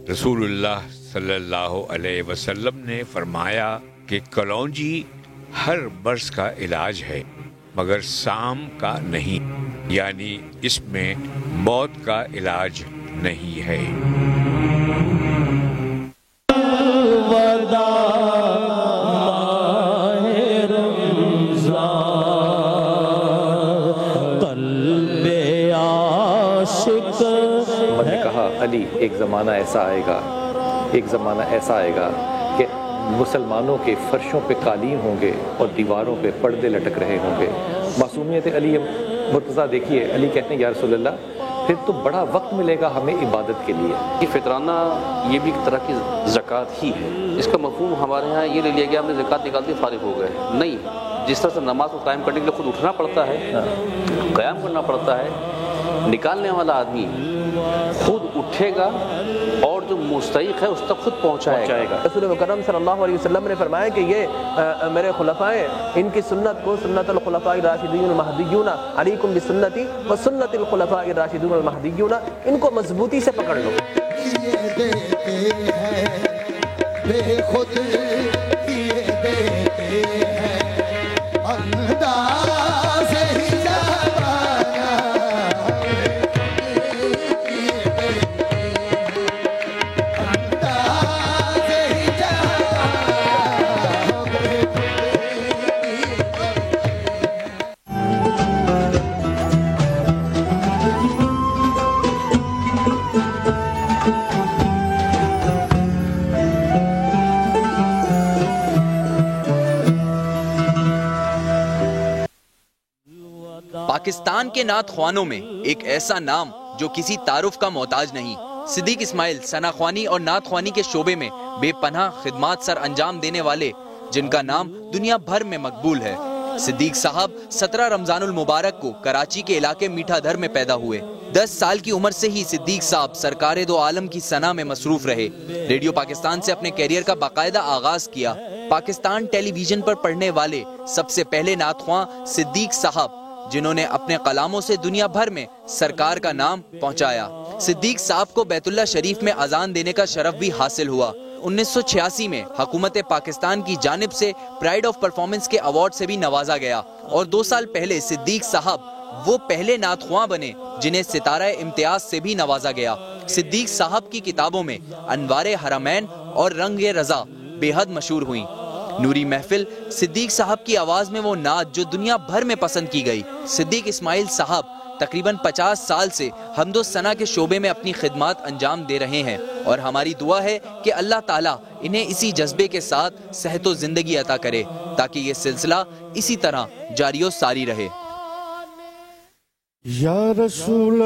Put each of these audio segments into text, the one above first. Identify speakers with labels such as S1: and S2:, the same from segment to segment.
S1: रसूलुल्लाह सल्लल्लाहु अलैहि वसल्लम ने फरमाया कि कलौंजी हर मर्ज का इलाज है मगर साम का नहीं, यानी इसमें मौत का इलाज नहीं है।
S2: मैंने कहा अली, एक ज़माना ऐसा आएगा कि मुसलमानों के फर्शों पे कालीन होंगे और दीवारों पे पर्दे लटक रहे होंगे। मासूमियत अली मुर्तज़ा देखिए, अली कहते हैं या रसूलल्लाह, फिर तो बड़ा वक्त मिलेगा हमें इबादत के लिए।
S3: ये फितराना ये भी एक तरह की ज़कात ही है। इसका मफ़हूम हमारे यहाँ ये ले लिया गया, हमने ज़कात निकालते फारिग हो गए। नहीं, जिस तरह से नमाज को कायम करने के लिए खुद उठना पड़ता है, क़याम करना पड़ता है, निकालने वाला आदमी खुद उठेगा और जो मुस्तहिक़ है उस तक खुद पहुँचाएगा।
S4: रसूल मुकर्रम सल्लल्लाहु अलैहि वसल्लम ने फरमाया कि ये मेरे खुलफ़ाए, इनकी सुन्नत को सुन्नतुल खुलफ़ाए राशिदीन महदीयून अलैकुम बिसुन्नती व सुन्नतिल खुलफ़ाए राशिदीन महदीयून, इनको मजबूती से पकड़ लो।
S5: पाकिस्तान के नात ख्वानों में एक ऐसा नाम जो किसी तारुफ का मोहताज नहीं। सिद्दीक इस्माइल सना ख्वानी और नात ख्वानी के शोबे में बेपनाह खिदमात सर अंजाम देने वाले, जिनका नाम दुनिया भर में मकबूल है। सिद्दीक साहब 17 रमजानुल मुबारक को कराची के इलाके मीठाधर में पैदा हुए। 10 साल की उम्र से ही सिद्दीक साहब सरकारे दो आलम की सना में मसरूफ रहे। रेडियो पाकिस्तान से अपने कैरियर का बाकायदा आगाज किया। पाकिस्तान टेलीविजन पर पढ़ने वाले सबसे पहले नात ख्वां सिद्दीक साहब, जिन्होंने अपने कलामों से दुनिया भर में सरकार का नाम पहुंचाया। सिद्दीक साहब को बैतुल्लाह शरीफ में अजान देने का शरफ भी हासिल हुआ। 1986 में हुकूमत पाकिस्तान की जानिब से प्राइड ऑफ परफॉर्मेंस के अवार्ड से भी नवाजा गया और 2 साल पहले सिद्दीक साहब वो पहले नात ख्वां बने जिन्हें सितारा इम्तियाज से भी नवाजा गया। सिद्दीक साहब की किताबों में अनवारे हरमैन और रंग रजा बेहद मशहूर हुई। नूरी महफिल सिद्दीक साहब की आवाज में वो नात जो दुनिया भर में पसंद की गई। सिद्दीक इस्माइल साहब तकरीबन 50 साल से हमदो सना के शोबे में अपनी खिदमत अंजाम दे रहे हैं और हमारी दुआ है कि अल्लाह ताला इन्हें इसी जज्बे के साथ सेहतो जिंदगी अता करे ताकि ये सिलसिला इसी तरह जारी सारी रहे।
S6: या रसूल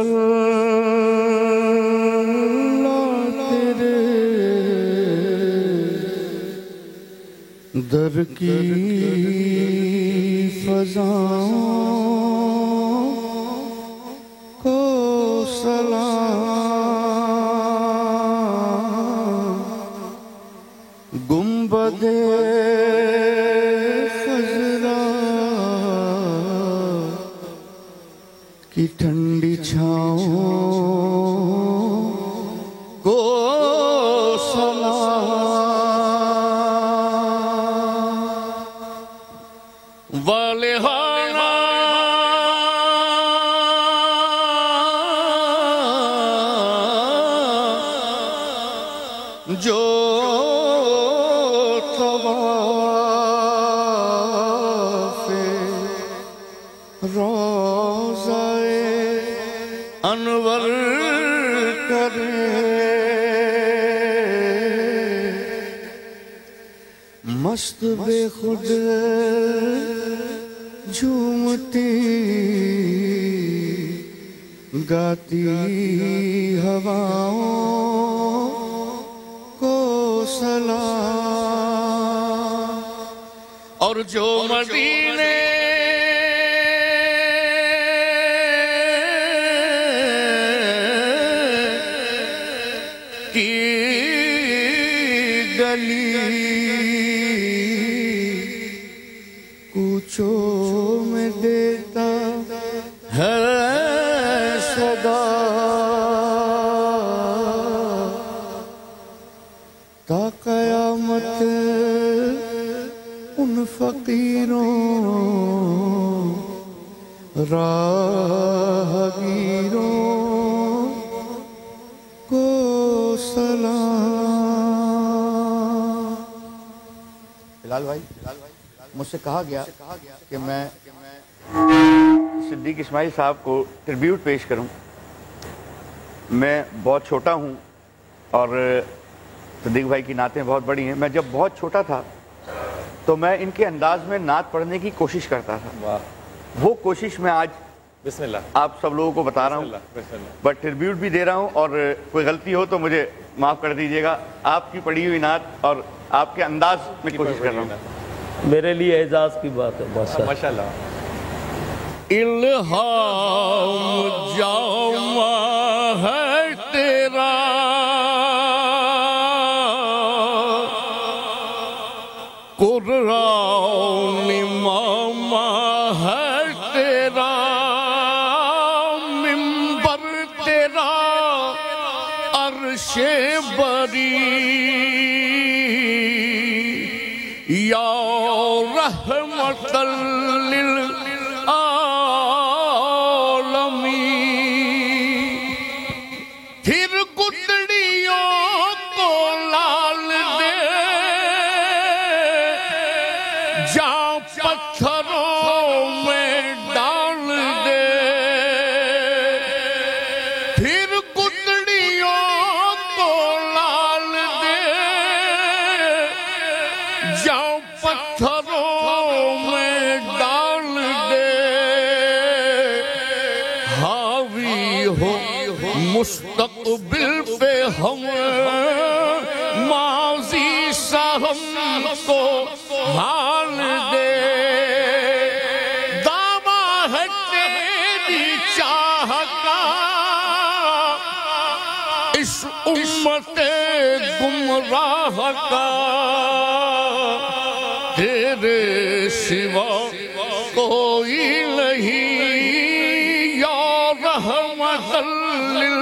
S6: दर की फज़ाओं को सलाम, गुंबदे खज़रा की ठंडी छाओं को सलाम, वाले हाना जो तवाफ़े रोज़ाए अनवर करे, मस्त बेखुद झूमती गाती हवाओं को सलाम, और जो मदीने की गली कूचों में देता है सदा, राहगीरों को सलाम।
S7: बिलाल भाई, मुझसे कहा गया कि मैं सिद्दीक इस्माइल साहब को ट्रिब्यूट पेश करूं। मैं बहुत छोटा हूं और सिद्दीक भाई की नातें बहुत बड़ी हैं। मैं जब बहुत छोटा था तो मैं इनके अंदाज में नात पढ़ने की कोशिश करता था। वो कोशिश मैं आज
S2: बिस्मिल्लाह
S7: आप सब लोगों को बता रहा हूँ, बट ट्रिब्यूट भी दे रहा हूँ और कोई गलती हो तो मुझे माफ़ कर दीजिएगा। आपकी पढ़ी हुई नात और आपके अंदाज में कोशिश कर रहा हूँ।
S4: मेरे लिए एजाज की बात है। बहुत
S2: माशाल्लाह।
S6: इल्हाम जामा है तेरा, कुर्रान इमामा है तेरा, मिंबर तेरा अर्शे बरी, या रहमतल लिल आलमीन। फिर गुदड़ियों को लाल दे, जा पत्थरों में डाल दे। फिर गुदड़ियों को लाल दे, जा पत्थरों में डाल दे। हावी हो मुस्तकबिल पे हम, माजी सा हमको हाल दे। दावा है तेरी चाह का इस उम्मते गुमराह का, तेरे सिवा कोई नहीं, या रहमतल लिल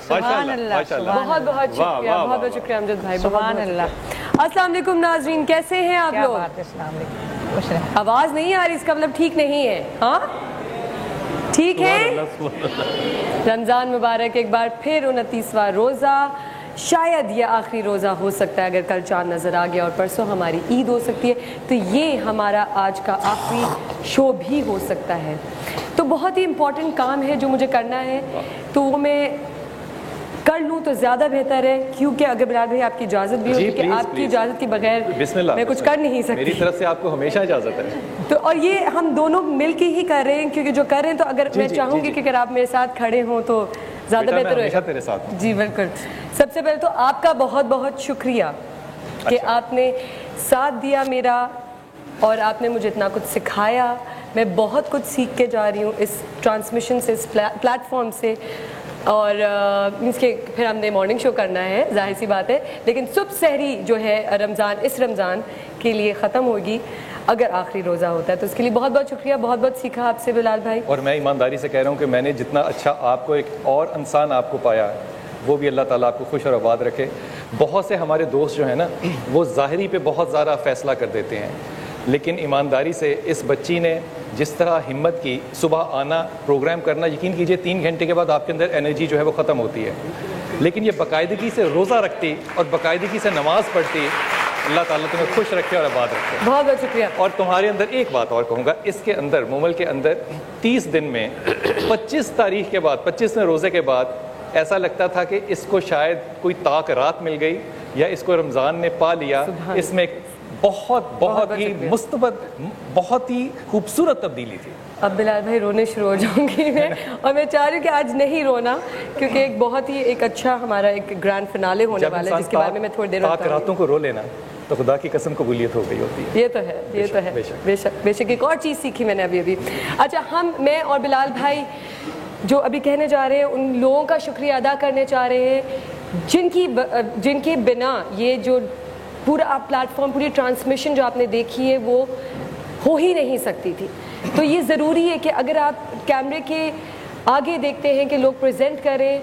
S8: सुभान अल्लाह। बहुत बहुत शुक्रिया, बहुत बहुत शुक्रिया अमजद भाई। सुभान अल्लाह। अस्सलाम वालेकुम नाज़रीन, कैसे हैं आप लोग? आवाज़ नहीं आ रही, इसका मतलब ठीक नहीं है। हाँ ठीक है। रमज़ान मुबारक एक बार फिर 29वां रोज़ा, शायद ये आखिरी रोज़ा हो सकता है अगर कल चाँद नज़र आ गया और परसों हमारी ईद हो सकती है, तो ये हमारा आज का आखिरी शो भी हो सकता है। तो बहुत ही इम्पोर्टेंट काम है जो मुझे करना है, तो वो मैं कर लूँ तो ज़्यादा बेहतर है, क्योंकि अगर बिलाल भाई आपकी इजाज़त भी हो, क्योंकि आपकी इजाज़त के बगैर मैं कुछ कर नहीं सकती।
S2: मेरी तरफ से आपको हमेशा इजाज़त है। तो
S8: और ये हम दोनों मिल के ही कर रहे हैं, क्योंकि जो कर रहे हैं, तो अगर मैं चाहूँगी कि अगर आप मेरे साथ खड़े हों तो ज़्यादा बेहतर होगा।
S2: तेरे साथ
S8: जी बिल्कुल। सबसे पहले तो आपका बहुत बहुत शुक्रिया कि आपने साथ दिया मेरा और आपने मुझे इतना कुछ सिखाया। मैं बहुत कुछ सीख के जा रही हूँ इस ट्रांसमिशन से, इस प्लेटफॉर्म से। और मीन्स के फिर हमने मॉर्निंग शो करना है, जाहिर सी बात है, लेकिन सुबह सहरी जो है रमज़ान, इस रमज़ान के लिए ख़त्म होगी अगर आखिरी रोज़ा होता है। तो उसके लिए बहुत बहुत शुक्रिया, बहुत बहुत सीखा आपसे बिलाल भाई।
S2: और मैं ईमानदारी से कह रहा हूँ कि मैंने जितना अच्छा आपको, एक और इंसान आपको पाया है, वो भी अल्लाह ताला आपको खुश और आबाद रखे। बहुत से हमारे दोस्त जो हैं ना, वो ज़ाहिरी पे बहुत ज़्यादा फ़ैसला कर देते हैं, लेकिन ईमानदारी से इस बच्ची ने जिस तरह हिम्मत की, सुबह आना, प्रोग्राम करना, यकीन कीजिए 3 घंटे के बाद आपके अंदर एनर्जी जो है वो ख़त्म होती है, लेकिन ये बाकायदगी से रोज़ा रखती और बाकायदगी से नमाज़ पढ़ती। अल्लाह ताला तुम्हें खुश रखे और आबाद रखे।
S8: बहुत बहुत शुक्रिया।
S2: और तुम्हारे अंदर एक बात और कहूँगा, इसके अंदर मोमल के अंदर 30 दिन में 25 तारीख के बाद, 25वें रोज़े के बाद ऐसा लगता था कि इसको शायद कोई ताक रात मिल गई या इसको रमज़ान ने पा लिया। इसमें बहुत ही मुस्तबत, बहुत ही खूबसूरत तब्दीली थी।
S8: अब बिलाल भाई रोने शुरू हो जाऊंगी मैं, और मैं चाह रही हूँ कि आज नहीं रोना, क्योंकि एक बहुत ही एक अच्छा हमारा एक ग्रैंड फिनाले होने वाला है, जिसके बारे में मैं थोड़ी देर
S2: में रातों को रो लेना तो खुदा की कसम कबूलियत हो गई होती है।
S8: ये तो है, ये तो है, बेशक। एक और चीज़ सीखी मैंने अभी। अच्छा, मैं और बिलाल भाई जो अभी कहने जा रहे हैं, उन लोगों का शुक्रिया अदा करने चाह रहे हैं जिनके बिना ये जो पूरा प्लेटफॉर्म, पूरी ट्रांसमिशन जो आपने देखी है वो हो ही नहीं सकती थी। तो ये ज़रूरी है कि अगर आप कैमरे के आगे देखते हैं कि लोग प्रेजेंट करें,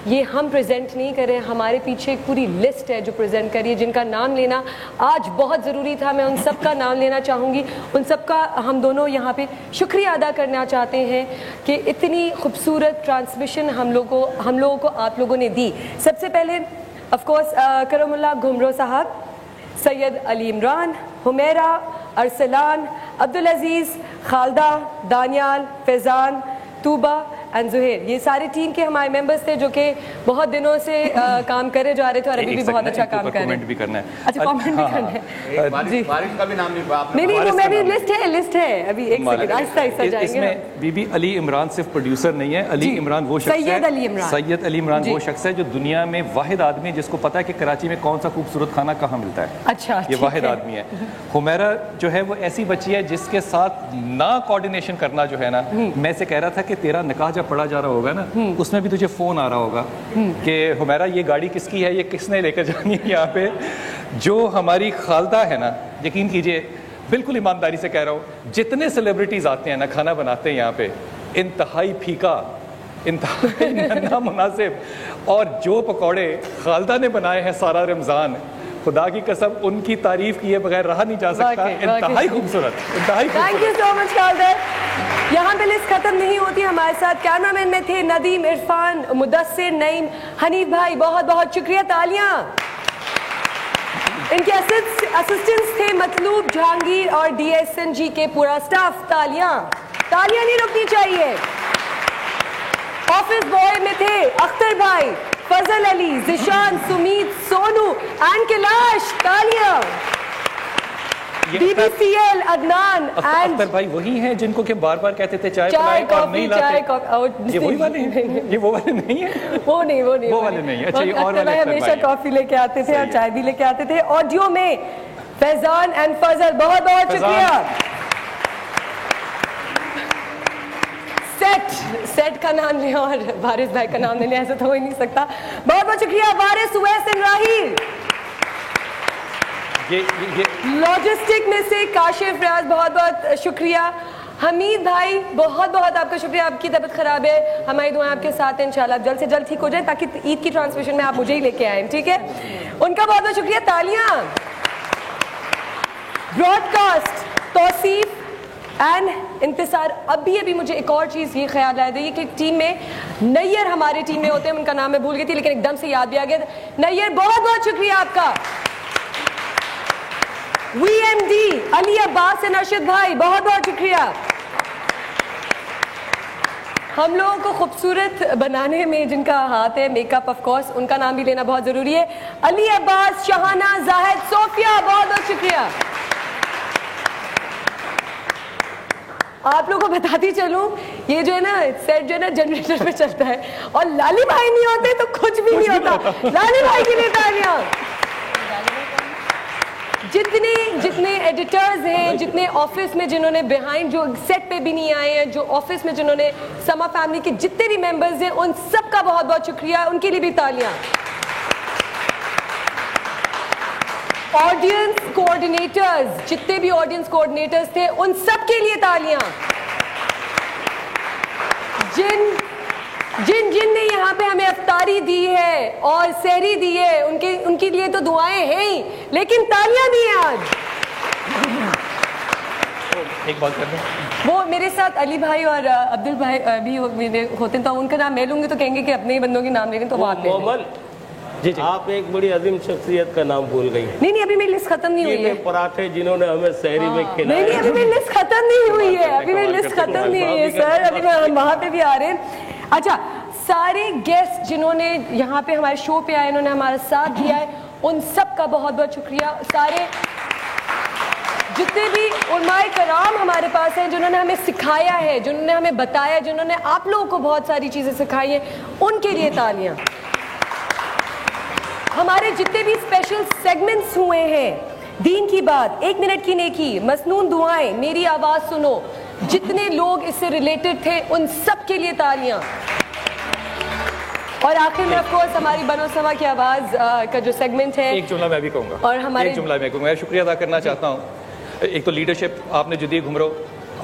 S8: ये हम प्रेजेंट नहीं कर रहे, हमारे पीछे एक पूरी लिस्ट है जो प्रेजेंट करिए, जिनका नाम लेना आज बहुत ज़रूरी था। मैं उन सब का नाम लेना चाहूँगी, उन सब का हम दोनों यहाँ पे शुक्रिया अदा करना चाहते हैं कि इतनी खूबसूरत ट्रांसमिशन हम लोगों को आप लोगों ने दी। सबसे पहले ऑफ कोर्स करमुल्लाह घुमरो साहब, सैयद अली इमरान, हुमैरा, अरसलान, अब्दुल अजीज़, खालदा, दानियाल, फैज़ान, तूबा एंड जुहेर, ये सारी टीम के हमारे मेंबर्स थे जो कि बहुत दिनों से काम करे जा रहे थे और अभी भी बहुत अच्छा काम कर रहे हैं।
S2: कमेंट भी करना है।
S8: अच्छा, कमेंट भी करना है जी।
S7: वारिस का भी नाम
S8: नहीं, वो मैं भी लिस्ट है अभी, एक सेकंड, आहिस्ता आहिस्ता जाएंगे।
S2: इसमें बीबी अली इमरान सिर्फ प्रोड्यूसर नहीं है, अली इमरान वो शख्स है, सैयद अली इमरान वो शख्स है जो दुनिया में वाहिद आदमी है जिसको पता है कि कराची में कौन सा खूबसूरत खाना कहाँ मिलता है।
S8: अच्छा,
S2: ये वाहिद आदमी है। हुमैरा जो है वो ऐसी बच्ची है जिसके साथ ना कोऑर्डिनेशन करना जो है ना, मैं से कह रहा था कि तेरा निकाह जब पढ़ा जा रहा होगा ना, उसमें भी तुझे फोन आ रहा होगा कि हुमैरा ये गाड़ी किसकी है, ये किसने लेकर जानी है यहाँ पे। जो हमारी खालदा है ना, यकीन कीजिए, बिल्कुल ईमानदारी से कह रहा हूँ, जितने सेलिब्रिटीज आते हैं ना खाना बनाते हैं यहाँ पे, इंतहाई फीका, इंतहाई नामुनासिब, और जो पकौड़े खालदा ने बनाए हैं सारा रमज़ान, खुदा की कसम उनकी तारीफ किए बगैर रहा नहीं जा सकता। इंतहाई खूबसूरत, इंतहाई खूबसूरत।
S8: Thank you so much Khalda. यहाँ पे लिस्ट खत्म नहीं होती। हमारे साथ कैमरामैन में थे नदीम, इरफान, मुदस्सिर, नईम, हनीफ भाई, बहुत बहुत शुक्रिया, तालियां। इनके असिस्टेंट्स थे मतलूब, जहांगीर और DSN जी के पूरा स्टाफ, तालियां नहीं रुकनी चाहिए। ऑफिस बॉय में थे अख्तर भाई, फजल अली, जिशान, सुमीत, सोनू एंड कैलाश, तालियां। BBCL, अदनान एंड
S2: अख्तर भाई वही हैं जिनको के बार बार कहते थे चाय पिलाएं और नहीं लाते। ये वही वाले हैं? ये वो वाले नहीं है?
S8: वो वाले
S2: नहीं। अच्छा, ये और वाले
S8: हमेशा कॉफी लेके आते थे और चाय भी लेके आते थे। ऑडियो में फैजान एंड फजल, बहुत बहुत शुक्रिया। सेट का नाम लिया और वारिस भाई का नाम ले लिया, ऐसा तो हो ही नहीं सकता। बहुत बहुत शुक्रिया वारिस, उवैस एंड राहील। लॉजिस्टिक में से काशिफ, रियाज, बहुत बहुत शुक्रिया। हमीद भाई, बहुत बहुत आपका शुक्रिया। आपकी तबीयत खराब है, हमारी दुआएं आपके साथ हैं, इंशाल्लाह जल्द से जल्द ठीक हो जाए ताकि ईद की ट्रांसमिशन में आप मुझे ही लेके आए, ठीक है? उनका बहुत बहुत शुक्रिया, तालियां। ब्रॉडकास्ट, तौसीफ एंड इंतजार। अभी मुझे एक और चीज़ ये ख्याल आया था कि टीम में नैयर हमारे टीम में होते हैं, उनका नाम मैं भूल गई थी लेकिन एकदम से याद भी आ गया। नैयर, बहुत बहुत शुक्रिया आपका। VMD, अली अब्बास एंड अर्शद भाई, बहुत बहुत शुक्रिया। हम लोगों को खूबसूरत बनाने में जिनका हाथ है, मेकअप ऑफ कोर्स, उनका नाम भी लेना बहुत ज़रूरी है। अली अब्बास, शहाना, जाहिद, सोफिया, बहुत बहुत शुक्रिया। आप लोगों को बताती चलूं, ये जो है ना सेट जो है ना जनरेटर पे चलता है और लाली भाई नहीं होते तो कुछ भी नहीं होता। लाली भाई के लिए तालियां। जितने एडिटर्स हैं, जितने ऑफिस में जिन्होंने बिहाइंड, जो सेट पे भी नहीं आए हैं, जो ऑफिस में जिन्होंने, समा फैमिली के जितने भी मेंबर्स हैं, उन सब का बहुत बहुत शुक्रिया, उनके लिए भी तालियां। ऑडियंस कोऑर्डिनेटर्स, जितने भी ऑडियंस कोऑर्डिनेटर्स थे, उन सब के लिए तालियां। जिन ने यहाँ पे हमें अफ्तारी दी है और सहरी दी है, उनके लिए तो दुआएं हैं ही, लेकिन तालियां दी हैं आज।
S2: एक बात कर दूं,
S8: वो मेरे साथ अली भाई और अब्दुल भाई भी होते हैं, तो उनका नाम मैं लूंगी तो कहेंगे कि अपने ही बंदों के नाम ले लें, तो बात
S9: जी। आप एक बड़ी अजीम शख्सियत का नाम भूल गई।
S8: नहीं, अभी मेरी लिस्ट खत्म नहीं हुई है।
S9: पराठे जिन्होंने हमें शहरी में खिलाए।
S8: नहीं, अभी मेरी लिस्ट खत्म नहीं हुई है, अभी मेरी लिस्ट खत्म नहीं हुई है सर, अभी हम वहाँ पे भी आ रहे हैं। अच्छा, सारे गेस्ट जिन्होंने यहाँ पे हमारे शो पे आए, इन्होंने हमारा साथ दिया है, उन सब का बहुत बहुत शुक्रिया। सारे जितने भी उलमाए कराम हमारे पास हैं, जिन्होंने हमें सिखाया है, जिन्होंने हमें बताया, जिन्होंने आप लोगों को बहुत सारी चीज़ें सिखाई हैं, उनके लिए तालियां। हमारे जितने भी स्पेशल सेगमेंट्स हुए हैं, दीन की बात, 1 मिनट की नेकी, मसनून दुआएं, मेरी आवाज़ सुनो, जितने लोग इससे रिलेटेड थे, उन सब के लिए तालियां। और आखिर में ऑफकोर्स हमारी बनोसमा की आवाज़ का जो सेगमेंट है,
S2: एक जुमला मैं भी कहूँगा,
S8: और हमारे
S2: एक जुमला मैं कहूँगा, मैं शुक्रिया अदा करना चाहता हूँ। एक तो लीडरशिप आपने जो दी घुमरो,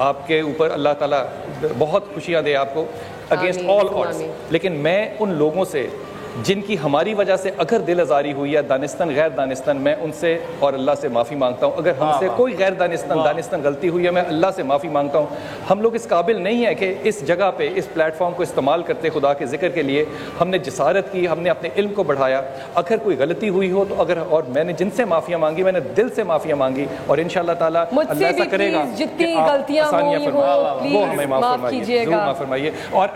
S2: आपके ऊपर अल्लाह ताला बहुत खुशियाँ दे आपको, अगेंस्ट ऑल ऑड्स। लेकिन मैं उन लोगों से जिनकी हमारी वजह से अगर दिल आज़ारी हुई है दानिस्तन गैर दानिस्तन, मैं उनसे और अल्लाह से माफ़ी मांगता हूँ। अगर हमसे कोई गैर दानिस्तन गलती हुई है, मैं अल्लाह से माफ़ी मांगता हूँ। हम लोग इस काबिल नहीं है कि इस जगह पे इस प्लेटफॉर्म को इस्तेमाल करते खुदा के ज़िक्र के लिए। हमने जिसारत की, हमने अपने इल्म को बढ़ाया। अगर कोई गलती हुई हो तो अगर, और मैंने जिनसे माफ़ियाँ मांगी, मैंने दिल से माफ़ियाँ मांगी, और इंशाअल्लाह ताला अल्लाह ऐसा करेगा
S8: जितनी गलतियां हुई हो
S2: वो हमें माफ़ कीजिएगा, माफ़ फरमाइए। और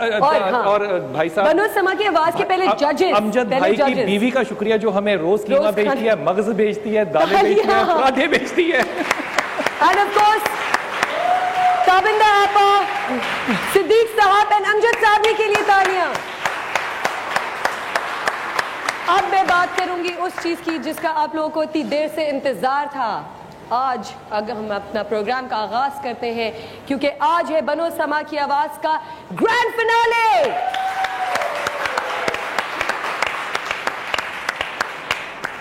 S2: भाई साहब,
S8: बनो समा की आवाज़ के पहले जजेस,
S2: अमजद भाई की बीवी का शुक्रिया जो हमें रोज कीमा बेचती है, मगज बेचती है, दालें बेचती है, पराठे बेचती है।
S8: एंड ऑफ कोर्स ताबिंदा आपा, सिद्दीक साहब एंड अमजद साहब के लिए तालियां। अब मैं बात करूंगी उस चीज की जिसका आप लोगों को इतनी देर से इंतजार था। आज अगर हम अपना प्रोग्राम का आगाज करते हैं, क्योंकि आज है बनो समा की आवाज का ग्रैंड फिनाले।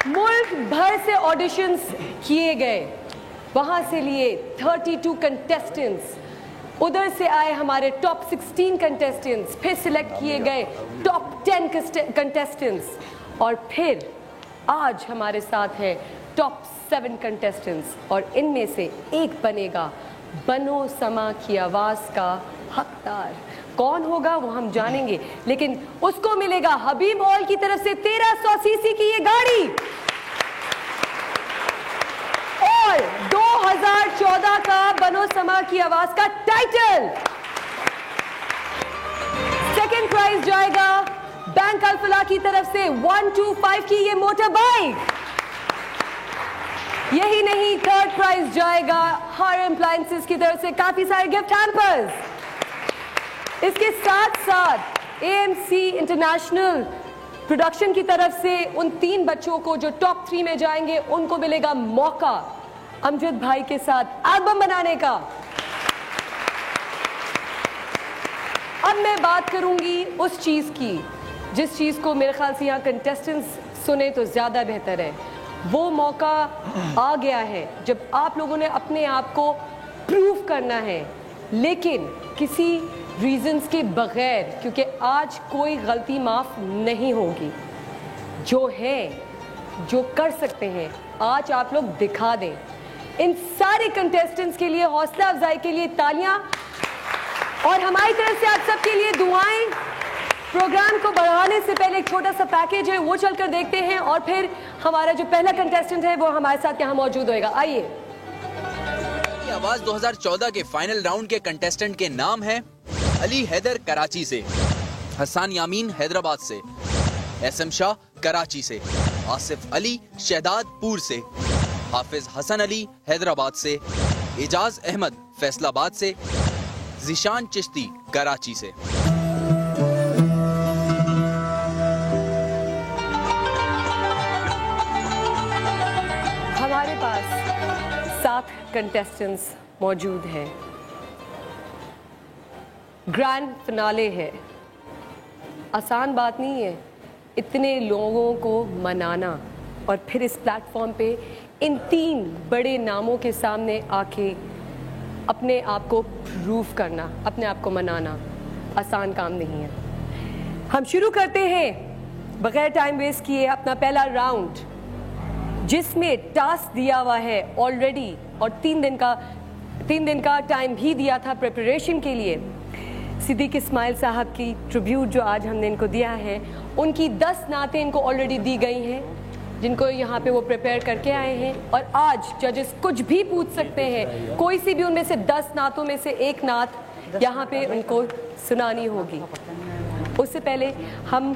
S8: मुल्क भर से ऑडिशंस किए गए, वहां से लिए 32 कंटेस्टेंट्स, उधर से आए हमारे टॉप 16 कंटेस्टेंट्स, फिर सिलेक्ट किए गए टॉप 10 कंटेस्टेंट्स, और फिर आज हमारे साथ है टॉप 7 कंटेस्टेंट्स, और इनमें से एक बनेगा बनो समा की आवाज का हकदार। कौन होगा वो हम जानेंगे, लेकिन उसको मिलेगा हबीब ऑयल की तरफ से 1300 सीसी की ये गाड़ी, और 2014 का बनो समा की आवाज का टाइटल। सेकंड प्राइज जाएगा बैंक अल्फला की तरफ से 125 की ये मोटर बाइक। यही नहीं, थर्ड प्राइज जाएगा हर अप्लायंसेस की तरफ से काफी सारे गिफ्ट हैम्पर्स। इसके साथ साथ AMC इंटरनेशनल प्रोडक्शन की तरफ से उन 3 बच्चों को जो टॉप 3 में जाएंगे, उनको मिलेगा मौका अमजद भाई के साथ एल्बम बनाने का। अब मैं बात करूंगी उस चीज की जिस चीज को मेरे ख्याल से यहाँ कंटेस्टेंट्स सुने तो ज्यादा बेहतर है। वो मौका आ गया है जब आप लोगों ने अपने आप को प्रूव करना है, लेकिन किसी रीजंस के बगैर, क्योंकि आज कोई गलती माफ नहीं होगी। जो है, जो कर सकते हैं, आज आप लोग दिखा दें। इन सारे कंटेस्टेंट्स के लिए हौसला अफजाई के लिए तालियां, और हमारी तरफ से आप सबके लिए दुआएं। प्रोग्राम को बढ़ाने से पहले एक छोटा सा पैकेज है, वो चलकर देखते हैं, और फिर हमारा जो पहला कंटेस्टेंट है वो हमारे साथ यहाँ मौजूद होगा। आइए।
S5: आवाज 2014 के फाइनल राउंड के कंटेस्टेंट के नाम है अली हैदर कराची से, हसन यामीन हैदराबाद से, एसएम शाह कराची से, आसिफ अली शहदादपुर से, हाफिज हसन अली हैदराबाद से, एजाज अहमद फैसलाबाद से, जिशान चिश्ती कराची से।
S8: हमारे पास 7 कंटेस्टेंट्स मौजूद हैं। ग्रैंड फिनाले है, आसान बात नहीं है इतने लोगों को मनाना, और फिर इस प्लेटफॉर्म पे इन 3 बड़े नामों के सामने आके अपने आप को प्रूव करना, अपने आप को मनाना आसान काम नहीं है। हम शुरू करते हैं बगैर टाइम वेस्ट किए अपना पहला राउंड, जिसमें टास्क दिया हुआ है ऑलरेडी, और 3 दिन का टाइम भी दिया था प्रिपरेशन के लिए। सिद्दीक इस्माइल साहब की ट्रिब्यूट जो आज हमने इनको दिया है, उनकी 10 नातें इनको ऑलरेडी दी गई हैं, जिनको यहाँ पे वो प्रिपेयर करके आए हैं, और आज जजेस कुछ भी पूछ सकते हैं, कोई सी भी उनमें से 10 नातों में से एक नात यहाँ पे उनको सुनानी होगी। उससे पहले हम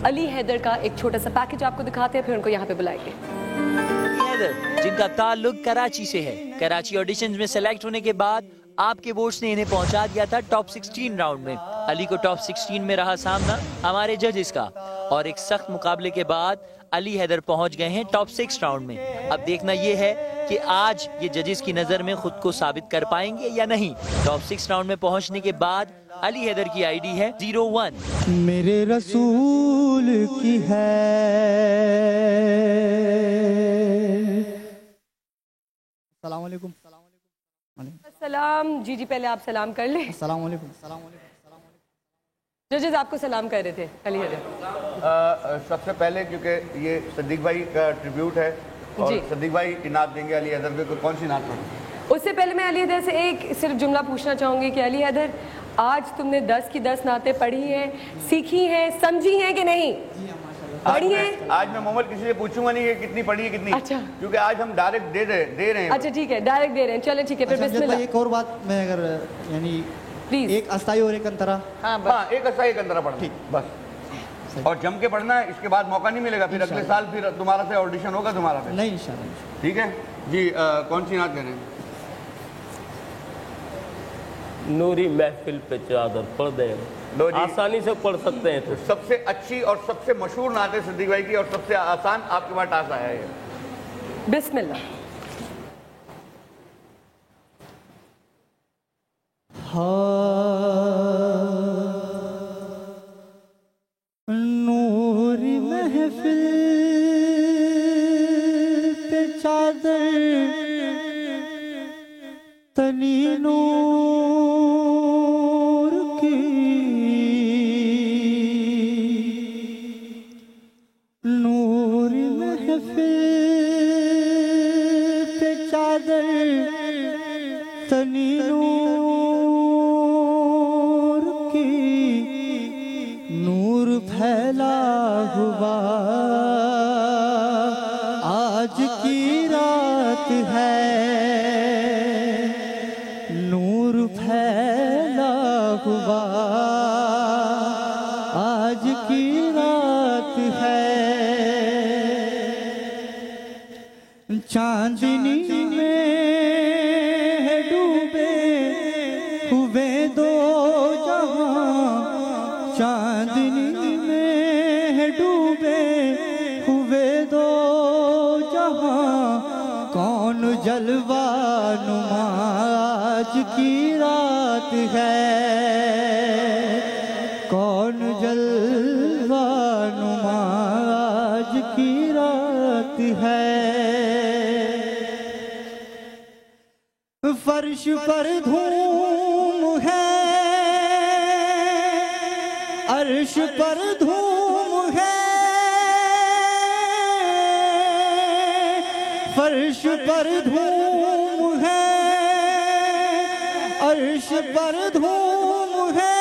S8: अली हैदर का एक छोटा सा पैकेज आपको दिखाते हैं, फिर उनको यहाँ पे बुलाएंगे।
S10: हैदर, जिनका ताल्लुक कराची से है, कराची ऑडिशंस में सेलेक्ट होने के बाद आपके वोट्स ने इन्हें पहुंचा दिया था टॉप 16 राउंड में। अली को टॉप 16 में रहा सामना हमारे जजेस का, और एक सख्त मुकाबले के बाद अली हैदर पहुंच गए हैं टॉप 6 राउंड में। अब देखना ये है कि आज ये जजेस की नजर में खुद को साबित कर पाएंगे या नहीं। टॉप 6 राउंड में पहुंचने के बाद अली हैदर की आईडी है 01।
S11: मेरे रसूल की है। अस्सलाम वालेकुम।
S8: सलाम जी, पहले आप सलाम कर लें।
S11: अस्सलाम वालेकुम।
S8: जजेस आपको सलाम कर रहे थे अली हैदर।
S7: सबसे पहले क्योंकि ये सिद्दीक भाई का ट्रिब्यूट है और सिद्दीक भाई की नात देंगे अली हैदर को, कौन सी नात पढ़ेंगे?
S8: उससे पहले मैं अली हैदर से एक सिर्फ जुमला पूछना चाहूँगी कि अली हैदर, आज तुमने 10 की 10 नातें पढ़ी हैं, सीखी हैं, समझी हैं कि नहीं? पढ़ी हैं?
S7: आज मैं मोहम्मद किसी से पूछूंगा नहीं कि कितनी पढ़ी है कितनी, अच्छा, क्योंकि आज हम डायरेक्ट दे रहे हैं।
S8: अच्छा ठीक है, डायरेक्ट दे रहे हैं, चले ठीक है। फिर बिस्मिल्लाह।
S11: एक और बात मैं अगर यानी
S8: प्लीज,
S11: एक अस्ताई और एक अंतरा।
S7: हाँ, एक अस्ताई एक अंतरा पढ़ना, ठीक बस, और जम के पढ़ना है। इसके बाद मौका नहीं मिलेगा, फिर अगले साल फिर तुम्हारा से ऑडिशन होगा तुम्हारा फिर।
S11: नहीं इंशाल्लाह।
S7: ठीक है जी, कौन सी नात दे रहे हैं?
S9: नूरी महफिल पे चादर पढ़ दें, आसानी से पढ़ सकते हैं। तो
S7: सबसे अच्छी और सबसे मशहूर नात है सिद्दीक भाई की, और सबसे आसान आपके पास टास्क आया है।
S8: बिस्मिल्लाह।
S11: नूरी महफिल पे चादर तनी नूर की, नूरी महफिल पे चादर तनी नूर की, नूर फैला हुआ आज की रात है, नूर फैला हुआ आज की रात है, चांदनी में डूबे हुए दो जहां, चांदनी में डूबे हुए दो जहां, कौन जलवा नुमा आज की रात है, कौन जलवा नुमा आज की रात है। फर्श पर धूम है, अर्श पर धूम है, फर्श पर धूम है, अर्श पर धूम है,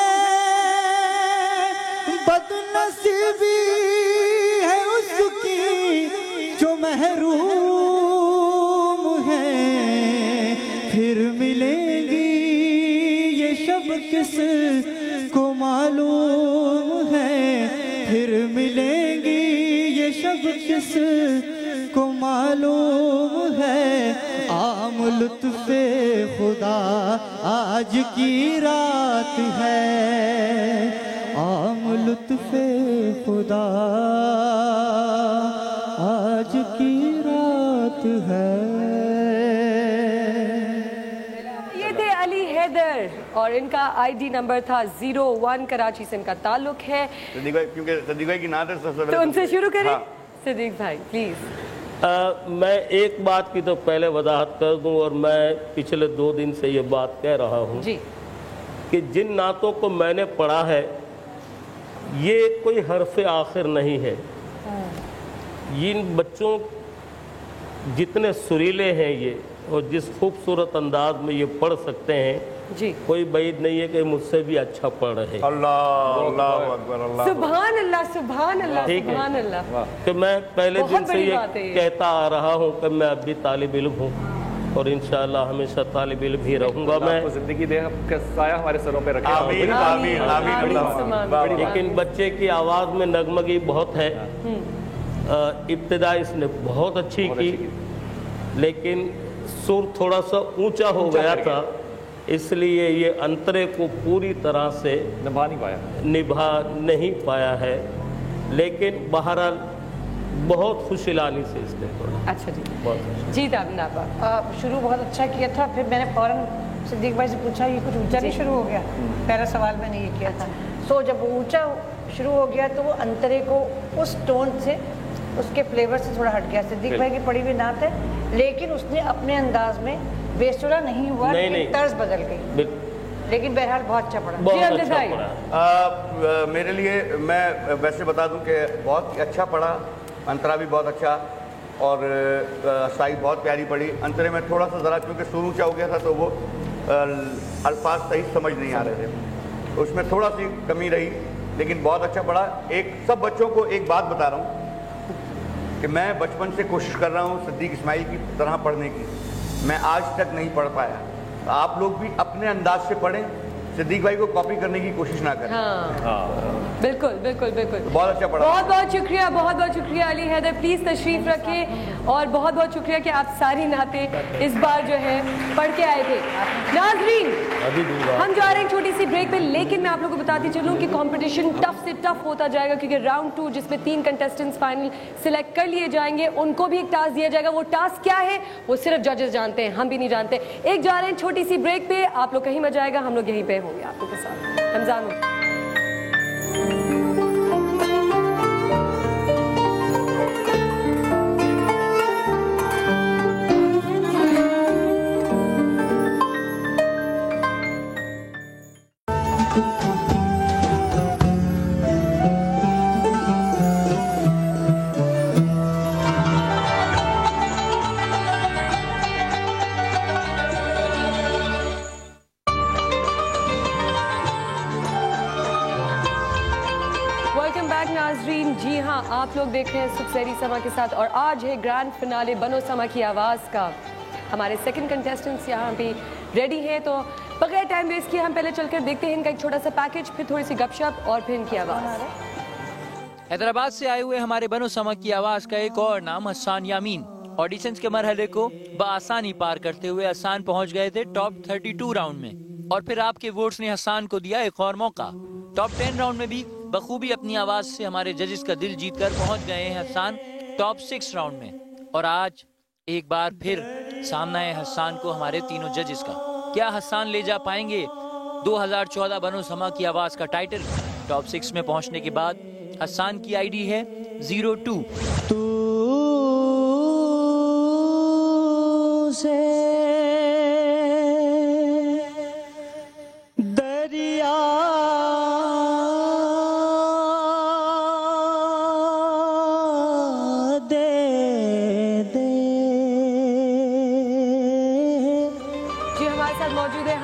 S11: बदनसीबी है उसकी जो महरूम है, फिर मिलेंगी ये शब किस को मालूम है, फिर मिलेंगी ये शब किस को मालूम है, आम लुत्फ़े खुदा आज की रात है, आम लुत्फ़े खुदा आज की रात है।
S8: और इनका आईडी नंबर था 01, कराची से इनका ताल्लुक है।
S7: सिद्दीक भाई, क्योंकि सिद्दीक भाई की नात है सबसे
S8: तो उनसे शुरू करें। हाँ। सिद्दीक भाई प्लीज।
S9: मैं एक बात की तो पहले वजाहत कर दूं, और मैं पिछले 2 दिन से ये बात कह रहा हूं जी, कि जिन नातों को मैंने पढ़ा है ये कोई हर्फ आखिर नहीं है। इन बच्चों जितने सुरीले हैं ये, और जिस खूबसूरत अंदाज में ये पढ़ सकते हैं जी, कोई बैद नहीं है कि मुझसे भी अच्छा पढ़ रहे।
S7: अल्लाह अकबर, अल्लाह
S8: सुभान अल्लाह, सुभान अल्लाह, सुभान अल्लाह।
S9: कि मैं पहले दिन से ये कहता आ रहा हूँ कि मैं अब भी तालिब इल्म हूँ, और इंशाअल्लाह हमेशा तालिब इल्म भी रहूँगा। मैं
S2: जिंदगी दे का साया हमारे सरों पे रखे।
S7: आमीन आमीन आमीन।
S9: लेकिन बच्चे की आवाज़ में नगमगी बहुत है। इब्तिदा इसने बहुत अच्छी की, लेकिन सुर थोड़ा सा ऊंचा हो गया था, इसलिए ये अंतरे को पूरी तरह से निभा नहीं पाया है। लेकिन बहरहाल बहुत खुशलानी से इसने पढ़ा।
S8: अच्छा जी, जी ताबनाबा
S12: शुरू बहुत अच्छा किया था, फिर मैंने फ़ौरन सिद्दीक भाई से पूछा ये कुछ ऊंचा नहीं शुरू हो गया? पहला सवाल मैंने ये किया था। सो जब ऊंचा शुरू हो गया तो वो अंतरे को उस टोन से, उसके फ्लेवर से थोड़ा हट गया। सिद्दीक भाई की पढ़ी हुई नात है, लेकिन उसने अपने अंदाज में बेसुरा नहीं हुआ, नहीं, तर्ज बदल गई। लेकिन बहरहाल बहुत अच्छा पढ़ा।
S9: बहुत अच्छा पढ़ा।
S7: मेरे लिए मैं वैसे बता दूं कि बहुत अच्छा पढ़ा, अंतरा भी बहुत अच्छा और साई बहुत प्यारी पड़ी। अंतरे में थोड़ा सा ज़रा क्योंकि शुरू चा हो गया था तो वो अल्फाज सही समझ नहीं आ रहे थे, उसमें थोड़ा सी कमी रही, लेकिन बहुत अच्छा पढ़ा। एक सब बच्चों को एक बात बता रहा हूँ कि मैं बचपन से कोशिश कर रहा हूँ सिद्दीक इस्माइल की तरह पढ़ने की, मैं आज तक नहीं पढ़ पाया। तो आप लोग भी अपने अंदाज से पढ़ें, सिद्दीक भाई को कॉपी करने की कोशिश ना करें।
S8: हाँ। बिल्कुल बिल्कुल बिल्कुल,
S7: बहुत अच्छा पढ़ा।
S8: बहुत बहुत शुक्रिया, बहुत बहुत शुक्रिया अली हैदर, प्लीज तशरीफ रखें। और बहुत बहुत शुक्रिया कि आप सारी नातें इस बार जो है पढ़ के आए थे। नाजरीन, हम जा रहे हैं छोटी सी ब्रेक पे, लेकिन मैं आप लोगों को बताती चलूं कि कंपटीशन टफ से टफ होता जाएगा, क्योंकि राउंड 2 जिसमें 3 कंटेस्टेंट्स फाइनल सिलेक्ट कर लिए जाएंगे, उनको भी एक टास्क दिया जाएगा। वो टास्क क्या है वो सिर्फ जजेस जानते हैं, हम भी नहीं जानते। एक जा रहे हैं छोटी सी ब्रेक पे, आप लोग कहीं मजा आएगा, हम लोग यहीं पे होंगे आपके साथ। रमजान जी हाँ, आप लोग देख रहे हैं सुखसैरी समा के साथ, और आज है ग्रैंड फिनाले बनो समा की आवाज़ का। हमारे सेकंड कंटेस्टेंट्स यहाँ पे रेडी हैं, तो बगैर टाइम वेस्ट किए हम पहले चलकर देखते हैं इनका एक छोटा सा पैकेज, फिर थोड़ी सी गपशप और फिर इनकी आवाज़।
S10: हैदराबाद से आए हुए हमारे बनो समा की आवाज़ का एक और नाम हसन यामीन। ऑडिशंस के मरहले को बआसानी पार करते हुए हसन पहुँच गए थे टॉप 32 राउंड में, और फिर आपके वोट्स ने हसन को दिया एक और मौका। टॉप 10 राउंड में भी बखूबी अपनी आवाज से हमारे जजेस का दिल जीतकर पहुंच गए हैं हसन टॉप 6 राउंड में। और आज एक बार फिर सामना है हसन को हमारे तीनों जजेस का। क्या हसन ले जा पाएंगे 2014 बनो समा की आवाज का टाइटल? टॉप 6 में पहुंचने के बाद हसन की आईडी है 02।
S11: दरिया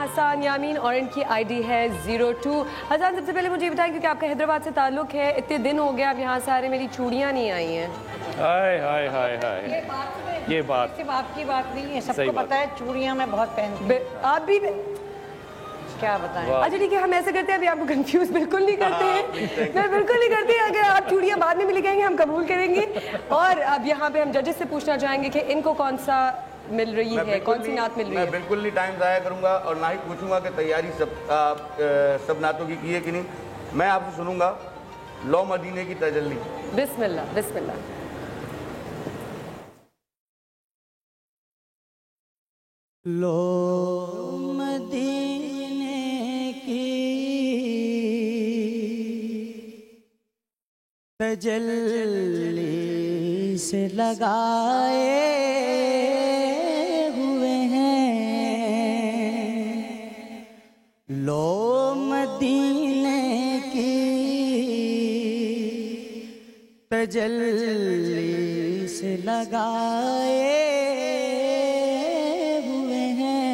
S8: हसन यामीन और इनकी आईडी है 02। हसन, सबसे पहले मुझे बताएं, क्योंकि आपका हैदराबाद से ताल्लुक है, इतने दिन हो गए आप यहाँ से आ रहे, मेरी चूड़ियाँ नहीं आई हैं।
S9: हाय हाय हाय हाय, ये बात
S12: सिर्फ आपकी बात नहीं है, सबको पता है चूड़ियाँ मैं बहुत पहनती हूँ।
S8: आप भी क्या बताएं? अच्छा ठीक है, हम ऐसे करते हैं, अभी आपको कंफ्यूज बिल्कुल नहीं करते हैं, मैं बिल्कुल नहीं करती। अगर आप चूड़ियाँ बाद में मिल गएंगे हम कबूल करेंगे। और अब यहाँ पे हम जजेस से पूछना चाहेंगे कि इनको कौन सा मिल रही है, कौन सी नात मिल रही है।
S7: मैं बिल्कुल नहीं टाइम ज़ाया करूंगा और ना ही पूछूंगा कि तैयारी सब नातों की है कि नहीं। मैं आपसे सुनूंगा लो मदीने की तजल्ली।
S8: बिस्मिल्लाह बिस्मिल्लाह।
S11: लो मदीने की तजल्ली से लगाए हुए हैं, लो मदीने की तजल्ली से लगाए हुए हैं।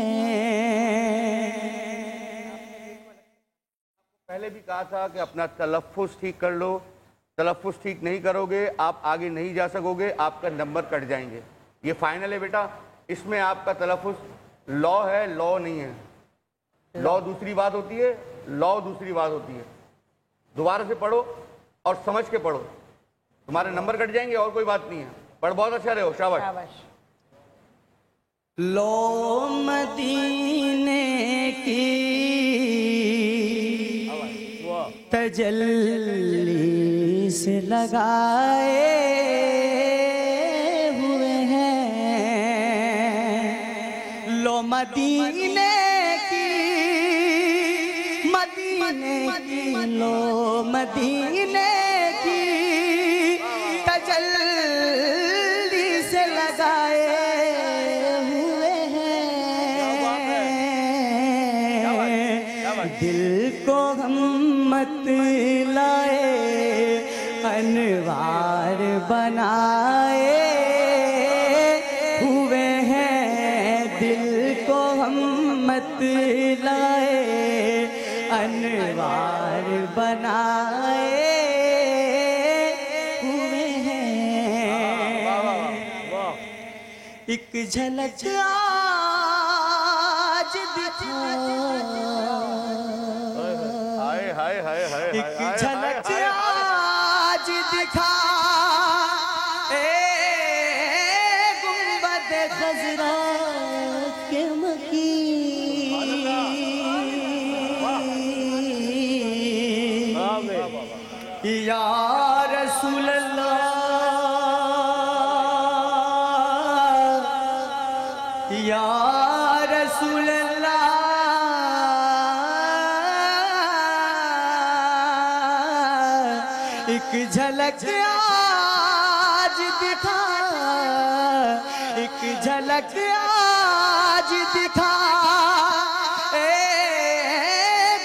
S7: पहले भी कहा था कि अपना तलफ़्फ़ुज़ ठीक कर लो, तलफ़्फ़ुज़ ठीक नहीं करोगे आप आगे नहीं जा सकोगे, आपका नंबर कट जाएंगे। ये फाइनल है बेटा, इसमें आपका तलफ़्फ़ुज़ लॉ है, लॉ नहीं है। लॉ दूसरी बात होती है, लॉ दूसरी बात होती है। दोबारा से पढ़ो और समझ के पढ़ो, तुम्हारे नंबर कट जाएंगे और कोई बात नहीं है। पढ़ बहुत अच्छा रहे हो, शाबाश।
S11: लो मदीने की तजल्ली से लगाए हुए हैं, लो मदीने की, मदीने की, लो मदीने की तजल्ली से लगाए हुए हैं, दिल को हम मत लाए, अनवार बनाए हुए हैं। दिल को हम मत लाए, अनवार बनाए हुए हैं। एक झलक आज दिखा, एक झलक आज दिखा, गुंबद खजरा के मकीन। या रसूल अल्लाह, या रसूल अल्लाह, एक झलक आज दिखा, एक झलक आज दिखा,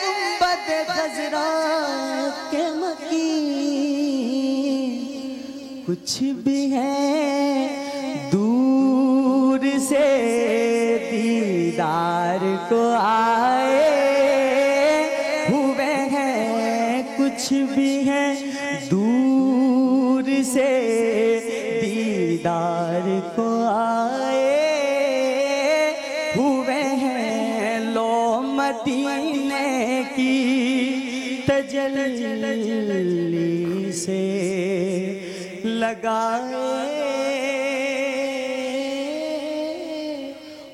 S11: गुंबद खजरा के मकीन। कुछ भी है दूर से दीदार को आए हुए हैं। कुछ भी है दूर से दीदार को आए हुए हैं। लो मदीने की तजल्ली से लगाए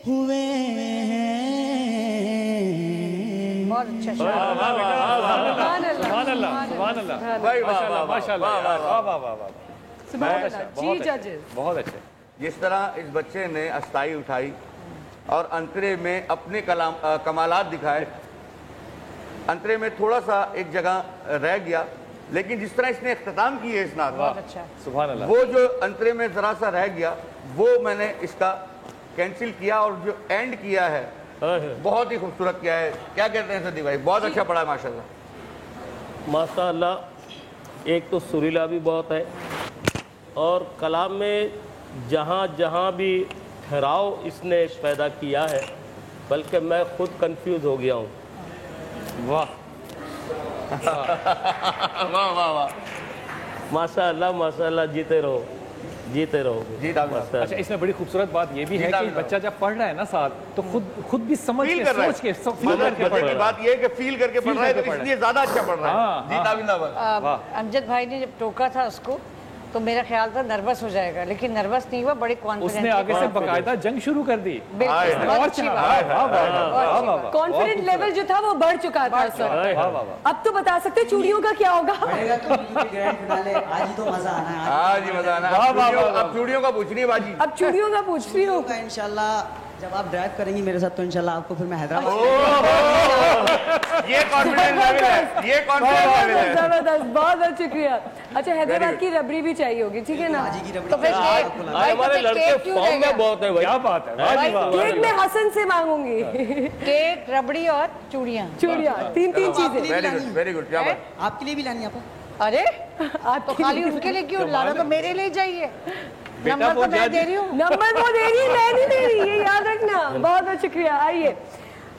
S11: हुए हैं।
S2: बहुत अच्छा, बहुत अच्छे।
S7: जिस तरह इस बच्चे ने अस्ताई उठाई और अंतरे में अपने कमालात दिखाए, अंतरे में थोड़ा सा एक जगह रह गया, लेकिन जिस तरह इसने इख्तिताम की है इस नात,
S2: सुभान अल्लाह,
S7: वो जो अंतरे में जरा सा रह गया वो मैंने इसका कैंसिल किया और जो एंड किया है बहुत ही खूबसूरत किया है। क्या कहते हैं सदी भाई? बहुत अच्छा पढ़ा है माशाल्लाह।
S9: माशाल्लाह, एक तो सुरीला भी बहुत है और कलाम में जहाँ जहाँ भी ठहराव इसने पैदा किया है, बल्कि मैं खुद कंफ्यूज हो गया हूँ।
S2: वाह
S7: वाह वाह वाह,
S9: माशाल्लाह माशाल्लाह, जीते रहो जीते रहो।
S2: अच्छा, इसमें बड़ी खूबसूरत बात ये भी है कि बच्चा जब पढ़ रहा है ना साथ, तो खुद भी समझ के, सोच के, फील करके पढ़ रहा है।
S7: बात ये है कि फील करके पढ़ रहा है, तो इसलिए ज्यादा अच्छा पढ़ रहा है।
S12: अमजद भाई ने जब टोका था उसको, तो मेरा ख्याल था नर्वस हो जाएगा, लेकिन नर्वस नहीं हुआ, बड़ी कॉन्फिडेंट।
S2: उसने आगे से बकायदा जंग शुरू कर दी।
S8: कॉन्फिडेंट लेवल जो था वो बढ़ चुका था सर। अब तो बता सकते चूड़ियों का क्या होगा?
S11: आज ही तो मजा आना है,
S7: आज ही मजा आना है। अब चूड़ियों का पूछ रही है बाजी,
S8: अब चूड़ियों का पूछ रही हूँ।
S11: इंशाल्लाह जब आप ड्राइव करेंगी मेरे साथ, तो इंशाल्लाह आपको फिर मैं हैदराबाद।
S7: ये कॉन्फिडेंस लेवल है, ये कॉन्फिडेंस लेवल है।
S8: जबरदस्त, बहुत बहुत शुक्रिया। अच्छा, हैदराबाद की रबड़ी भी चाहिए होगी, ठीक है ना?
S12: तो फिर
S9: हमारे लड़के फॉर्म में बहुत है। क्या बात है,
S8: केक में हसन से मांगूंगी।
S12: केक, रबड़ी और चूड़ियाँ
S8: तीन चीजें।
S7: वेरी गुड, क्या बात।
S11: आपके लिए भी लानी है?
S12: अरे आप तो खाली उनके लिए क्यों लाना, तो मेरे लिए चाहिए। नंबर तो मैं दे रही हूँ,
S8: नंबर वो दे रही है, मैं नहीं दे रही, ये याद रखना। बहुत बहुत शुक्रिया। आइए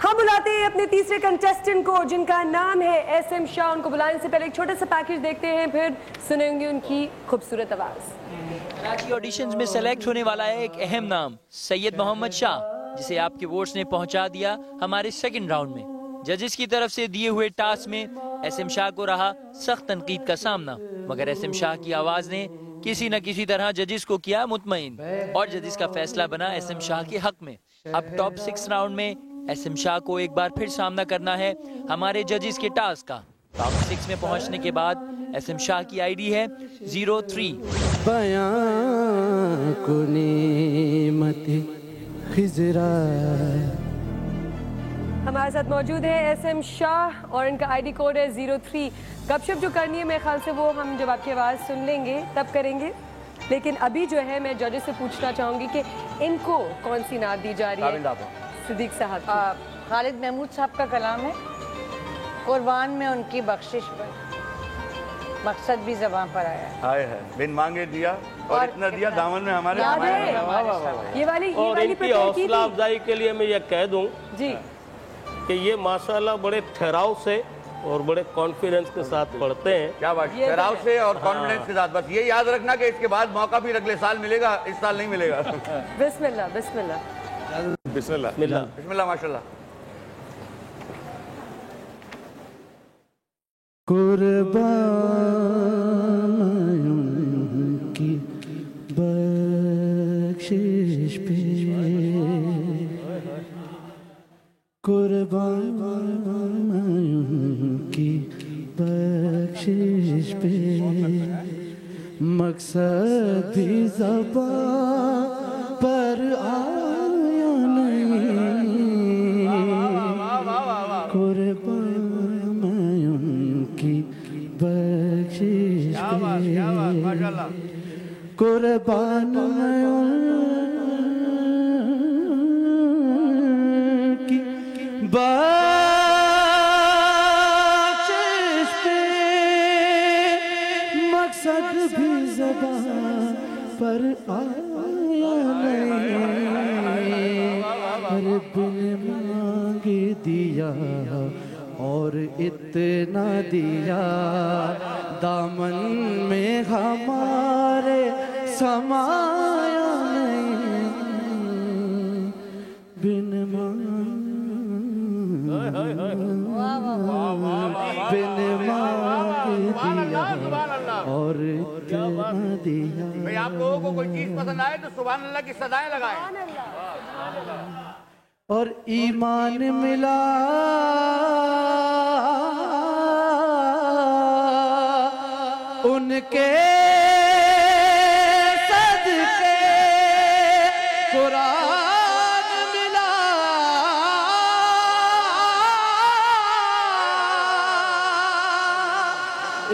S8: हम बुलाते हैं अपने तीसरे कंटेस्टेंट को, जिनका नाम है SM शाह। उनको बुलाने से पहले एक छोटा सा पैकेज देखते हैं, फिर सुनेंगे उनकी खूबसूरत आवाज।
S10: कराची ऑडिशंस में सेलेक्ट होने वाला है एक अहम नाम, सैयद मोहम्मद शाह, जिसे आपके वोट्स ने पहुंचा दिया हमारे सेकंड राउंड में। जजेस की तरफ से दिए हुए टास्क में SM शाह को रहा सख्त तनकीद का सामना, मगर SM शाह की आवाज ने किसी न किसी तरह जजेस को किया मुतमईन और जजेस का फैसला बना SM शाह के हक में। अब टॉप 6 राउंड में SM शाह को एक बार फिर सामना करना है हमारे जजेस के टास्क का। टॉप 6 में पहुंचने के बाद SM शाह की आईडी है 03।
S11: बयां को नेमते खिजरा।
S8: हमारे साथ मौजूद है SM शाह और इनका आईडी कोड है 03। गपशप जो करनी है मेरे ख्याल से वो हम जब आपकी आवाज़ सुन लेंगे तब करेंगे, लेकिन अभी जो है मैं जजेस से पूछना चाहूँगी कि इनको कौन सी नात दी जा रही है। सिद्दीक साहब,
S12: खालिद महमूद साहब का कलाम है कुर्बान में उनकी बख्शिश पर मकसद भी ज़बान पर आया
S7: आए है, बिन मांगे दिया और इतना दिया दामन में हमारे।
S8: ये वाली
S9: और इनकी हौसला अफजाई के लिए मैं ये कह दूं
S8: जी
S9: कि ये माशाल्लाह बड़े ठहराव से और बड़े कॉन्फिडेंस के साथ पढ़ते हैं।
S7: क्या बात, ठहराव से और कॉन्फिडेंस के साथ। बस ये याद रखना कि इसके बाद मौका भी अगले साल मिलेगा, इस साल नहीं मिलेगा।
S8: बिस्मिल्लाह बिस्मिल्लाह
S7: बिस्मिल्लाह बिस्मिल्लाह माशाल्लाह।
S13: कुर्बान की बख्शिश पे, कुर्बान की बख्शिश पे, मकसद भी ज़बान पर आया नहीं। कुर्बान की बख्शिश पे, कुर्बान की बख्शिश पे, मकसद भी ज़बान पर आया नहीं। हर बिन मांगे दिया और इतना दिया, दामन में हमारे समाया नहीं। बिन मांगे दिया और इतना दिया।
S7: भाई आप लोगों को कोई चीज पसंद आए तो सुभान अल्लाह की सदाएं लगाएं।
S13: और ईमान मिला उनके सदके, कुरान मिला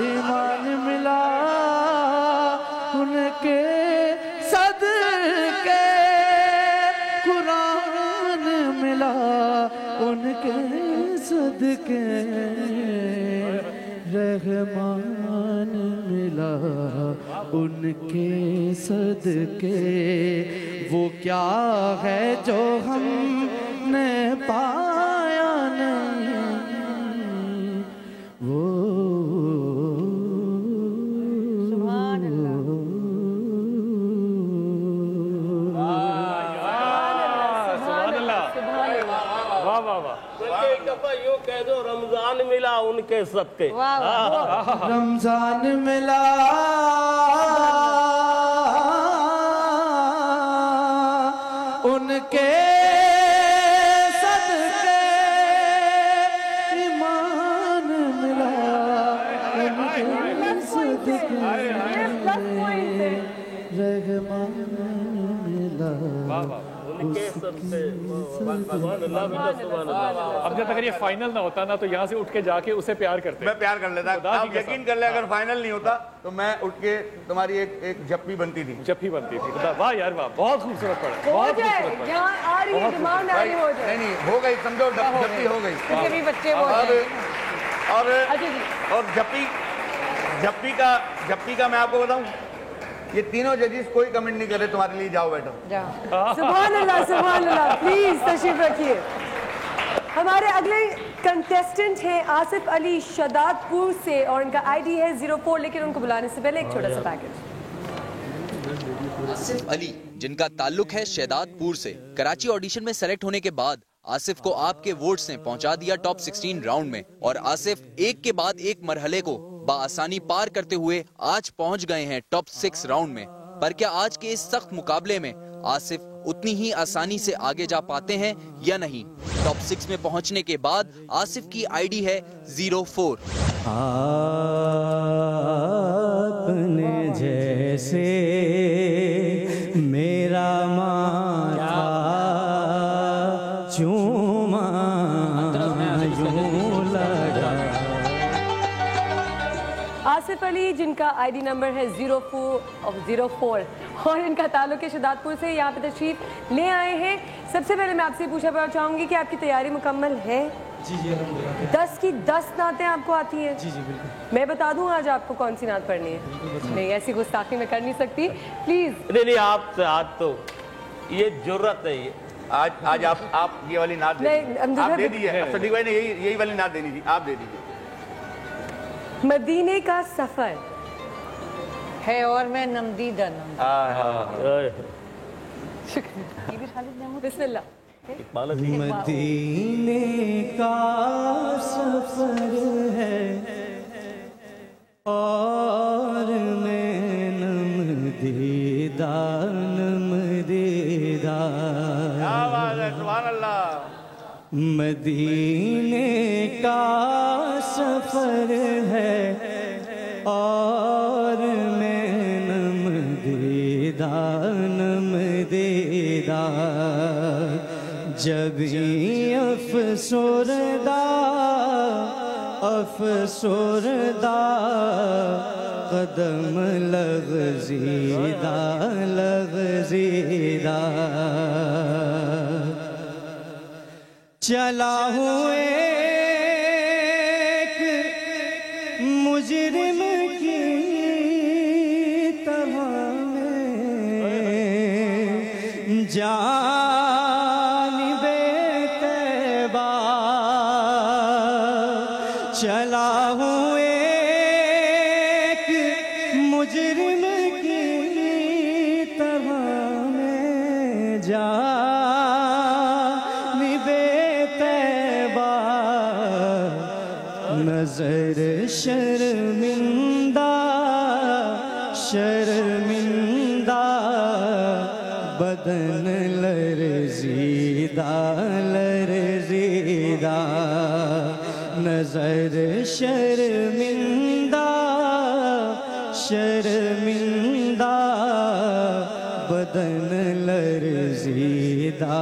S13: ईमान मिला उनके सदके, कुरान मिला उनके सदके, रहमान मिला उनके सदके। वो क्या है जो हमने पाया नहीं, वो
S9: एक दफा यूँ कह दो, रमजान मिला उनके सदके।
S13: रमजान मिला उनके सदके, ईमान मिला उनके सदके, रहमान मिला
S9: उनके सदके।
S14: अब जब तक ये फाइनल ना होता ना तो यहाँ से उठ के जाके उसे प्यार करते।
S7: मैं प्यार कर लेता। आप यकीन कर ले, अगर फाइनल नहीं होता तो मैं उठ के तुम्हारी एक जप्पी बनती थी।
S14: जप्पी बनती थी। वाह यार वाह, बहुत खूबसूरत पड़ा, बहुत खूबसूरत पड़ा।
S8: यहाँ आ रही है डिमांड, आ रही हो जाए।
S7: नहीं हो गई, समझो जप्पी हो गई।
S8: भी बच्चे
S7: और जप्पी का मैं आपको बताऊं, ये तीनों जजेस कोई कमेंट नहीं कर रहे तुम्हारे लिए। जाओ बैठो।
S8: सुभान अल्लाह सुभान अल्लाह। प्लीज तशरीफ रखिए। हमारे अगले कंटेस्टेंट हैं आसिफ अली शदादपुर से और इनका आईडी है 04। लेकिन उनको बुलाने से पहले एक छोटा सा पैकेज।
S5: आसिफ अली, जिनका ताल्लुक है शहदादपुर से, कराची ऑडिशन में सेलेक्ट होने के बाद आसिफ को आपके वोट्स ने पहुंचा दिया टॉप 16 राउंड में और आसिफ एक के बाद एक मरहले को बआसानी पार करते हुए आज पहुंच गए हैं टॉप 6 राउंड में। पर क्या आज के इस सख्त मुकाबले में आसिफ उतनी ही आसानी से आगे जा पाते हैं या नहीं? टॉप 6 में पहुंचने के बाद आसिफ की आईडी है 04।
S13: आपने जैसे मेरा माथा चूमा यूं लगा।
S8: आसिफ अली, जिनका आईडी नंबर है 04 और इनका ताल्लुक है शहदादपुर से, यहाँ पे तशरीफ ले आए हैं। सबसे पहले मैं आपसे पूछना चाहूंगी कि आपकी तैयारी मुकम्मल है?
S13: जी जी अल्हम्दुलिल्लाह।
S8: 10 की 10 नातें आपको आती हैं?
S13: जी जी बिल्कुल।
S8: मैं बता दूं आज आपको कौन सी नात पढ़नी है? नहीं, ऐसी गुस्ताखी मैं कर नहीं सकती, प्लीज।
S9: नहीं आप आज तो ये जरूरत है ये।
S7: आज आप ये वाली नात आप दे दी है। सदीक भाई ने यही वाली नात देनी थी, आप दे दीजिए।
S8: मदीने का सफर
S12: है और मैं नमदीदा
S8: बिस्मिल्लाह।
S13: मदीने का सफर है और मैं नमदीदा नमदीदा।
S7: सुभान अल्लाह।
S13: मदीने का सफर है और मैं नमदीदा नमदीदा। जब अफसरदा अफसरदा कदम लग़ज़ीदा लग़ज़ीदा। चला हूँ एक मुजरिम की तरह में जानिबे तैबा। चला हूँ एक मुजरिम की तरह में जानिबे तैबा। नजर शर्मिंदा शर्मिंदा बदन लरज़ीदा लरज़ीदा। नजर शर्मिंदा शर्मिंदा बदन लरज़ीदा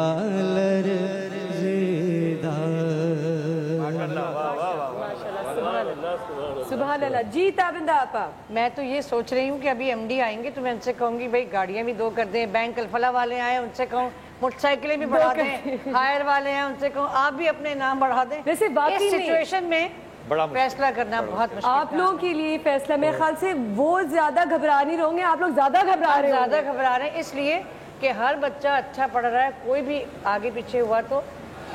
S13: लरज़ीदा।
S8: सुभान अल्लाह। जी ताबिंदा आपा,
S12: मैं तो ये सोच रही हूँ कि अभी एमडी आएंगे तो मैं उनसे कहूँगी भाई गाड़ियाँ भी 2 कर दें, बैंक अल्फला वाले आए उनसे कहूँ मोटरसाइकिलें भी बढ़ा दें, हायर वाले हैं उनसे कहूँ आप भी अपने नाम बढ़ा दें।
S8: वैसे बाकी
S12: सिचुएशन में बड़ा फैसला करना बहुत मुश्किल
S8: आप लोगों के लिए फैसला। मेरे ख्याल से वो ज्यादा घबरा नहीं रहोगे, आप लोग ज्यादा घबरा रहे हैं।
S12: ज्यादा घबरा रहे हैं इसलिए कि हर बच्चा अच्छा पढ़ रहा है, कोई भी आगे पीछे हुआ तो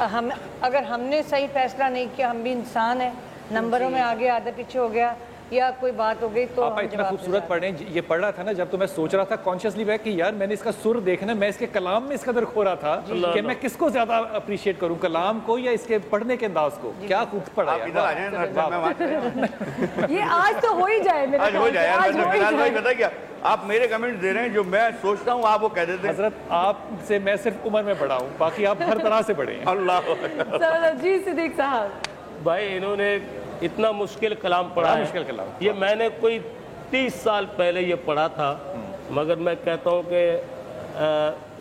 S12: हम अगर हमने सही फैसला नहीं किया, हम भी इंसान है, नंबरों में आगे आधे पीछे हो गया या कोई बात हो गई तो
S14: आप इतना खूबसूरत पढ़ रहे हैं। ये पढ़ रहा था ना जब, तो मैं सोच रहा था कॉन्शियसली बैक कि यार मैंने इसका सुर देखना, मैं इसके कलाम में इसका दर खो रहा था कि मैं किसको ज्यादा अप्रिशिएट करूं, कलाम को या इसके पढ़ने के अंदाज को। क्या खूब पढ़ा है।
S8: ये आज तो हो ही जाए मेरा,
S7: आज हो जाए। पता क्या आप मेरे कमेंट दे रहे हैं, जो मैं सोचता हूँ आप वो कह देते हैं।
S14: हजरत आपसे मैं सिर्फ उम्र में बड़ा हूँ, बाकी आप हर तरह से बड़े हैं।
S7: अल्लाह।
S8: जी सिद्दीक साहब,
S9: भाई इन्होंने इतना मुश्किल कलाम पढ़ा है।
S14: मुश्किल कलाम
S9: ये मैंने कोई 30 साल पहले ये पढ़ा था, मगर मैं कहता हूँ कि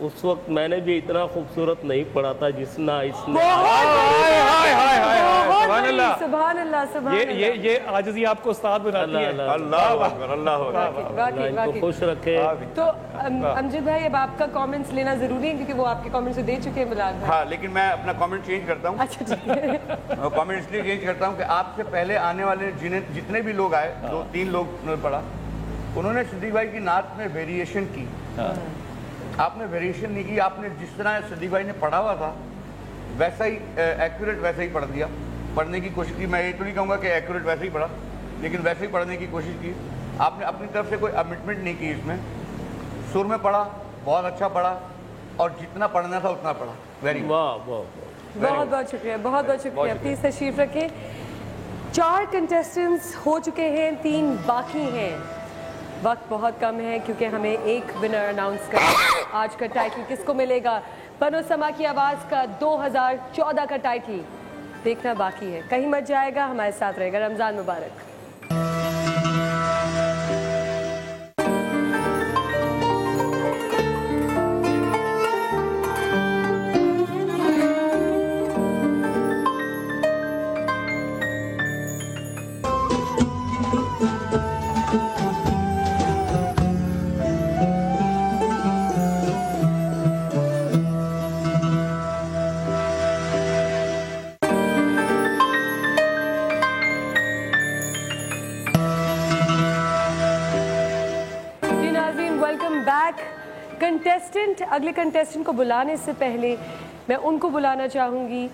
S9: उस वक्त मैंने भी इतना खूबसूरत नहीं पढ़ा था जितना इसने।
S8: सुभान अल्लाह।
S14: ये आजिज़ी आपको उस्ताद बनाती है।
S9: अल्लाह खुश रखे।
S8: तो अमजद भाई अब आपका कमेंट्स लेना जरूरी है क्योंकि वो आपके कमेंट्स दे चुके हैं बिलाल भाई।
S7: हाँ, लेकिन मैं अपना कमेंट चेंज करता हूँ।
S8: अच्छा ठीक है।
S7: कमेंट इसलिए चेंज करता हूँ कि आपसे पहले आने वाले जितने भी लोग आए, 2-3 लोग ने पढ़ा, उन्होंने सिद्दीक भाई की नात में वेरिएशन की। आपने वेरिएशन नहीं की, आपने जिस तरह सिद्दीक भाई ने पढ़ा हुआ था वैसा ही एक्यूरेट वैसा ही पढ़ दिया, पढ़ने की कोशिश की। मैं ये तो नहीं कहूँगा कि एक्यूरेट वैसे ही पढ़ा, लेकिन वैसे ही पढ़ने की कोशिश की। आपने अपनी तरफ से कोई कमिटमेंट नहीं की इसमें। सुर में पढ़ा, बहुत अच्छा पढ़ा, और जितना पढ़ना था उतना पढ़ा। वेरी
S8: बहुत बहुत शुक्रिया, बहुत बहुत शुक्रिया। प्लीज तशरीफ रखें। 4 कंटेस्टेंट्स हो चुके हैं, 3 बाकी हैं। वक्त बहुत कम है क्योंकि हमें एक विनर अनाउंस करना। आज का टाइटल किसको मिलेगा? पनो समा की आवाज़ का 2014 का टाइटल देखना बाकी है, कहीं मत जाएगा, हमारे साथ रहेगा। रमज़ान मुबारक। कंटेस्टेंट, अगले कंटेस्टेंट को बुलाने से पहले मैं उनको बुलाना चाहूँगी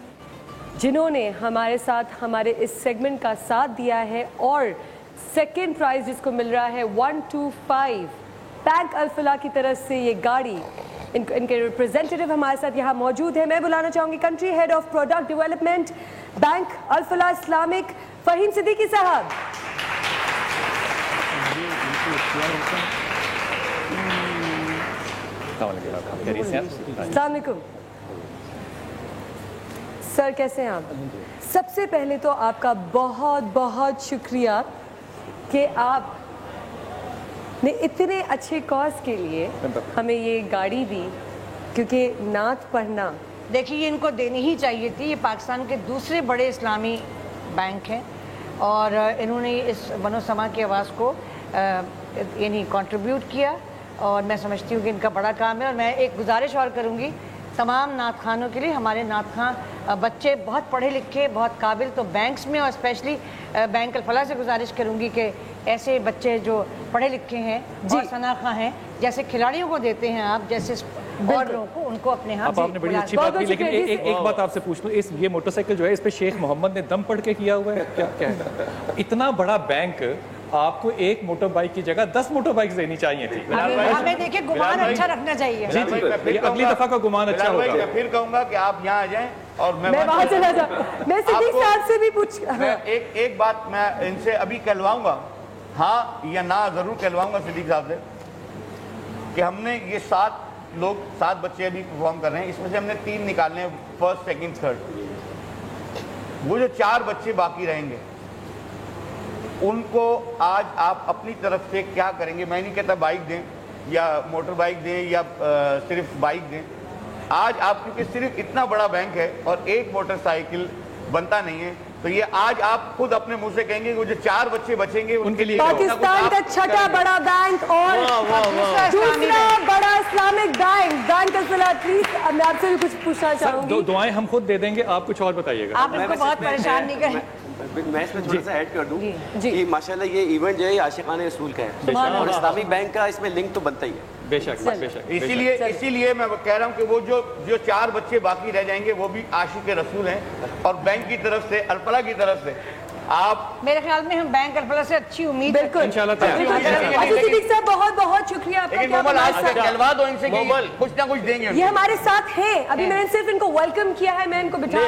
S8: जिन्होंने हमारे साथ हमारे इस सेगमेंट का साथ दिया है और सेकेंड प्राइज जिसको मिल रहा है 125 बैंक अल-फलाह की तरफ से ये गाड़ी। इनके रिप्रेजेंटेटिव हमारे साथ यहाँ मौजूद है। मैं बुलाना चाहूँगी country head of product development bank Alfalah Islamic Faheem Siddiqui साहब। अस्सलाम वालेकुम सर, कैसे हैं आप? सबसे पहले तो आपका बहुत बहुत शुक्रिया कि आप ने इतने अच्छे कॉज के लिए हमें ये गाड़ी दी, क्योंकि नात पढ़ना
S12: देखिए इनको देनी ही चाहिए थी। ये पाकिस्तान के दूसरे बड़े इस्लामी बैंक हैं और इन्होंने इस वनो-समा की आवाज़ को यानी कंट्रीब्यूट किया और मैं समझती हूँ कि इनका बड़ा काम है। और मैं एक गुजारिश और करूँगी तमाम नात खानों के लिए, हमारे नात खां बच्चे बहुत पढ़े लिखे, बहुत काबिल, तो बैंक्स में और स्पेशली बैंक अल-फलाह से गुजारिश करूँगी कि ऐसे बच्चे जो पढ़े लिखे हैं और सनाखा हैं, जैसे खिलाड़ियों को देते हैं आप, जैसे बॉलरों को, उनको अपने हाथ।
S14: आपने बड़ी अच्छी बात की, लेकिन एक बात आपसे पूछ लूँ, इस ये मोटरसाइकिल जो है इस पे शेख मोहम्मद ने दम पढ़ के किया हुआ है, क्या है? इतना बड़ा बैंक, आपको एक मोटर बाइक की जगह 10 मोटर बाइक देनी चाहिए थी।
S12: हमें देखिए गुमान अच्छा रखना चाहिए।
S14: जी जी, अगली दफा का गुमान अच्छा होगा।
S7: मैं फिर कहूंगा कि आप यहाँ आ जाएं और मैं
S8: वहाँ चला जाऊँ। मैं सिद्दीक साहब से भी पूछ,
S7: एक बात मैं इनसे अभी कहलवाऊंगा, हाँ या ना जरूर कहलवाऊंगा सिद्दीक साहब से, कि हमने ये 7 बच्चे अभी परफॉर्म कर रहे हैं, इसमें से हमने 3 निकालने हैं, फर्स्ट सेकंड थर्ड। वो जो 4 बच्चे बाकी रहेंगे उनको आज आप अपनी तरफ से क्या करेंगे? मैं नहीं कहता बाइक दें या मोटर बाइक दें या सिर्फ बाइक दें। आज आप, क्योंकि सिर्फ इतना बड़ा बैंक है और एक मोटरसाइकिल बनता नहीं है, तो ये आज आप खुद अपने मुंह से कहेंगे वो जो 4 बच्चे बचेंगे उनके लिए
S8: पाकिस्तान का छठा बड़ा बैंक और दूसरा बड़ा इस्लामिक बैंक अल-फलाह। प्लीज मैं आपसे भी कुछ पूछना चाहूंगी।
S14: दुआएं हम खुद दे देंगे, आप कुछ और बताइएगा।
S12: आप इनको बहुत परेशान नहीं करें।
S15: मैं इसमें थोड़ा सा ऐड कर दूं कि माशाल्लाह ये इवेंट जो है आशिकाने रसूल का है और इस्लामिक बैंक का इसमें लिंक तो बनता ही है।
S14: बेशक बेशक।
S7: इसीलिए मैं कह रहा हूँ कि वो जो 4 बच्चे बाकी रह जाएंगे वो भी आशिक रसूल हैं और बैंक की तरफ से, अल-फलाह की तरफ से आप,
S12: मेरे ख्याल में हम बैंक अल-फलाह से अच्छी उम्मीद
S8: बिल्कुल इंशाल्लाह। सिद्दीक साहब बहुत बहुत शुक्रिया आपका।
S7: कहलवा दो इनसे कुछ ना कुछ देंगे।
S8: ये हमारे साथ हैं, अभी मैंने सिर्फ इनको वेलकम किया है, मैं इनको बिठा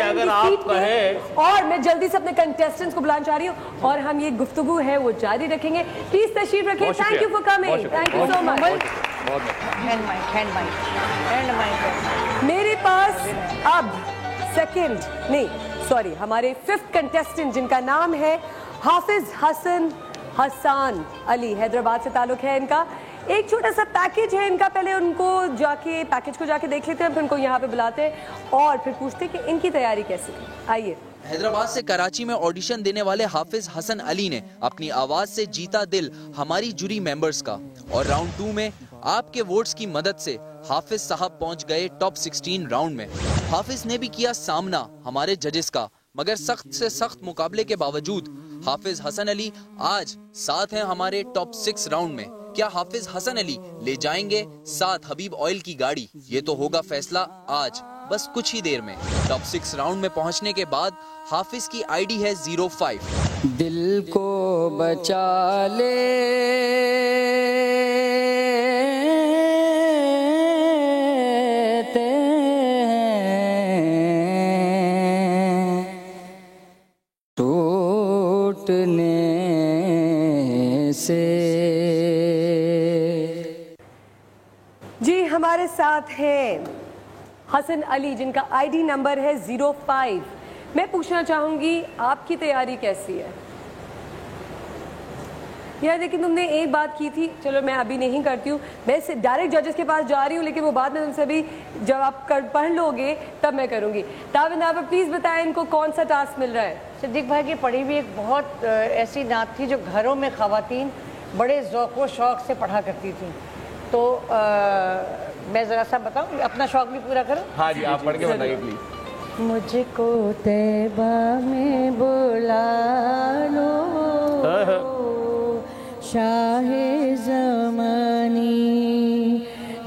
S8: सीट पे और मैं जल्दी से अपने कंटेस्टेंट्स को बुलाना चाह रही हूँ और हम ये गुफ्तगू है वो जारी रखेंगे। प्लीज तशरीफ रखें। Thank you for coming. Thank you so much. मेरे पास अब हमारे 5th कंटेस्टेंट जिनका नाम है हाफिज हसन अली, हैदराबाद से ताल्लुक है इनका। एक छोटा सा पैकेज है इनका, पहले उनको पैकेज को जाके देख लेते हैं, फिर उनको यहाँ पे बुलाते हैं और फिर पूछते हैं कि इनकी तैयारी कैसी है। आइए।
S5: हैदराबाद से कराची में ऑडिशन देने वाले हाफिज हसन अली ने अपनी आवाज से जीता दिल हमारी जूरी मेंबर्स का और राउंड 2 में आपके वोट्स की मदद से हाफिज साहब पहुंच गए टॉप 16 राउंड में। हाफिज ने भी किया सामना हमारे जजेस का, मगर सख्त से सख्त मुकाबले के बावजूद हाफिज हसन अली आज साथ हैं हमारे टॉप 6 राउंड में। क्या हाफिज हसन अली ले जाएंगे साथ हबीब ऑयल की गाड़ी? ये तो होगा फैसला आज, बस कुछ ही देर में। टॉप 6 राउंड में पहुंचने के बाद हाफिज की आईडी है 05।
S13: दिल को बचा ले टूटने से।
S8: जी हमारे साथ हैं हसन अली जिनका आईडी नंबर है 05। मैं पूछना चाहूंगी आपकी तैयारी कैसी है? यार लेकिन तुमने एक बात की थी, चलो मैं अभी नहीं करती हूँ, मैं डायरेक्ट जजेस के पास जा रही हूँ, लेकिन वो बाद में तुमसे भी जब आप पढ़ लोगे तब मैं करूँगी। ताबिन आप प्लीज़ बताएं इनको कौन सा टास्क मिल रहा है?
S12: सिद्दीक भाई की पढ़ी हुई एक बहुत ऐसी नात थी जो घरों में ख़वातीन बड़े ज़ौक़ व शौक़ से पढ़ा करती थी। तो मैं ज़रा सा बताऊँ, अपना शौक़ भी पूरा करूँ?
S14: हाँ जी, आप पढ़ के बताइए प्लीज़।
S12: मुझको तैबा में बुला लो शाहे ज़मानी,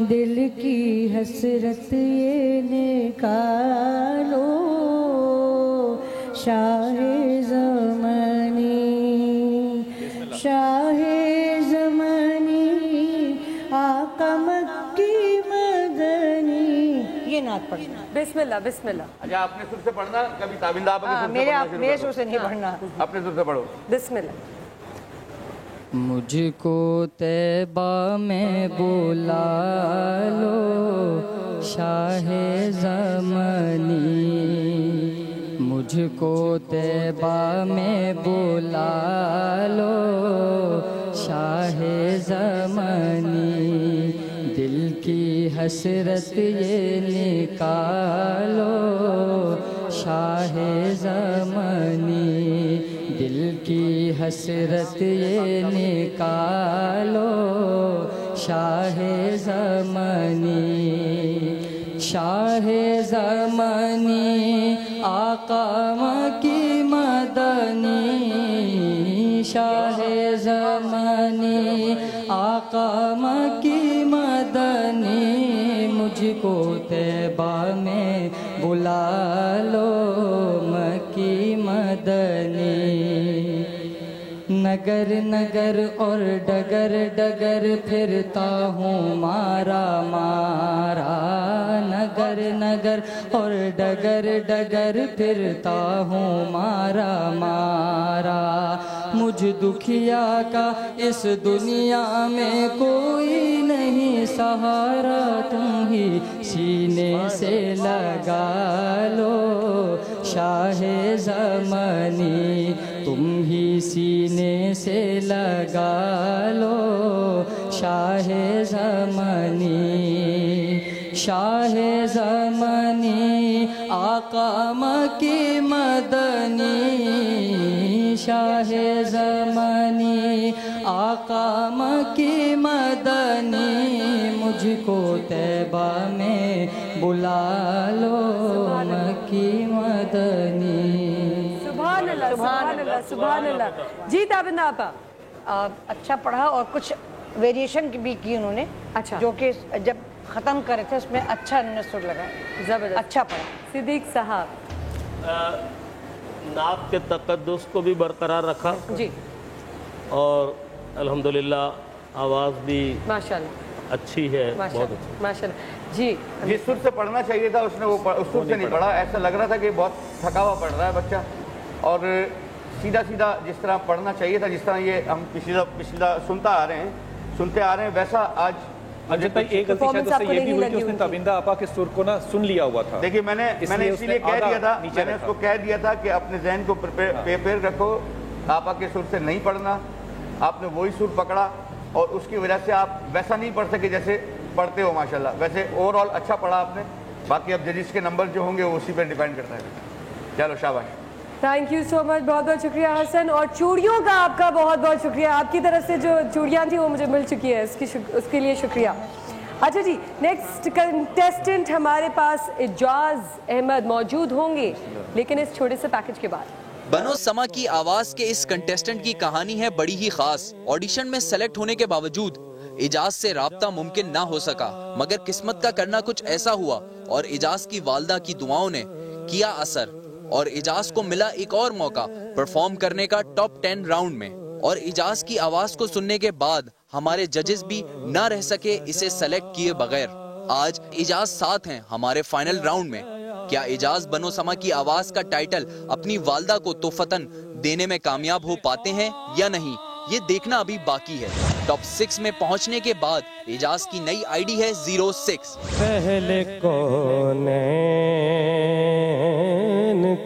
S12: दिल
S16: हसरत ये निकालो शाहे ज़मानी आका मक्की मदनी।
S12: ये नात पढ़ना।
S8: बिस्मिल्लाह बिस्मिल्लाह।
S7: अच्छा आपने सुर से पढ़ना, कभी ताबिंदा आपके सुर से
S12: मेरे सुर से नहीं पढ़ना,
S7: अपने सुर से पढ़ो।
S8: बिस्मिल्लाह।
S13: मुझको तैबा में बुला लो शाहे ज़मानी, मुझको तैबा में बुला लो शाहे ज़मानी, दिल की हसरत ये निकालो शाहे ज़मानी, दिल की हसरत ये निकालो शाहे ज़मानी। शाहे ज़मानी आका मक्की मदनी, शाहे ज़मानी आका मक्की मदनी, मुझको तैबा में बुला लो मक्की मदनी। नगर नगर और डगर डगर फिरता हूँ मारा मारा, नगर नगर और डगर डगर फिरता हूँ मारा मारा, मुझ दुखिया का इस दुनिया में कोई नहीं सहारा, तुम ही सीने से लगा लो शाहे ज़मानी, तुम ही सीने से लगा लो शाहे ज़मानी। शाहे ज़मानी आका मक्की मदनी, शाहे ज़मानी आका मक्की मदनी, मुझको तैबा में बुला लो मक्की मदनी।
S8: सुभान अल्लाह सुभान अल्लाह सुभान अल्लाह। जी ताबिंदा आपा
S12: अच्छा पढ़ा और कुछ वेरिएशन भी की उन्होंने। अच्छा। जो कि जब ख़त्म कर रहे थे उसमें अच्छा सुर लगा, ज़बरदस्त अच्छा पढ़ा।
S8: सिद्दीक साहब
S9: नात के तकद्दुस को भी बरकरार रखा
S8: जी,
S9: और अल्हम्दुलिल्लाह आवाज़ भी
S8: माशाल्लाह
S9: अच्छी है, बहुत अच्छी
S8: माशाल्लाह। जी
S7: जिस सुर से पढ़ना चाहिए था उसने उस सुर से नहीं पढ़ा, ऐसा लग रहा था कि बहुत थका हुआ पढ़ रहा है बच्चा, और सीधा सीधा जिस तरह पढ़ना चाहिए था, जिस तरह ये हम पिछला सुनते आ रहे हैं वैसा आज।
S14: अच्छा एक गलती शायद उससे ये भी हुई कि उसने ताबिंदा आपा के सुर को ना सुन लिया हुआ था।
S7: देखिए मैंने इसीलिए कह दिया था, मैंने उसको कह दिया था कि अपने जहन को प्रिपेयर रखो, आपा के सुर से नहीं पढ़ना, आपने वही सुर पकड़ा और उसकी वजह से आप वैसा नहीं पढ़ सके जैसे पढ़ते हो माशाल्लाह। वैसे ओवरऑल अच्छा पढ़ा आपने, बाकी अब जजिस के नंबर जो होंगे वो उसी पर डिपेंड करता है। चलो शाबाश।
S8: थैंक यू सो मच, बहुत बहुत शुक्रिया हसन, और चूड़ियों का आपका बहुत बहुत शुक्रिया, आपकी तरफ से जो चूड़ियाँ थी वो मुझे मिल चुकी है, उसके लिए शुक्रिया। अच्छा जी, नेक्स्ट कंटेस्टेंट हमारे पास इजाज अहमद मौजूद होंगे, लेकिन इस छोटे से पैकेज के बाद।
S5: बनो समा की आवाज के इस कंटेस्टेंट की कहानी है बड़ी ही खास। ऑडिशन में सेलेक्ट होने के बावजूद इजाज से राब्ता मुमकिन ना हो सका, मगर किस्मत का करना कुछ ऐसा हुआ और इजाज की वालदा की दुआओं ने किया असर, और इजाज को मिला एक और मौका परफॉर्म करने का टॉप 10 राउंड में। और इजाज की आवाज को सुनने के बाद हमारे जजेस भी ना रह सके इसे सेलेक्ट किए बगैर। आज इजाज साथ हैं हमारे फाइनल राउंड में। क्या इजाज बनो समा की आवाज का टाइटल अपनी वालदा को तोहफतन देने में कामयाब हो पाते हैं या नहीं, ये देखना अभी बाकी है। टॉप 6 में पहुंचने के बाद इजाज की नई आईडी है 06।
S9: पहले कौनैन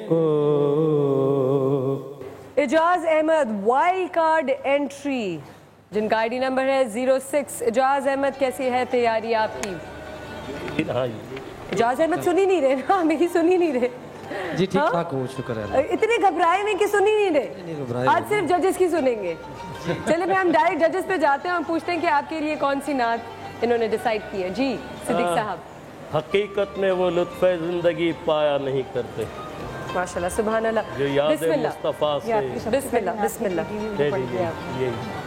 S9: को
S8: Ijaz Ahmed wild card entry, जिनका आईडी नंबर है 06। इजाज अहमद कैसी है तैयारी आपकी? इजाज अहमद सुन ही नहीं रहे ना, मेरी सुन ही नहीं रहे
S2: जी। ठीक ठाक हूँ, शुक्र है।
S8: इतने घबराए हुए कि सुन ही नहीं रहे, आज सिर्फ जजेस की सुनेंगे। चलिए फिर हम डायरेक्ट जजेस पे जाते हैं और पूछते हैं कि आपके लिए कौन सी नात इन्होंने डिसाइड की है। जी सिद्दीक साहब।
S9: हकीकत में वो लुत्फ़ जिंदगी पाया नहीं करते।
S8: माशाल्लाह सुभान अल्लाह।
S9: जो याद मुस्तफा से।
S8: बिस्मिल्लाह बिस्मिल्लाह।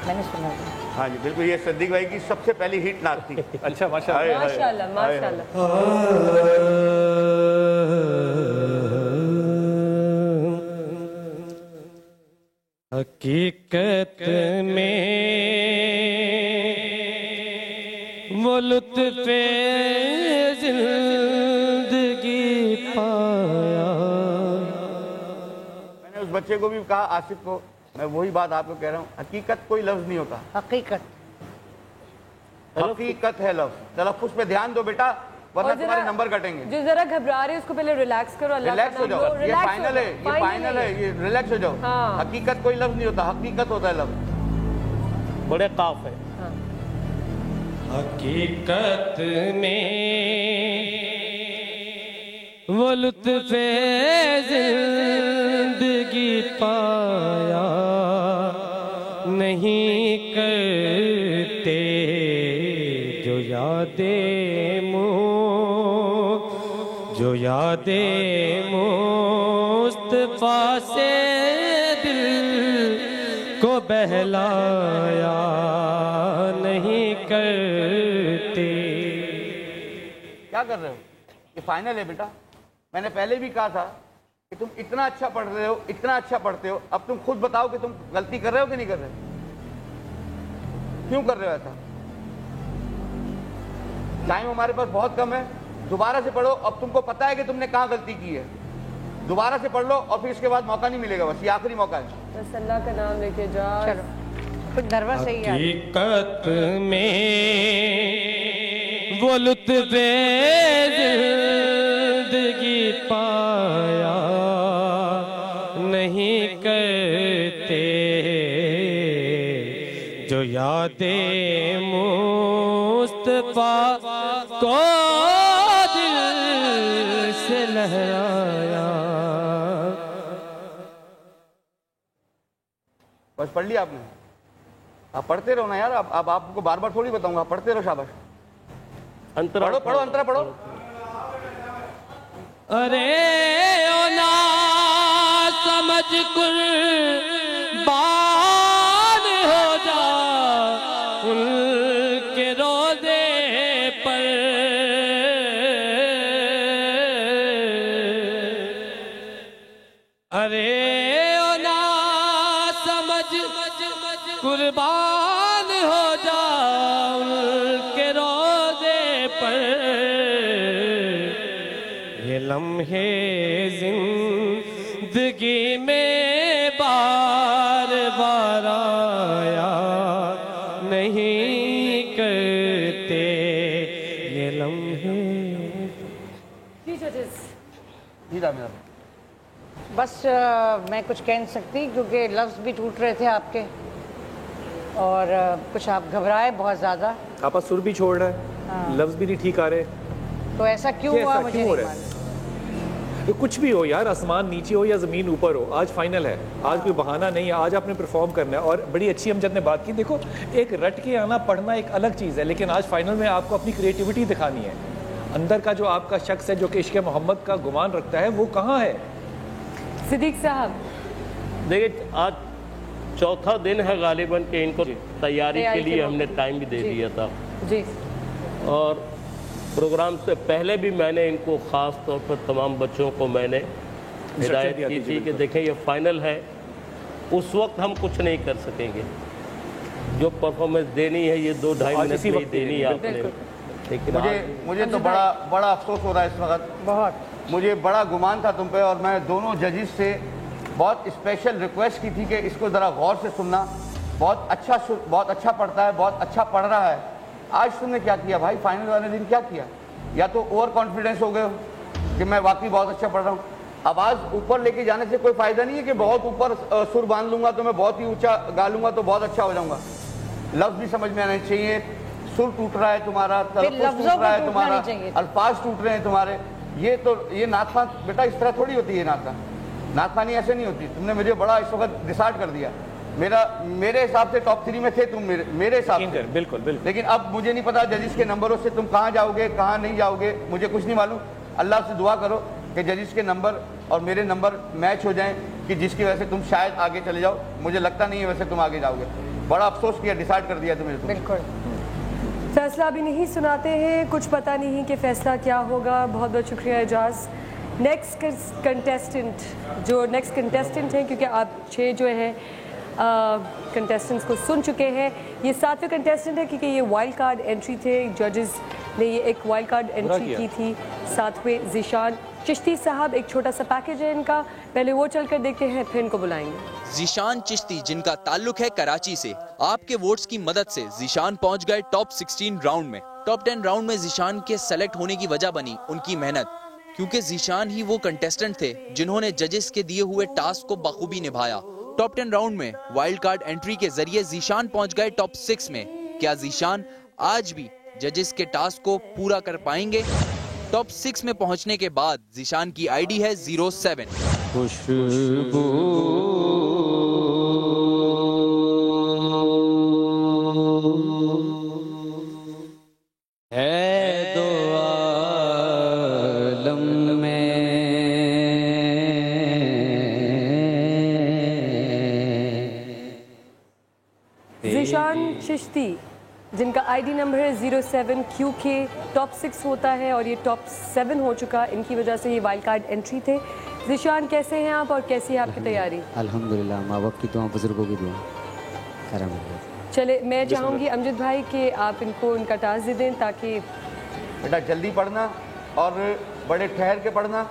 S12: मैंने सुना
S7: हाँ जी बिल्कुल, ये सिद्दीक भाई की सबसे पहली हिट नात थी।
S14: अच्छा माशाल्लाह
S8: माशाल्लाह माशाल्लाह।
S9: हकीकत में वो लुत्फ़े ज़िंदगी पाया।
S7: मैंने उस बच्चे को भी कहा, आसिफ को, मैं वही बात आपको कह रहा हूँ, हकीकत कोई लफ्ज नहीं होता,
S12: हकीकत
S7: हकीकत है लफ्ज। तलफ्फुज़ पे ध्यान दो बेटा, वरना तुम्हारे नंबर कटेंगे।
S8: जो जरा घबरा रहे उसको पहले रिलैक्स करो। अल्लाह
S7: रिलैक्स हो जाओ, ये फाइनल है, ये फाइनल है, ये रिलैक्स हो जाओ।
S8: हाँ।
S7: हकीकत कोई लफ्ज नहीं होता, हकीकत होता है लफ्ज।
S9: बड़े काफ है।
S8: हाँ।
S9: हकीकत में वो लुत्फ़े ज़िंदगी पाया नहीं करते जो यादें मुस्तफा से दिल को बहलाया नहीं करते।
S7: क्या कर रहे हो? ये फाइनल है बेटा। मैंने पहले भी कहा था कि तुम इतना अच्छा पढ़ रहे हो, इतना अच्छा पढ़ते हो, अब तुम खुद बताओ कि तुम गलती कर रहे हो कि नहीं कर रहे? क्यों कर रहे हो ऐसा? टाइम हमारे पास बहुत कम है, दोबारा से पढ़ो। अब तुमको पता है कि तुमने कहाँ गलती की है, दोबारा से पढ़ लो और फिर इसके बाद मौका नहीं मिलेगा, बस ये आखिरी मौका है।
S8: बस अल्लाह का नाम लेके जाओ।
S12: चलो कुछ धरवा सही है।
S9: हकीकत में वो लुत्फ़े ज़िंदगी पाया नहीं करते जो यादें मुस्तफा को दिल से लहराया।
S7: बस पढ़ लिया आपने? आप पढ़ते रहो ना यार, अब आपको बार बार थोड़ी बताऊंगा, आप पढ़ते रहो। शाबाश,
S9: अंतरा
S7: पढ़ो पढ़ो, अंतरा पढ़ो।
S9: अरे ओ ना समझ कुर्बान हो जा उनके रोज़े पर। अरे ओ ना समझ कुर्बान हो जा उनके रोज़े पर। ये लम्हे जिंदगी में बार बार आया नहीं करते ये लम्हे।
S12: बस मैं कुछ कह नहीं सकती क्योंकि लफ्ज़ भी टूट रहे थे आपके और कुछ आप घबराए बहुत ज़्यादा।
S14: आपका सुर भी छोड़ रहा है, लफ्ज़ भी नहीं ठीक आ रहे,
S12: तो ऐसा क्यों हुआ मुझे नहीं मालूम।
S14: तो कुछ भी हो यार, आसमान नीचे हो या ज़मीन ऊपर हो, आज फाइनल है, आज कोई बहाना नहीं है, आज आपने परफॉर्म करना है। और बड़ी अच्छी अमजद ने बात की। देखो, एक रट के आना पढ़ना एक अलग चीज़ है, लेकिन आज फाइनल में आपको अपनी क्रिएटिविटी दिखानी है। अंदर का जो आपका शख्स है जो कि इश्क़ मोहम्मद का गुमान रखता है, वो कहाँ है?
S8: सिद्दीक साहब
S9: देखिए, आज चौथा दिन है गालिबन के इनको तैयारी के लिए हमने टाइम भी दे दिया था
S8: जी।
S9: और प्रोग्राम से पहले भी मैंने इनको ख़ास तौर पर तमाम बच्चों को मैंने हिदायत की थी कि देखें ये फाइनल है, उस वक्त हम कुछ नहीं कर सकेंगे, जो परफॉर्मेंस देनी है ये 2-2.5 मिनट में देनी है आपने। लेकिन
S7: मुझे तो बड़ा अफसोस हो रहा है इस वक्त, बहुत। मुझे बड़ा गुमान था तुम पे और मैं दोनों जजेस से बहुत स्पेशल रिक्वेस्ट की थी कि इसको ज़रा गौर से सुनना। बहुत अच्छा पढ़ता है, बहुत अच्छा पढ़ रहा है। आज तुमने क्या किया भाई? फाइनल वाले दिन क्या किया? या तो ओवर कॉन्फिडेंस हो गए हो कि मैं वाकई बहुत अच्छा पढ़ रहा हूँ। आवाज़ ऊपर लेके जाने से कोई फ़ायदा नहीं है कि बहुत ऊपर सुर बांध लूँगा तो मैं बहुत ही ऊंचा गा लूँगा तो बहुत अच्छा हो जाऊँगा। लफ्ज़ भी समझ में आने चाहिए। सुर टूट रहा है तुम्हारा, तलफ़्फ़ुज़ टूट रहा है तुम्हारा, अल्फाज टूट रहे हैं तुम्हारे। ये नात बेटा इस तरह थोड़ी होती है। नात ऐसे नहीं होती। तुमने मुझे बड़ा इस वक्त डिसाइड कर दिया। मेरे हिसाब से टॉप 3 में थे तुम, मेरे हिसाब से।
S14: बिल्कुल बिल्कुल।
S7: लेकिन अब मुझे नहीं पता जजिस के नंबरों से तुम कहाँ जाओगे, कहाँ नहीं जाओगे, मुझे कुछ नहीं मालूम। अल्लाह से दुआ करो कि जजिस के नंबर और मेरे नंबर मैच हो जाएं, कि जिसकी वजह से तुम शायद आगे चले जाओ। मुझे लगता नहीं है वैसे तुम आगे जाओगे। बड़ा अफसोस किया, डिसाइड कर दिया तुमने।
S8: बिल्कुल, फैसला अभी नहीं सुनाते हैं, कुछ पता नहीं कि फैसला क्या होगा। बहुत बहुत शुक्रिया एजाज। नेक्स्ट कंटेस्टेंट हैं, क्योंकि आप 6 जो हैं कंटेस्टेंट्स को सुन चुके हैं, ये 7वें कंटेस्टेंट है, क्योंकि ये वाइल्ड कार्ड एंट्री थे। जजेस ने ये एक वाइल्ड कार्ड एंट्री की थी। 7वें ज़ीशान चिश्ती साहब, एक छोटा सा पैकेज है इनका, पहले वो चलकर देखते हैं, फिर इनको बुलाएंगे।
S5: ज़ीशान चिश्ती, जिनका ताल्लुक है कराची से, आपके वोट्स की मदद से ज़ीशान पहुंच गए टॉप 16 राउंड में। टॉप 10 राउंड में ज़ीशान के सेलेक्ट होने की वजह बनी उनकी मेहनत, क्योंकि ज़ीशान ही वो कंटेस्टेंट थे जिन्होंने जजेस के दिए हुए टास्क को बखूबी निभाया। टॉप 10 राउंड में वाइल्ड कार्ड एंट्री के जरिए ज़ीशान पहुंच गए टॉप 6 में। क्या ज़ीशान आज भी जजेस के टास्क को पूरा कर पाएंगे? टॉप 6 में पहुंचने के बाद ज़ीशान की आईडी है 07।
S13: खुशबू है दो आलम में,
S8: ज़ीशान चिश्ती, जिनका आईडी नंबर है 07, क्योंकि टॉप 6 होता है और ये टॉप 7 हो चुका, इनकी वजह से ये वाइल्ड कार्ड एंट्री थे। ज़ीशान, कैसे हैं आप और कैसी है आपकी तैयारी?
S17: अल्हम्दुलिल्लाह, माँ बाप की दुआ, बुजुर्गों की दुआ, करम है।
S8: चले, मैं चाहूँगी अमजद भाई कि आप इनको उनका टास्क दे दें, ताकि
S7: बेटा जल्दी पढ़ना और बड़े ठहर के पढ़ना,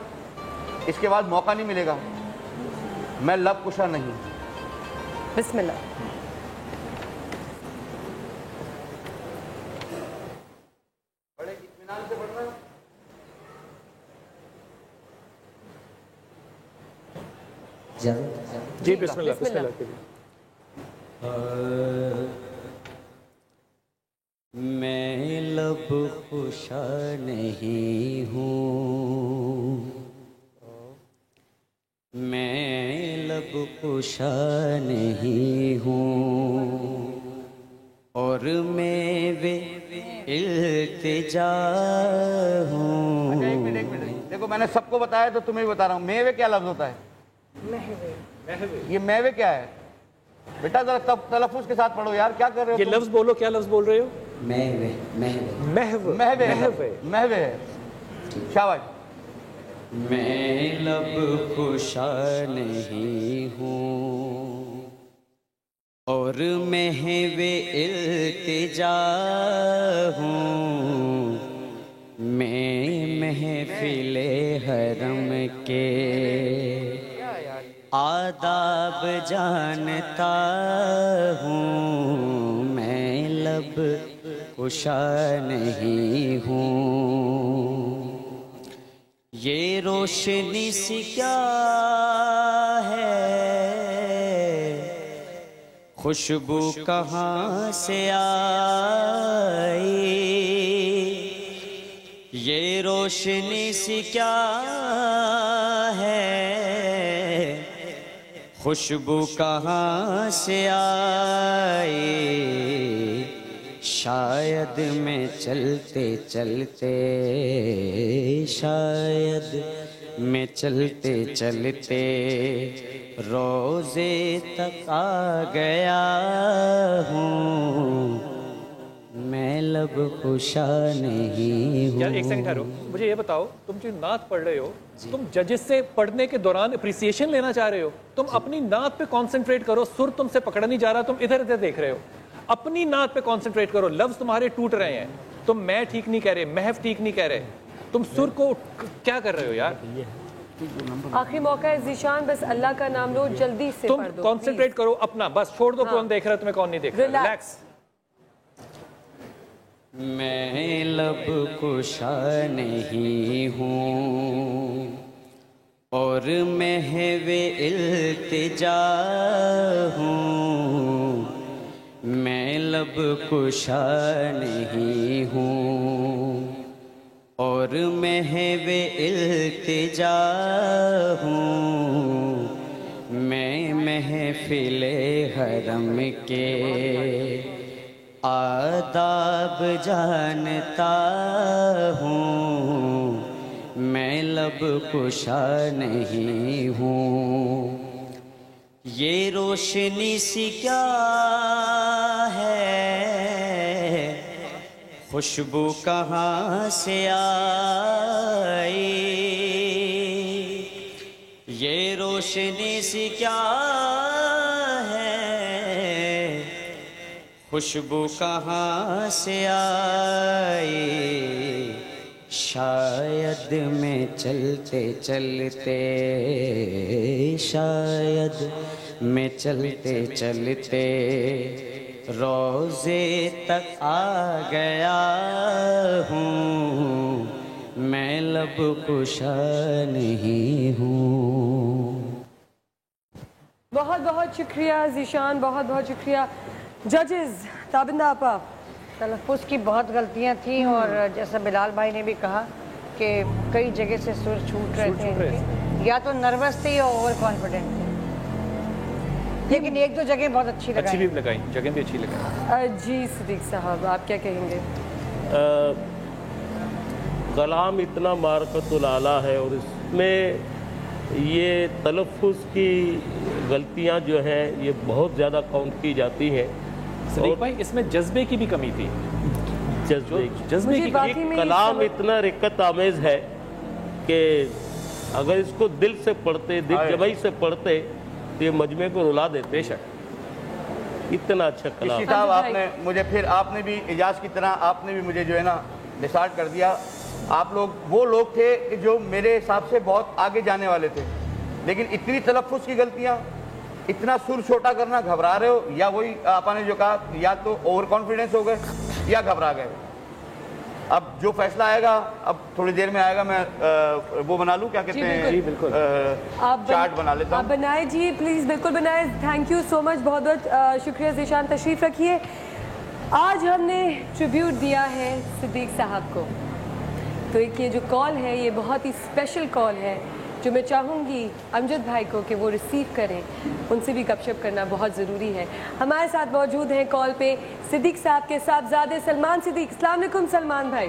S7: इसके बाद मौका नहीं मिलेगा। मैं लब कुशा नहीं।
S8: बिस्मिल्लाह।
S14: जी बिस्मिल्लाह, बिस्मिल्लाह।
S13: मैं लब खुशा नहीं हूँ, मैं लब खुशा नहीं हूँ, और मैं वे इल्तिजा हूँ।
S7: देखो मैंने सबको बताया तो तुम्हें भी बता रहा हूँ, मेवे क्या लफ्ज होता है? ये मेवे क्या है बेटा? जरा तब तलफ्फुज़ के साथ पढ़ो यार, क्या कर रहे हो?
S14: ये लफ्ज बोलो, क्या लफ्ज बोल रहे हो?
S13: महवे,
S14: महवे,
S7: महवे, महवे है। शाबाश।
S13: मैं लब खुशा नहीं हूँ, और महवे इल्तिजा हूँ, मैं महफिले हरम के आदाब जानता हूँ, मैं लब कुशा नहीं हूँ। ये रोशनी सी क्या है, खुशबू कहाँ से आई, ये रोशनी सी क्या है, खुशबू कहाँ से आई, शायद मैं चलते चलते, शायद मैं चलते चलते रोज़े तक आ गया हूँ, मैं लब खुशा नहीं हूँ।
S14: यार एक सेकंड ठहरो, मुझे ये बताओ, तुम जो नात पढ़ रहे हो, तुम जजेस से पढ़ने के दौरान अप्रिसिएशन लेना चाह रहे हो? तुम अपनी नात पे कंसंट्रेट करो, सुर तुमसे पकड़ा नहीं जा रहा, तुम इधर इधर देख रहे हो। अपनी नात पे कंसंट्रेट करो, लफ्ज तुम्हारे टूट रहे हैं। तुम मैं ठीक नहीं कह रहे, महव ठीक नहीं कह रहे, तुम सुर को क्या कर रहे हो यार?
S8: आखिरी मौका है ज़ीशान, बस अल्लाह का नाम लो, जल्दी से
S14: तुम
S8: पढ़ दो।
S14: कंसंट्रेट करो अपना, बस छोड़ दो कौन देख रहा है तुम्हें, कौन नहीं देख रहा। रिलैक्स।
S13: मैं लब कुशा नहीं हूँ, और महवे इल्तिजा हूँ, मैं लब कुशा नहीं हूँ, और महवे इल्तिजा हूँ, मैं महफिले हरम के आदाब जानता हूँ, मैं लब कुशा नहीं हूँ। ये रोशनी सी क्या है, खुशबू कहाँ से आई, ये रोशनी सी क्या है, खुशबू कहाँ से आई, शायद मैं चलते चलते, शायद मैं चलते चलते रोज़े तक आ गया हूँ, मैं लब कुशा नहीं हूँ।
S8: बहुत बहुत शुक्रिया ज़ीशान, बहुत बहुत शुक्रिया। जजेस ताबिंदा आपा,
S12: तलफ़्फ़ुज़ की बहुत गलतियाँ थी और जैसा बिलाल भाई ने भी कहा कि कई जगह से सुर छूट रहे थे इनके, या तो नर्वस थे या ओवर कॉन्फिडेंट थे, लेकिन एक दो जगह बहुत अच्छी
S14: भी लगाई, जगह भी अच्छी लगाई।
S8: जी सिद्दीक साहब, आप क्या कहेंगे?
S9: कलाम इतना मारकतुल आला है और इसमें ये तलफ़्फ़ुज़ की गलतियाँ जो हैं ये बहुत ज़्यादा काउंट की जाती हैं।
S14: सदीक भाई, इसमें जज्बे की भी कमी थी,
S9: जज्बे की कलाम इतना रिक्कत आमेज है कि अगर इसको दिल से पढ़ते, दिल जबई से पढ़ते तो ये मजमे को रुला देते।
S14: बेशक
S9: इतना अच्छा कलाम।
S7: साहब आपने मुझे फिर, आपने भी इजाज़ की तरह आपने भी मुझे जो है ना डिसाइड कर दिया। आप लोग वो लोग थे कि जो मेरे हिसाब से बहुत आगे जाने वाले थे, लेकिन इतनी तलफ़्फ़ुज़ की गलतियाँ, इतना सुर छोटा करना, घबरा रहे हो, या वही आपने जो कहा, या तो ओवर कॉन्फिडेंस हो गए या घबरा गए। अब जो फैसला आएगा, अब थोड़ी देर में आएगा, मैं वो बना लूं, क्या कहते हैं,
S14: जी बिल्कुल,
S7: चार्ट बना लेता हूं।
S8: आप बनाए जी, प्लीज़ बिल्कुल बनाए। थैंक यू सो मच, बहुत बहुत शुक्रिया ज़ीशान, तशरीफ़ रखिए। आज हमने ट्रिब्यूट दिया है सिद्दीक साहब को, तो एक ये जो कॉल है ये बहुत ही स्पेशल कॉल है, जो मैं चाहूँगी अमजद भाई को कि वो रिसीव करें, उनसे भी गपशप करना बहुत ज़रूरी है। हमारे साथ मौजूद हैं कॉल पे सिद्दीक साहब के साहबजादे सलमान सिद्दीक। अस्सलाम वालेकुम सलमान भाई।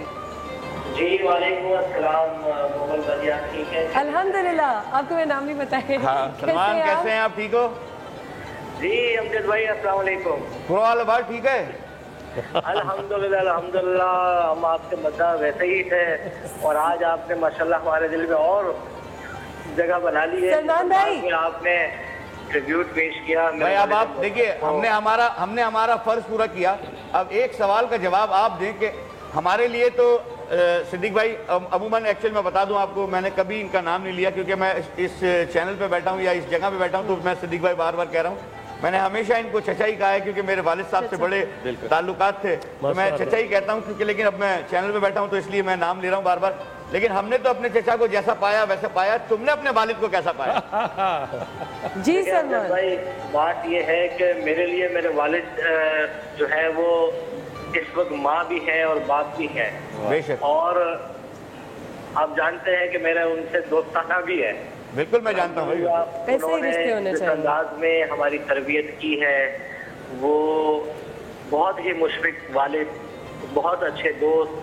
S18: जी वालेकुम अस्सलाम, मोहम्मद बदिया, ठीक है?
S8: अल्हम्दुलिल्लाह, आपको मैं नाम नहीं बताया।
S7: हाँ, सलमान कैसे हैं आप, ठीक हो?
S18: जी अमजद भाई अस्सलाम वालेकुम।
S7: पुराल बात ठीक है?
S18: अल्हम्दुलिल्लाह अल्हम्दुलिल्लाह, हम आपके मद्दा वैसे ही थे और आज आपने माशाल्लाह हमारे दिल में और जगह बना ली है।
S8: सलमान भाई,
S18: आपने ट्रिब्यूट पेश किया।
S7: भाई अब आप देखिए, हमने हमारा फर्ज पूरा किया। अब एक सवाल का जवाब आप दें कि हमारे लिए तो सिद्दीक भाई, अमूमन एक्चुअल में बता दूं आपको, मैंने कभी इनका नाम नहीं लिया, क्योंकि मैं इस चैनल पे बैठा हूं या इस जगह पे बैठा हूं, तो मैं सिद्दीक भाई बार बार कह रहा हूं, मैंने हमेशा इनको चचा ही कहा है, क्योंकि मेरे वालिद साहब से बड़े ताल्लुकात थे, तो मैं चचा ही कहता हूं, क्योंकि लेकिन अब मैं चैनल पे बैठा हूं तो इसलिए मैं नाम ले रहा हूं बार बार। लेकिन हमने तो अपने चचा को जैसा पाया वैसा पाया, तुमने अपने वालिद को कैसा पाया?
S8: जी सलमान
S18: भाई, बात ये है कि मेरे लिए मेरे वालिद जो है वो इस वक्त माँ भी है और बाप भी है,
S7: बेशक,
S18: और आप जानते हैं कि मेरा उनसे दोस्ताना भी है।
S7: बिल्कुल मैं जानता हूँ।
S18: उन्होंने जिस अंदाज में हमारी तरबियत की है, वो बहुत ही मुशफिक वालिद, बहुत अच्छे दोस्त।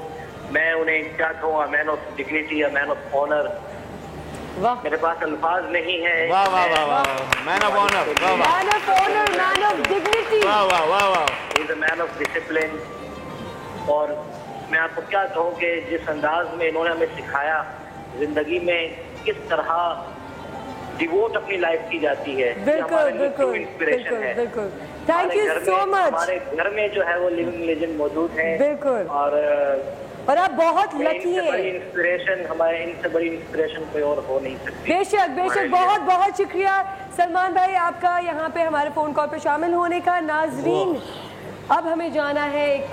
S18: मैं उन्हें क्या कहूँ, man of dignity, man of honour. मेरे पास अल्फाज नहीं है।
S7: वाह वाह वाह वाह, man of honour,
S8: man of honour, man of dignity,
S7: वाह वाह वाह वाह,
S18: he is a man of discipline. और मैं आपको क्या कहूँ कि जिस अंदाज में इन्होंने हमें सिखाया जिंदगी में किस तरह डिवोट अपनी लाइफ की जाती है,
S8: बिल्कुल बिल्कुल
S18: इंस्पिरेशन है।
S8: बिल्कुल, थैंक यू सो मच।
S18: हमारे घर में जो है वो लिविंग लेजेंड मौजूद है,
S8: बिल्कुल, और आप बहुत लकी हैं।
S18: इंस्पिरेशन, हमारे इनसे बड़ी इंस्पिरेशन कोई और हो नहीं सकती।
S8: बेशक बेशक, बहुत बहुत शुक्रिया सलमान भाई आपका यहाँ पे हमारे फोन कॉल पे शामिल होने का। नाजरीन, अब हमें जाना है एक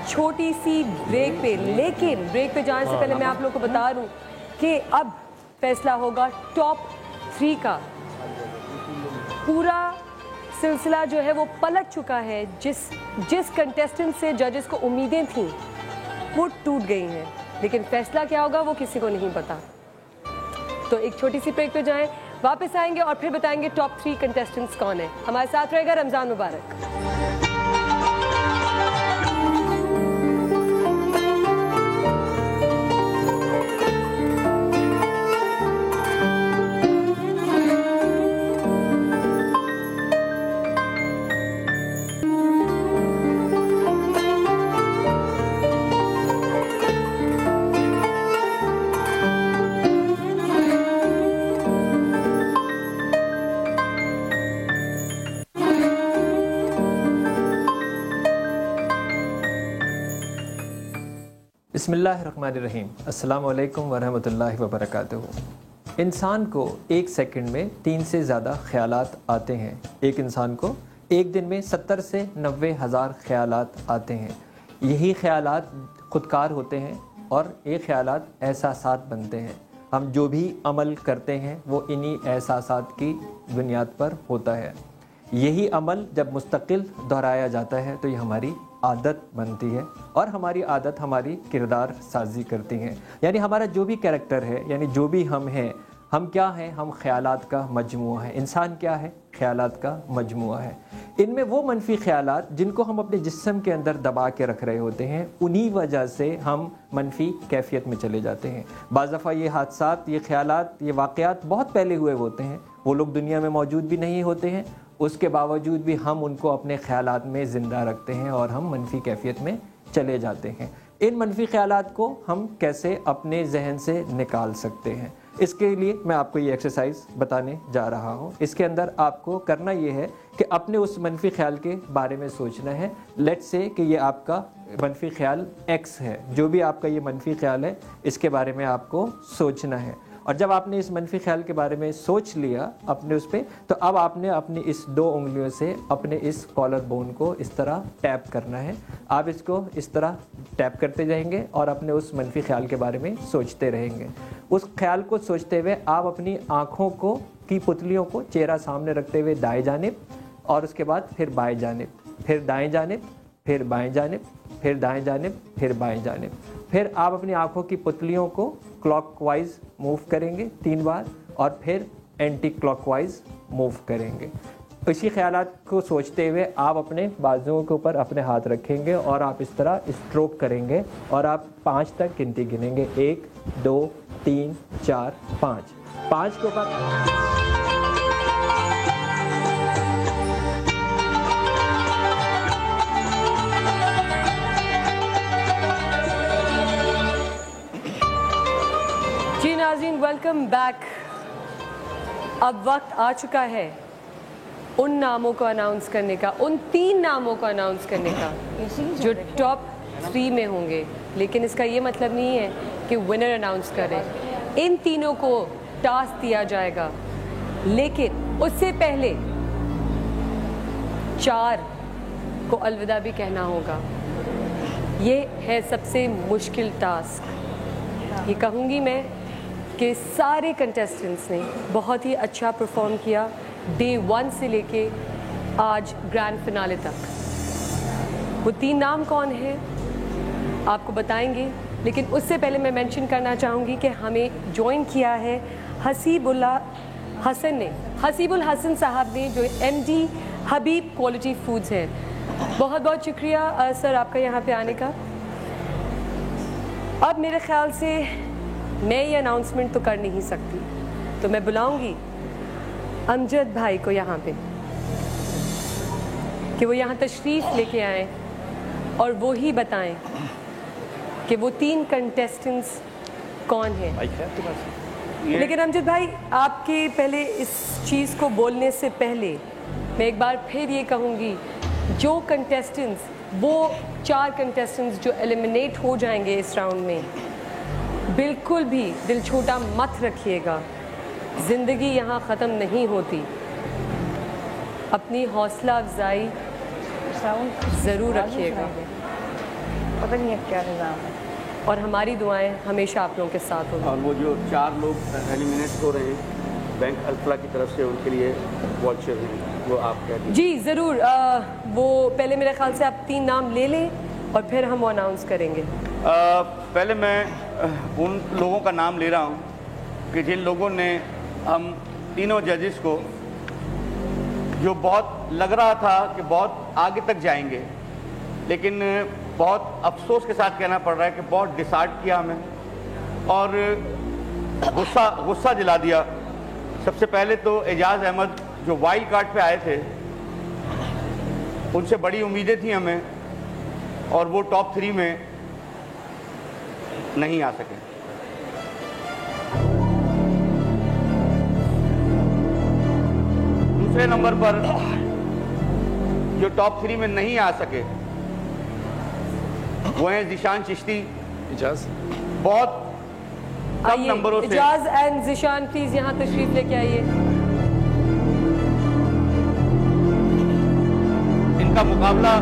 S8: छोटी सी ब्रेक पे, लेकिन ब्रेक पे जाने से पहले मैं आप लोगों को बता दूं कि अब फैसला होगा टॉप 3 का। पूरा सिलसिला जो है वो पलट चुका है। जिस कंटेस्टेंट से जजेस को उम्मीदें थीं वो टूट गई हैं, लेकिन फैसला क्या होगा वो किसी को नहीं पता। तो एक छोटी सी ब्रेक पे जाएं, वापस आएंगे और फिर बताएंगे टॉप 3 कंटेस्टेंट्स कौन है। हमारे साथ रहेगा रमजान मुबारक।
S4: बिस्मिल्लाहिर्रहमानिर्रहीम। अस्सलाम वालेकुम वरहमतुल्लाहि वबरकातुहू। इंसान को एक सेकंड में 3 से ज़्यादा ख़यालात आते हैं। एक इंसान को एक दिन में 70 से 90 हज़ार ख़यालात आते हैं। यही ख़यालात ख़ुदकार होते हैं और ये ख़यालात एहसासात बनते हैं। हम जो भी अमल करते हैं वो इन्हीं एहसासात की बुनियाद पर होता है। यही अमल जब मुस्तकिल दोहराया जाता है तो ये हमारी आदत बनती है और हमारी आदत हमारी किरदार साजी करती है। यानी हमारा जो भी कैरेक्टर है, यानी जो भी हम हैं, हम क्या हैं? हम ख़यालात का मजमुआ है। इंसान क्या है? ख़यालात का मजमुआ है। इनमें वो मनफी ख़यालात जिनको हम अपने जिस्म के अंदर दबा के रख रहे होते हैं, उन्हीं वजह से हम मनफी कैफियत में चले जाते हैं। बाज़ दफ़ा ये हादसात, ये ख़यालात, ये वाक़यात बहुत पहले हुए होते हैं। वो लोग दुनिया में मौजूद भी नहीं होते हैं, उसके बावजूद भी हम उनको अपने ख़यालात में ज़िंदा रखते हैं और हम मनफी कैफियत में चले जाते हैं। इन मनफी ख़यालात को हम कैसे अपने जहन से निकाल सकते हैं, इसके लिए मैं आपको ये एक्सरसाइज बताने जा रहा हूँ। इसके अंदर आपको करना ये है कि अपने उस मनफी ख्याल के बारे में सोचना है। लेट्स से कि ये आपका मनफी ख्याल X है। जो भी आपका ये मनफी ख्याल है, इसके बारे में आपको सोचना है। और जब आपने इस मनफी ख्याल के बारे में सोच लिया अपने उस पर, तो अब आपने अपनी इस 2 उंगलियों से अपने इस कॉलर बोन को इस तरह टैप करना है। आप इसको इस तरह टैप करते जाएंगे और अपने उस मनफी ख्याल के बारे में सोचते रहेंगे। उस ख्याल को सोचते हुए आप अपनी आँखों को की पुतलियों को चेहरा सामने रखते हुए दाएं जानिब और उसके बाद फिर बाएं जानिब, फिर दाएं जानिब, फिर बाएं जानिब, फिर दाएं जानिब, फिर बाएं जानिब। फिर आप अपनी आँखों की पुतलियों को क्लॉकवाइज मूव करेंगे 3 बार और फिर एंटी क्लॉकवाइज मूव करेंगे। इसी ख्यालात को सोचते हुए आप अपने बाजुओं के ऊपर अपने हाथ रखेंगे और आप इस तरह स्ट्रोक करेंगे और आप 5 तक गिनती गिनेंगे। 1 2 3 4 5। 5 के ऊपर
S8: नाज़रीन, वेलकम बैक। अब वक्त आ चुका है उन नामों को अनाउंस करने का, उन 3 नामों को अनाउंस करने का जो टॉप 3 में होंगे। लेकिन इसका ये मतलब नहीं है कि विनर अनाउंस करें। इन तीनों को टास्क दिया जाएगा, लेकिन उससे पहले 4 को अलविदा भी कहना होगा। ये है सबसे मुश्किल टास्क। ये कहूँगी मैं कि सारे कंटेस्टेंट्स ने बहुत ही अच्छा परफॉर्म किया, डे 1 से लेके आज ग्रैंड फिनाले तक। वो 3 नाम कौन हैं आपको बताएंगे, लेकिन उससे पहले मैं मेंशन करना चाहूँगी कि हमें ज्वाइन किया है हसीबुल हसन साहब ने, जो MD हबीब क्वालिटी फूड्स हैं। बहुत बहुत शुक्रिया सर आपका यहाँ पे आने का। अब मेरे ख्याल से मैं ये अनाउंसमेंट तो कर नहीं सकती, तो मैं बुलाऊंगी अमजद भाई को यहाँ पे कि वो यहाँ तशरीफ़ लेके आएँ और वो ही बताएं कि वो 3 कंटेस्टेंट्स कौन हैं। लेकिन अमजद भाई, आपके पहले इस चीज़ को बोलने से पहले मैं एक बार फिर ये कहूँगी, जो कंटेस्टेंट्स, वो 4 कंटेस्टेंट्स जो एलिमिनेट हो जाएंगे इस राउंड में, बिल्कुल भी दिल छोटा मत रखिएगा। ज़िंदगी यहाँ ख़त्म नहीं होती। अपनी हौसला अफजाई ज़रूर रखिएगा।
S12: पता नहीं क्या निज़ाम है।
S8: और हमारी दुआएं हमेशा आप लोगों के साथ होंगी।
S15: और वो जो 4 लोग एलिमिनेट हो रहे हैं बैंक अल्फला की तरफ से, उनके लिए वॉचर हैं, वो आप क्या?
S8: जी ज़रूर। वो पहले मेरे ख्याल से आप 3 नाम ले लें और फिर हम वो अनाउंस करेंगे।
S7: पहले मैं उन लोगों का नाम ले रहा हूं कि जिन लोगों ने हम तीनों जजेस को, जो बहुत लग रहा था कि बहुत आगे तक जाएंगे, लेकिन बहुत अफसोस के साथ कहना पड़ रहा है कि बहुत डिसार्ट किया हमें और गुस्सा दिला दिया। सबसे पहले तो एजाज अहमद जो वाइल्ड कार्ड पे आए थे, उनसे बड़ी उम्मीदें थी हमें और वो टॉप 3 में नहीं आ सके। दूसरे नंबर पर जो टॉप 3 में नहीं आ सके वो हैं ज़ीशान चिश्ती,
S14: इजाज
S7: बहुत कम नंबरों से।
S8: इजाज एंड ज़िशान प्लीज यहाँ तशरीफ लेके आइए।
S7: इनका मुकाबला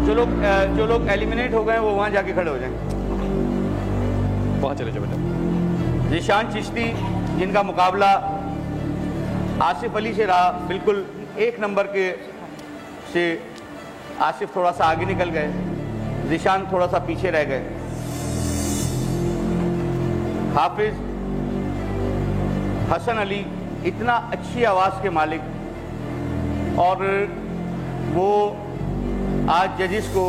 S7: जो लोग एलिमिनेट हो गए वो वहां जाके खड़े हो जाएंगे।
S14: वहां चले जाओ बेटा।
S7: ज़िशान चिश्ती जिनका मुकाबला आसिफ अली से रहा, बिल्कुल 1 नंबर के से आसिफ थोड़ा सा आगे निकल गए, ज़िशान थोड़ा सा पीछे रह गए। हाफिज हसन अली इतना अच्छी आवाज़ के मालिक, और वो आज जजिस को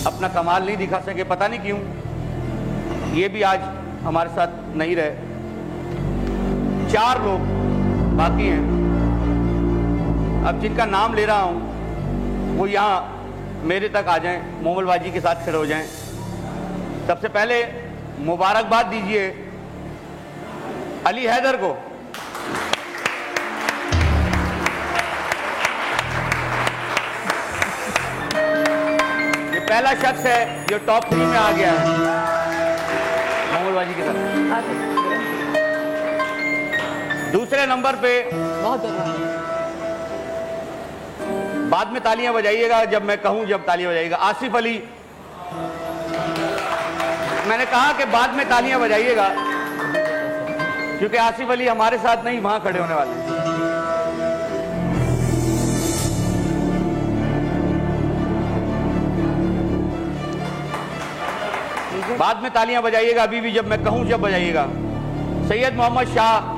S7: अपना कमाल नहीं दिखा सके, पता नहीं क्यों। ये भी आज हमारे साथ नहीं रहे। 4 लोग बाकी हैं, अब जिनका नाम ले रहा हूं वो यहाँ मेरे तक आ जाएं, मोमलबाजी के साथ खड़े हो जाएं। सबसे पहले मुबारकबाद दीजिए अली हैदर को। ये पहला शख्स है जो टॉप 3 में आ गया है मोमलबाजी के साथ। दूसरे नंबर पे बाद में तालियां बजाइएगा, जब मैं कहूं जब तालियां बजाइएगा, आसिफ अली। मैंने कहा कि बाद में तालियां बजाइएगा क्योंकि आसिफ अली हमारे साथ नहीं वहां खड़े होने वाले हैं। बाद में तालियां बजाइएगा, अभी भी जब मैं कहूं जब बजाइएगा। सैयद मोहम्मद शाह,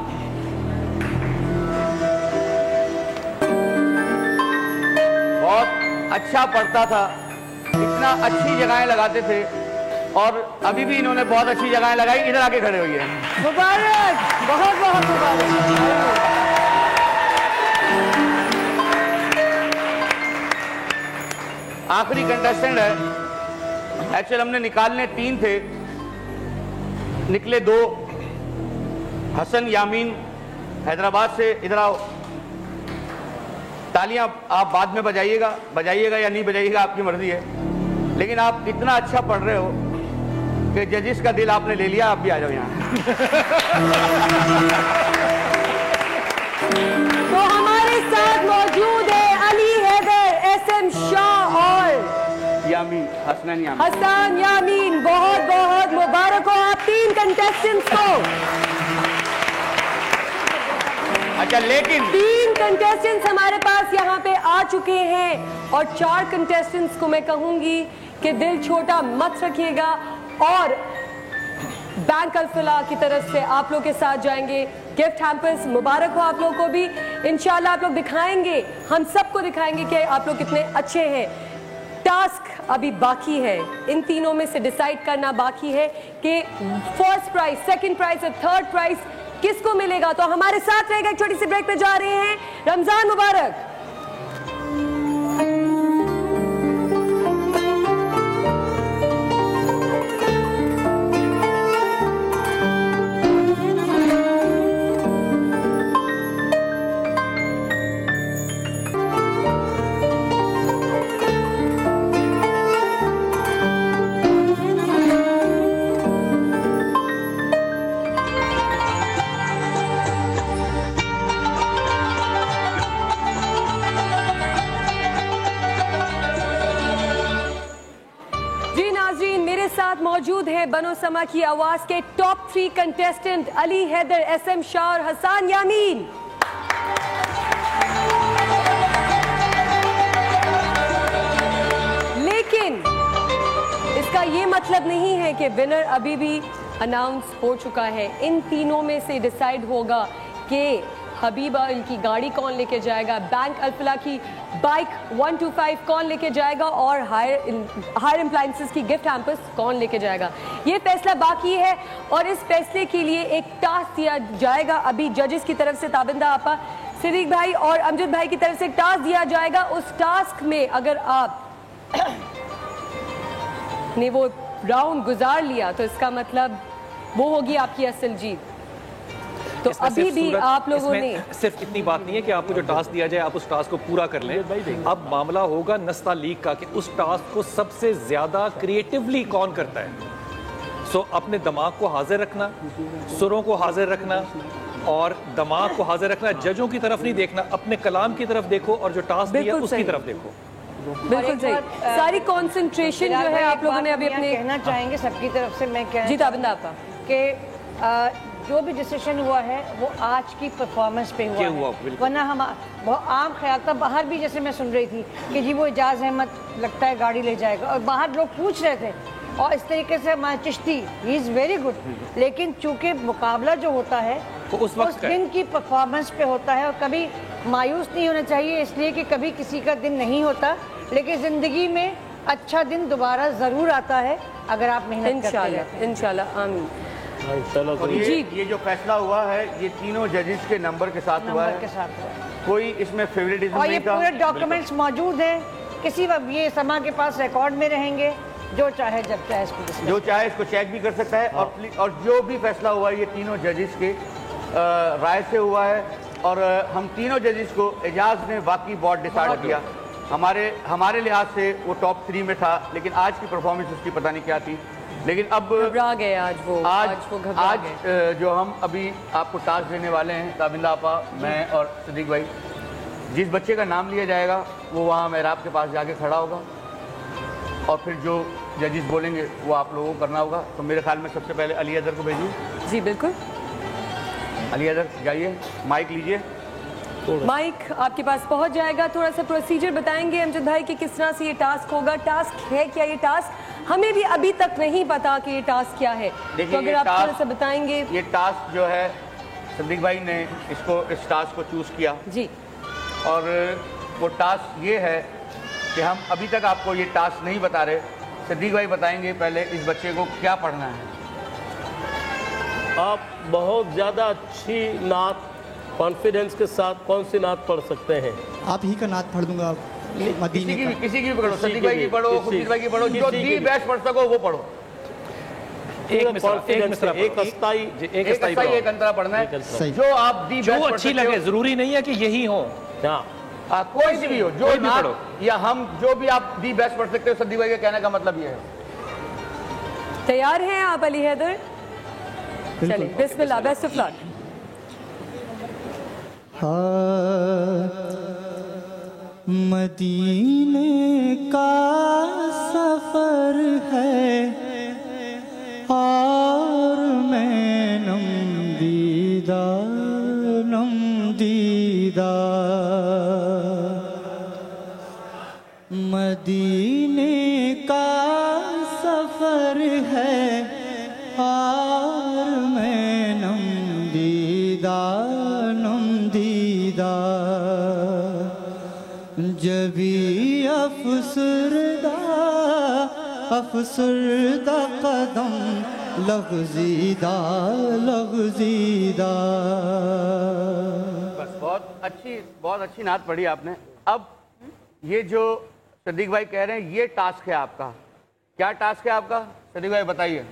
S7: बहुत अच्छा पढ़ता था, इतना अच्छी जगहें लगाते थे, और अभी भी इन्होंने बहुत अच्छी जगहें लगाई। इधर आके खड़े हुए हैं।
S8: मुबारक, बहुत बहुत मुबारक।
S7: आखिरी कंटेस्टेंट है। एक्चुअली हमने निकालने 3 थे, निकले 2। हसन यामीन हैदराबाद से। इधर आओ। तालियां आप बाद में बजाइएगा या नहीं बजाइएगा आपकी मर्जी है, लेकिन आप इतना अच्छा पढ़ रहे हो कि जजिस का दिल आपने ले लिया। आप भी आ जाओ यहाँ।
S8: तो हमारे साथ मौजूद है अली हैदर, SM शाह और
S7: हसन
S8: यामीन। बहुत बहुत मुबारक हो आप 3 कंटेस्टेंट्स को।
S7: अच्छा, लेकिन
S8: 3 कंटेस्टेंट्स हमारे पास यहाँ पे आ चुके हैं, और 4 कंटेस्टेंट्स को मैं कहूंगी कि दिल छोटा मत रखिएगा, और बैंक अल-फलाह की तरफ से आप लोग के साथ जाएंगे गिफ्ट हैम्पर्स। मुबारक हो आप लोग को भी। इंशाल्लाह आप लोग दिखाएंगे, हम सबको दिखाएंगे कि आप लोग कितने अच्छे हैं। टास्क अभी बाकी है, इन तीनों में से डिसाइड करना बाकी है कि फर्स्ट प्राइज, सेकंड प्राइज और थर्ड प्राइज किसको मिलेगा। तो हमारे साथ रहेगा, एक छोटी सी ब्रेक पे जा रहे हैं। रमजान मुबारक। मौजूद है बनो समा की आवाज के top 3 contestant Ali Haider, SM Shah और हसन यामीन। लेकिन इसका ये मतलब नहीं है कि विनर अभी भी अनाउंस हो चुका है। इन तीनों में से डिसाइड होगा कि हबीबा इनकी गाड़ी कौन लेके जाएगा, बैंक अल-फलाह की बाइक 125 कौन लेके जाएगा, और हायर अप्लायंसेस की गिफ्ट हैम्पर्स कौन लेके जाएगा। ये फैसला बाकी है, और इस फैसले के लिए एक टास्क दिया जाएगा। अभी जजेस की तरफ से ताबिंदा आपा, सिद्दीक भाई और अमजद भाई की तरफ से एक टास्क दिया जाएगा। उस टास्क में अगर आप ने वो राउंड गुजार लिया तो इसका मतलब वो होगी आपकी असल जीत। तो अभी भी आप लोगों ने
S14: सिर्फ इतनी बात नहीं है कि आपको जो टास्क दिया जाए आप उस टास्क को पूरा कर लें। अब मामला होगा नस्तालीग का कि उस टास्क को सबसे ज्यादा क्रिएटिवली कौन करता है। सो अपने दिमाग को हाजिर रखना, सुरों को हाजिर रखना और दिमाग को हाजिर रखना। जजों की तरफ नहीं देखना, अपने कलाम की तरफ देखो और जो टास्क दिया उसकी तरफ देखो।
S8: बिल्कुल सही। सारी कंसंट्रेशन जो है आप लोगों ने अभी अपने
S12: कहना चाहेंगे सबकी तरफ से, मैं कह
S8: जी ताबिंदा आपा
S12: कि जो भी डिसीजन हुआ है वो आज की परफॉर्मेंस पे हुआ है। वरना हम बहुत आम ख्याल था, बाहर भी जैसे मैं सुन रही थी कि जी वो इजाज़ अहमद लगता है गाड़ी ले जाएगा, और बाहर लोग पूछ रहे थे और इस तरीके से हमारे Chishti he is very good. लेकिन चूंकि मुकाबला जो होता है तो उस दिन की परफॉर्मेंस पे होता है, और कभी मायूस नहीं होना चाहिए इसलिए कि कभी किसी का दिन नहीं होता, लेकिन ज़िंदगी में अच्छा दिन दोबारा ज़रूर आता है अगर आप मेहनत करते हैं।
S8: इंशाल्लाह आमीन।
S7: और ये जो फैसला हुआ है ये तीनों जजेस के नंबर के साथ हुआ है, कोई इसमें फेवरेटिज्म
S12: और
S7: नहीं
S12: ये
S7: था।
S12: पूरे डॉक्यूमेंट्स मौजूद हैं, किसी वक्त ये समा के पास रिकॉर्ड में रहेंगे, जो चाहे जब चाहे इसको
S7: जो चाहे इसको चेक भी कर सकता है। और जो भी फैसला हुआ है ये तीनों जजेस के राय से हुआ है, और हम तीनों जजेस को एजाज ने वाकई बहुत डिसाइड किया। हमारे लिहाज से वो टॉप 3 में था, लेकिन आज की परफॉर्मेंस उसकी पता नहीं क्या थी। लेकिन अब
S8: घबरा गए आज
S7: जो हम अभी आपको टास्क देने वाले हैं ताबिंदा आपा, मैं और सदीक भाई, जिस बच्चे का नाम लिया जाएगा वो वहाँ मेहराब के पास जाके खड़ा होगा और फिर जो जजेस बोलेंगे वो आप लोगों को करना होगा। तो मेरे ख्याल में सबसे पहले अली अदर को भेजूँ।
S8: जी बिल्कुल,
S7: अली अदर जाइए, माइक लीजिए।
S8: माइक आपके पास पहुंच जाएगा। थोड़ा सा प्रोसीजर बताएंगे अमजद भाई कि किस तरह से ये टास्क होगा। टास्क है क्या ये टास्क? हमें भी अभी तक नहीं पता कि ये टास्क क्या है, तो अगर आप थोड़ा सा बताएंगे।
S7: ये टास्क जो है सदीक भाई ने इस टास्क को चूज किया
S8: जी, और
S7: वो टास्क ये है कि हम अभी तक आपको ये टास्क नहीं बता रहे। सदीक भाई बताएंगे पहले इस बच्चे को क्या पढ़ना है।
S9: आप बहुत ज़्यादा अच्छी नात कॉन्फिडेंस के साथ कौन सी नात पढ़ सकते हैं?
S17: आप ही का नात पढ़ दूंगा।
S7: किसी की भी पढ़ो, सदीक भाई की पढ़ो, खुर्शीद भाई की पढ़ो, जो दी बेस्ट पढ़ सको वो पढ़ो। एक अंतरा पढ़ना है, जो आप दी
S14: जो अच्छी लगे, जरूरी नहीं है कि यही हो,
S7: कोई सी भी हो, जो भी पढ़ो, या हम जो भी आप दी बेस्ट पढ़ सकते हो। सदीक भाई के कहने का मतलब ये है।
S8: तैयार हैं आप अली हैदर? चलिए बिस्मिल्लाह, बेस्ट ऑफ लक।
S16: मदीने का सफर है और मैं नम दीदा मदीने का सफर है और मैं नम दीदा जबी अफसरदा कदम लग़ज़ीदा
S7: बस बहुत अच्छी नात पढ़ी आपने। अब ये जो सदीक भाई कह रहे हैं ये टास्क है आपका। क्या टास्क है आपका सदीक भाई बताइए।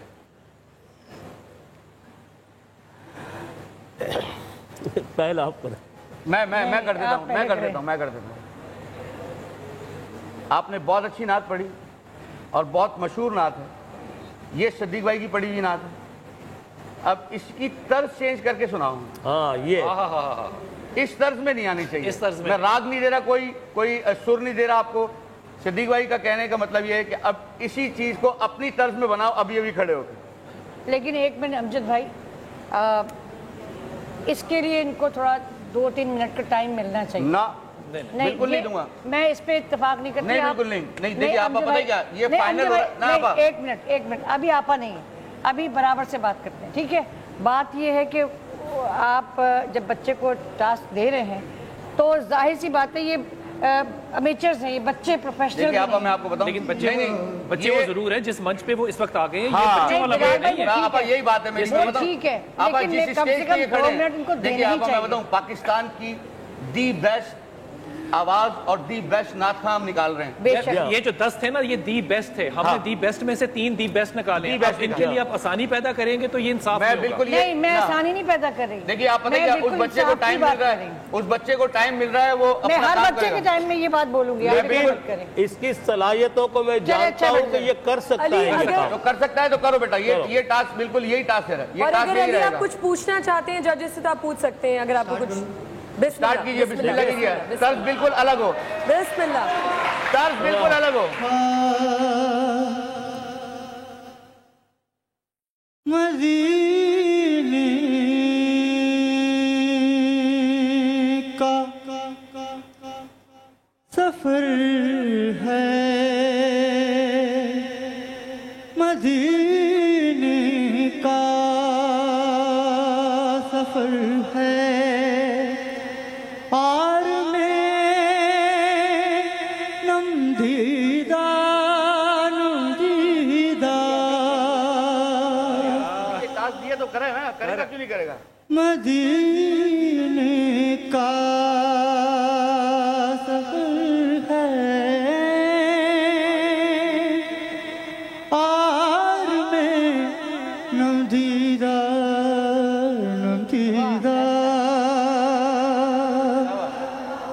S9: पहले आप करें।
S7: मैं कर देता हूँ। आपने बहुत अच्छी नात पढ़ी और बहुत मशहूर नात है। ये सदीक भाई की पढ़ी हुई नात है। अब इसकी तर्ज चेंज करके सुनाऊँ।
S9: हाँ, ये
S7: इस तर्ज में नहीं आनी चाहिए।
S14: इस तर्ज में
S7: मैं राग नहीं दे रहा, कोई सुर नहीं दे रहा आपको। सदीक भाई का कहने का मतलब ये है कि अब इसी चीज को अपनी तर्ज में बनाओ, अभी खड़े होकर।
S12: लेकिन एक मिनट अमजद भाई, इसके लिए इनको थोड़ा 2-3 मिनट का टाइम मिलना चाहिए
S7: ना। बिल्कुल नहीं दूंगा
S12: मैं इस पे इत्तेफाक नहीं करती।
S7: नहीं, बिल्कुल नहीं देखिए आपा पता है क्या, ये फाइनल ना आपा।
S12: एक मिनट अभी आपा नहीं, अभी बराबर से बात करते हैं, ठीक है। बात ये है कि आप जब बच्चे को टास्क दे रहे हैं तो जाहिर सी बात है ये अमेचर्स हैं, ये बच्चे प्रोफेशनल नहीं।
S7: आपा मैं आपको बताऊं,
S14: लेकिन बच्चे वो जरूर है जिस मंच पे वो इस वक्त आ गए हैं।
S7: हाँ,
S14: ये बच्चों वाला नहीं है।
S7: आपा यही बात है मेरी।
S12: ठीक है, लेकिन कम से कम 2 मिनट उनको देने ही चाहिए।
S7: मैं बताऊं पाकिस्तान की दी बेस्ट
S15: आवाज और दी बेस्ट नात खां हम निकाल रहे हैं।
S14: ये जो 10 थे ना, ये दी बेस्ट थे। हमने दी बेस्ट में से 3 दी बेस्ट निकाले। इनके लिए आप आसानी पैदा करेंगे तो ये इंसाफ
S15: मैं बिल्कुल
S12: नहीं, मैं आसानी नहीं पैदा कर रही।
S15: देखिए आप पता है, उस बच्चे को टाइम मिल रहा है, उस बच्चे को टाइम मिल रहा है, वो
S12: मैं हर बच्चे के टाइम में ये बात बोलूंगी।
S9: इसकी सलाहियतों को मैं जानता हूँ कि ये कर सकता है,
S15: तो कर सकता है तो करो बेटा। ये टास्क बिल्कुल यही टास्क है।
S8: और अगर अली आप कुछ पूछना चाहते हैं जजेस से तो आप पूछ सकते हैं। अगर आपको कुछ
S15: स्टार्ट कीजिए, बिस्मिल्लाह कीजिए। तर्ज बिल्कुल अलग हो,
S8: बिस्मिल्लाह,
S15: तर्ज बिल्कुल अलग हो।
S16: मदीने का सफर है, मदीने का सफर है, और मैं नमदीदा नमदीदा।
S15: ये टास्क दिया तो करेगा ना, करेगा क्यों नहीं करेगा।
S16: मदीने का सफर है, और मैं नमदीदा नमदीदा।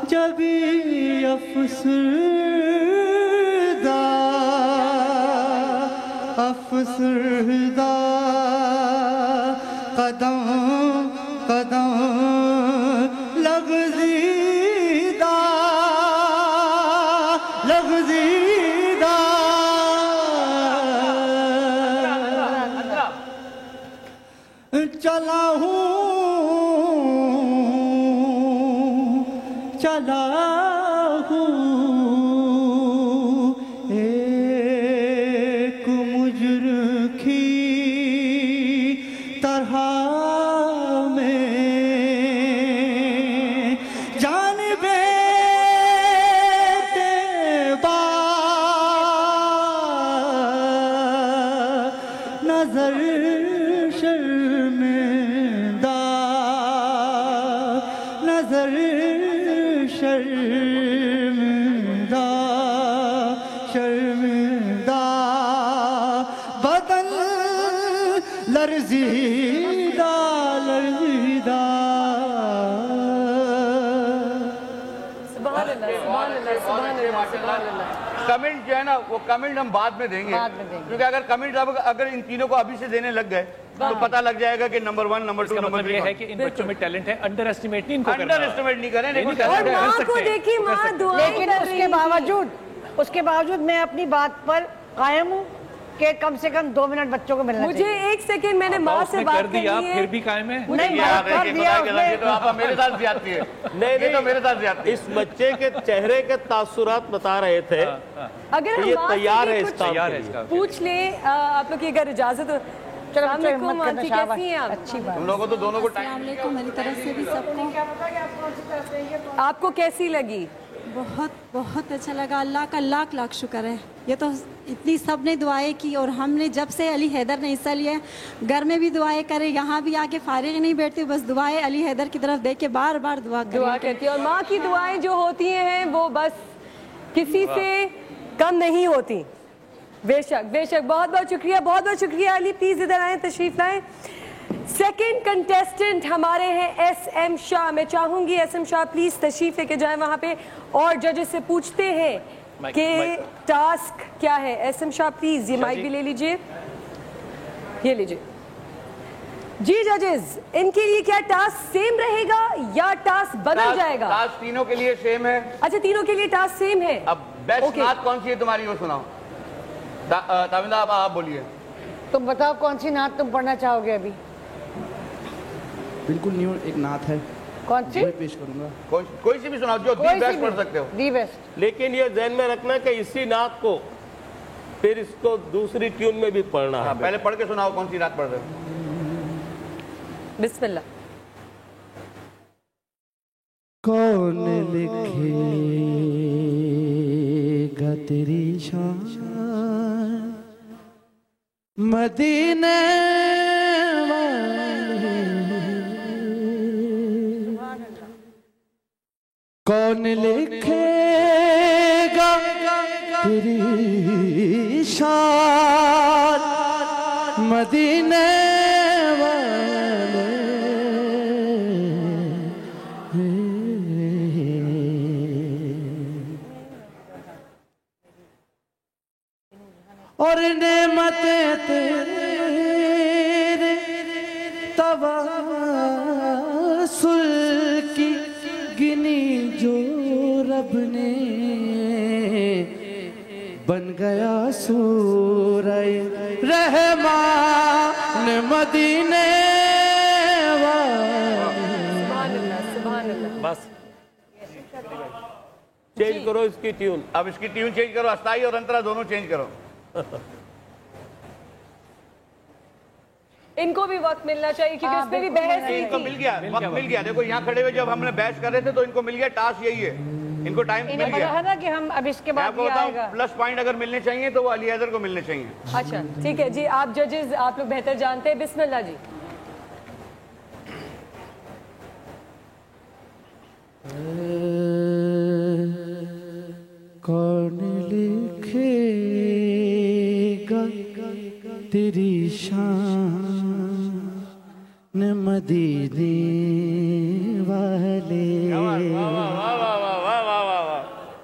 S16: जब अफसरदा अफसरदा कदम कदम लग़ज़ीदा लग़ज़ीदा। चला हूँ चला हूँ एक मुजरिम की तरह में, जानिबे तेबा नजर शर्मिंदा नजर शर्मिंदा शर्मिंदा। बदन लर्ज़ीदा लर्ज़ीदा।
S8: सुभान अल्लाह, सुभान अल्लाह, सुभान अल्लाह, सुभान अल्लाह।
S15: कमेंट जो है ना, वो कमेंट हम बाद में देंगे, क्योंकि अगर कमेंट अगर इन तीनों को अभी से देने लग गए तो पता लग जाएगा कि नंबर 1, नंबर 2, नंबर 3
S14: है कि इन बच्चों में टैलेंट है। अंडर एस्टिमेट नहीं इनको करना।
S15: अंडर एस्टिमेट नहीं करें।
S8: और माँ को देखिए, माँ दुआएं
S12: लेकिन
S8: कर रही
S12: उसके बावजूद मैं अपनी बात पर कायम हूँ कि कम से कम 2 मिनट बच्चों को मिलना
S8: मुझे
S12: चाहिए।
S8: 1 सेकंड मैंने माँ से बात करनी है,
S14: फिर भी कायम है।
S12: नहीं, माफ कर दिया उसने।
S15: तो आप मेरे साथ ज्यादती है।
S9: नहीं
S15: तो मेरे साथ ज्यादती है।
S9: इस बच्चे के चेहरे के तासुरात बता रहे थे।
S8: अगर हम
S9: ये
S8: माँ से
S9: तैयार
S8: भी
S9: है
S8: कुछ
S9: इस काम के लिए।
S8: पूछ ले आप लोग की अगर इजाजत हो।
S12: चलो
S8: अस्सलाम वालेकुम आंटी, कैसी हैं आप?
S12: अच्छी बात।
S15: तुम लोगों तो दोनों को टाइम।
S19: मेरी तरफ से भी सबको
S8: आपको कैसी लगी?
S19: बहुत बहुत अच्छा लगा। अल्लाह का लाख लाख शुक्र है। ये तो इतनी सब ने दुआएं की, और हमने जब से अली हैदर ने हिस्सा लिया, घर में भी दुआएं करे, यहाँ भी आके फारिग नहीं बैठती, बस दुआएं अली हैदर की तरफ देख के बार बार दुआ
S8: करती है। और माँ की दुआएं जो होती हैं वो बस किसी से कम नहीं होती। बेशक बेशक। बहुत बहुत शुक्रिया, बहुत बहुत शुक्रिया अली। प्लीज इधर आए, तशरीफ लाएं। सेकंड कंटेस्टेंट हमारे हैं SM शाह। मैं चाहूंगी SM शाह प्लीज तशरीफ लेके जाएं वहां पे और जजेस से पूछते हैं कि टास्क क्या है। SM शाह प्लीज ये माइक भी ले लीजिए, ये लीजिए जी। जजेस, इनके लिए क्या टास्क सेम रहेगा या टास्क बदल जाएगा?
S15: टास्क तीनों के लिए सेम है।
S8: अच्छा, तीनों के लिए टास्क सेम है।
S15: अब बेस्ट नात कौन सी है तुम्हारी, वो सुनाओ। ताविंदा आप बोलिए।
S12: तुम बताओ कौन सी नात तुम पढ़ना चाहोगे अभी?
S17: बिल्कुल न्यू एक नात है।
S12: कौन सी?
S17: मैं पेश करूंगा।
S15: कोई सी भी सुनाओ, जो दी बेस्ट पढ़ सकते हो।
S12: The best.
S9: लेकिन ये ध्यान में रखना कि इसी नात को फिर इसको दूसरी ट्यून में भी पढ़ना है।
S15: पहले पढ़ के सुनाओ कौन सी नात पढ़ रहे हो।
S8: बिस्मिल्लाह।
S16: कौन लिखेगा तेरी शान मदीने वाले, कौन लिखेगा तेरी शान मदीने वाले। और नेमतें तेरे तवासुल की गिनी जो रब ने, बन गया सूरह रहमान मदीने वाले।
S9: बस चेंज करो इसकी ट्यून।
S15: अब इसकी ट्यून चेंज करो, अस्थाई और अंतरा दोनों चेंज करो।
S8: इनको भी वक्त मिलना चाहिए क्योंकि इसमें भी बहस हुई
S15: इनको
S8: थी।
S15: मिल गया, वक्त मिल गया। देखो यहाँ खड़े हुए जब हमने बहस कर रहे थे तो इनको मिल गया, टास्क यही है, इनको टाइम मिल गया।
S12: पता था कि हम अब इसके बाद भी आएगा।
S15: प्लस पॉइंट अगर मिलने चाहिए तो वो अली हैदर को मिलने चाहिए।
S8: अच्छा ठीक है जी, आप जजेस आप लोग बेहतर जानते हैं, बिस्मिल्लाह जी।
S16: कौन लिखेगा तेरी शान मदीने वाले।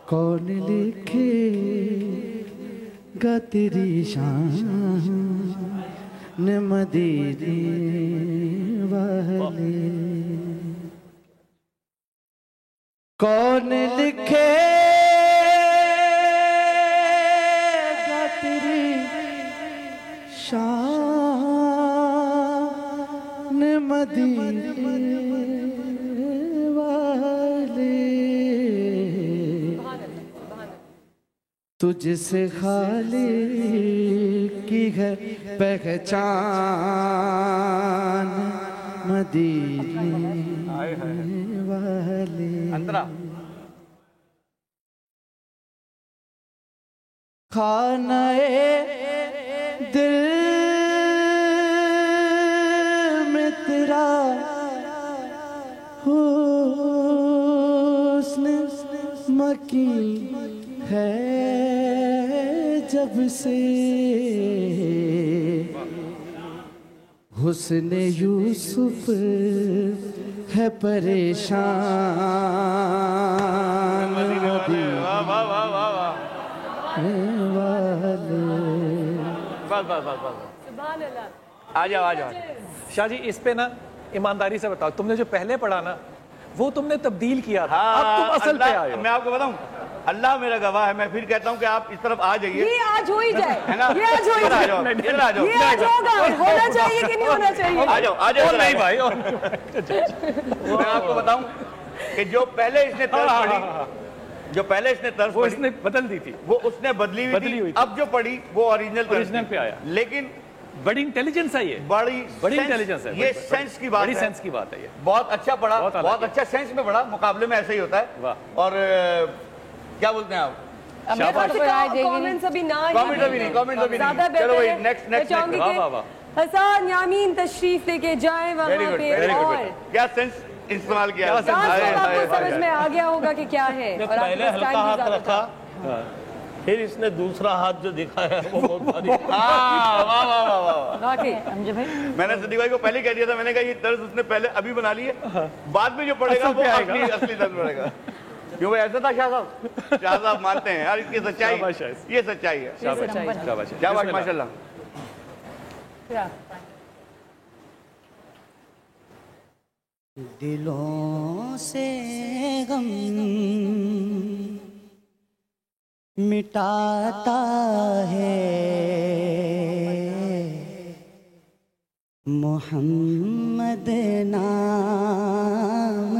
S16: कौन लिखेगा तेरी शान मदीने वाले। कौन लिखेगा तेरी शान मदीने वाले। तुझसे खाली की है पहचान मदीने वाले।
S15: अंतरा
S16: खानाए दिल में तेरा हुस्न मकी है जब से। हुस्न यूसुफ है परेशान
S15: आ जाओ आ जाओ।
S14: शाह जी इस पे ना ईमानदारी से बताओ, तुमने जो पहले पढ़ा ना वो तुमने तब्दील किया था, अब तुम असल पे आए हो।
S15: मैं आपको बताऊं, अल्लाह मेरा गवाह है, मैं फिर कहता हूं कि आप इस तरफ आ जाइए।
S8: ये आज हो ही जाए,
S15: है ना?
S8: ये आज हो ही जाए,
S15: इधर आ जाओ,
S8: ये आज होगा, होना चाहिए कि नहीं होना चाहिए?
S15: आ जाओ आ जाओ।
S14: नहीं भाई
S15: मैं आपको बताऊं कि जो पहले इसने तर्ज पढ़ी, जो पहले इसने तर्ज
S14: वो इसने बदल दी थी,
S15: वो उसने बदली हुई थी। अब जो पढ़ी वो ओरिजिनल
S14: पे आया,
S15: लेकिन
S14: बड़ी इंटेलिजेंस है ये, बड़ी इंटेलिजेंस है,
S15: ये सेंस की बात है,
S14: बड़ी सेंस की बात है ये।
S15: बहुत अच्छा पढ़ा, बहुत अच्छा सेंस में पढ़ा, मुकाबले में ऐसा ही होता है। और क्या बोलते हैं आप?
S8: कमेंट्स अभी ना,
S15: कमेंट अभी नहीं।
S8: ज्यादा
S15: चलो भाई
S8: बेहतर
S15: नेक्स्ट नेक्स्ट
S8: हसन यामीन तशरीफ लेके जाए वहाँ पे। और
S15: क्या सेंस इस्तेमाल किया,
S8: आपको समझ में आ गया होगा कि क्या है। और
S9: पहले हल्का हाथ रखा, फिर इसने दूसरा हाथ जो दिखाया वो बहुत भारी।
S15: मैंने सिद्दीक भाई को पहले कह दिया था, मैंने कहा ये तर्ज उसने पहले अभी बना ली है, बाद में जो पड़ेगा वो असली तर्ज पड़ेगा। क्यों भाई ऐसा था शाह साहब? शाह साहब मानते हैं यार, इसकी सच्चाई, ये सच्चाई है। शाबाश माशाल्लाह।
S13: दिलों से गम मिटाता है मोहम्मद नाम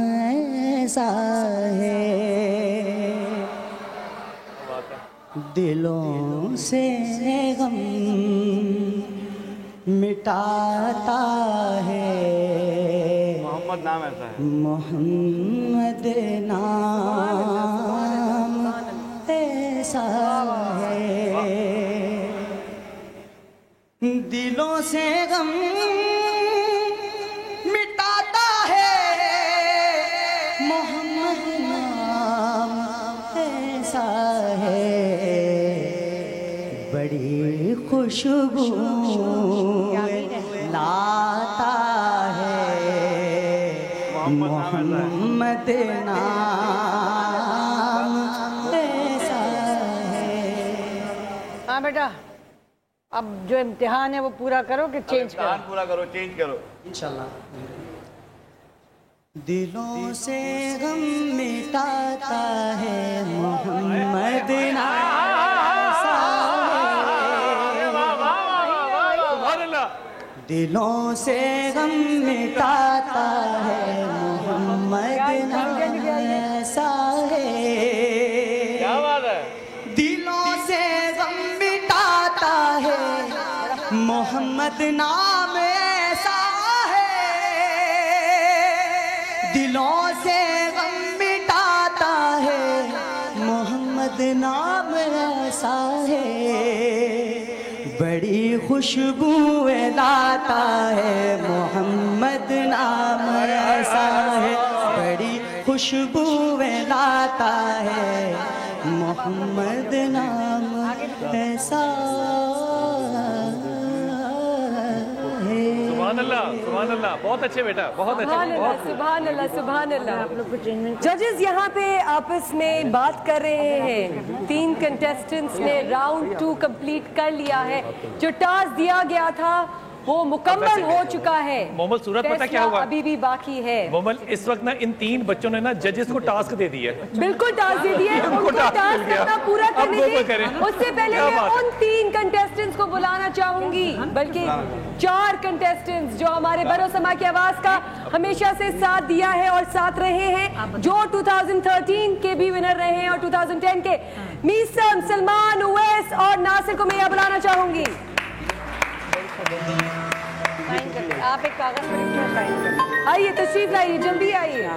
S13: ऐसा है। दिलों से गम मिटाता है
S15: मोहम्मद नाम ऐसा है,
S13: मोहम्मद नाम ऐसा है। दिलों से गम मिटाता है मोहम्मद नाम बड़ी खुशबू लाता है मोहम्मद नाम ऐसा है।
S12: हाँ बेटा, अब जो इम्तिहान है वो पूरा करो कि चेंज करो?
S15: पूरा करो, चेंज करो
S13: इंशाल्लाह। दिलों से गम मिटाता है मोहम्मद दिलों से गम मिटाता है मोहम्मद ऐसा है।
S15: क्या बात है?
S13: दिलों से गम मिटाता है मोहम्मद नाम ऐसा है। दिलों से गम मिटाता है मोहम्मद नाम ऐसा है। बड़ी खुशबू लाता है मोहम्मद नाम ऐसा है। बड़ी खुशबू लाता है मोहम्मद नाम ऐसा
S14: सुभान अल्लाह, सुभान अल्लाह, बहुत अच्छे बेटा, बहुत अच्छे, बहुत
S8: सुभान अल्लाह, सुभान अल्लाह। जजेस यहाँ पे आपस में बात कर रहे हैं। 3 कंटेस्टेंट्स ने राउंड 2 कंप्लीट कर लिया है। जो टास्क दिया गया था वो मुकम्मल हो चुका है।
S14: मोहम्मद सूरत पता क्या हुआ?
S8: अभी भी बाकी है।
S14: मोहम्मद इस वक्त ना इन 3 बच्चों ने ना जजेस को टास्क दे दिया।
S8: बिल्कुल टास्क दे दिया, उनको टास्क करना पूरा करने दीजिए। उससे पहले मैं उन 3 कंटेस्टेंट्स को बुलाना चाहूंगी, बल्कि 4 कंटेस्टेंट्स जो हमारे बरोसमा की आवाज का हमेशा से साथ दिया है और साथ रहे हैं, जो 2013 के भी विनर रहे हैं और 2010 के। मीसम, सलमान, उवैस और नासिर को मैं यहाँ बुलाना चाहूंगी। आप एक कागज पर साइन करें। आइए, तशरीफ लाइए, जल्दी आइए।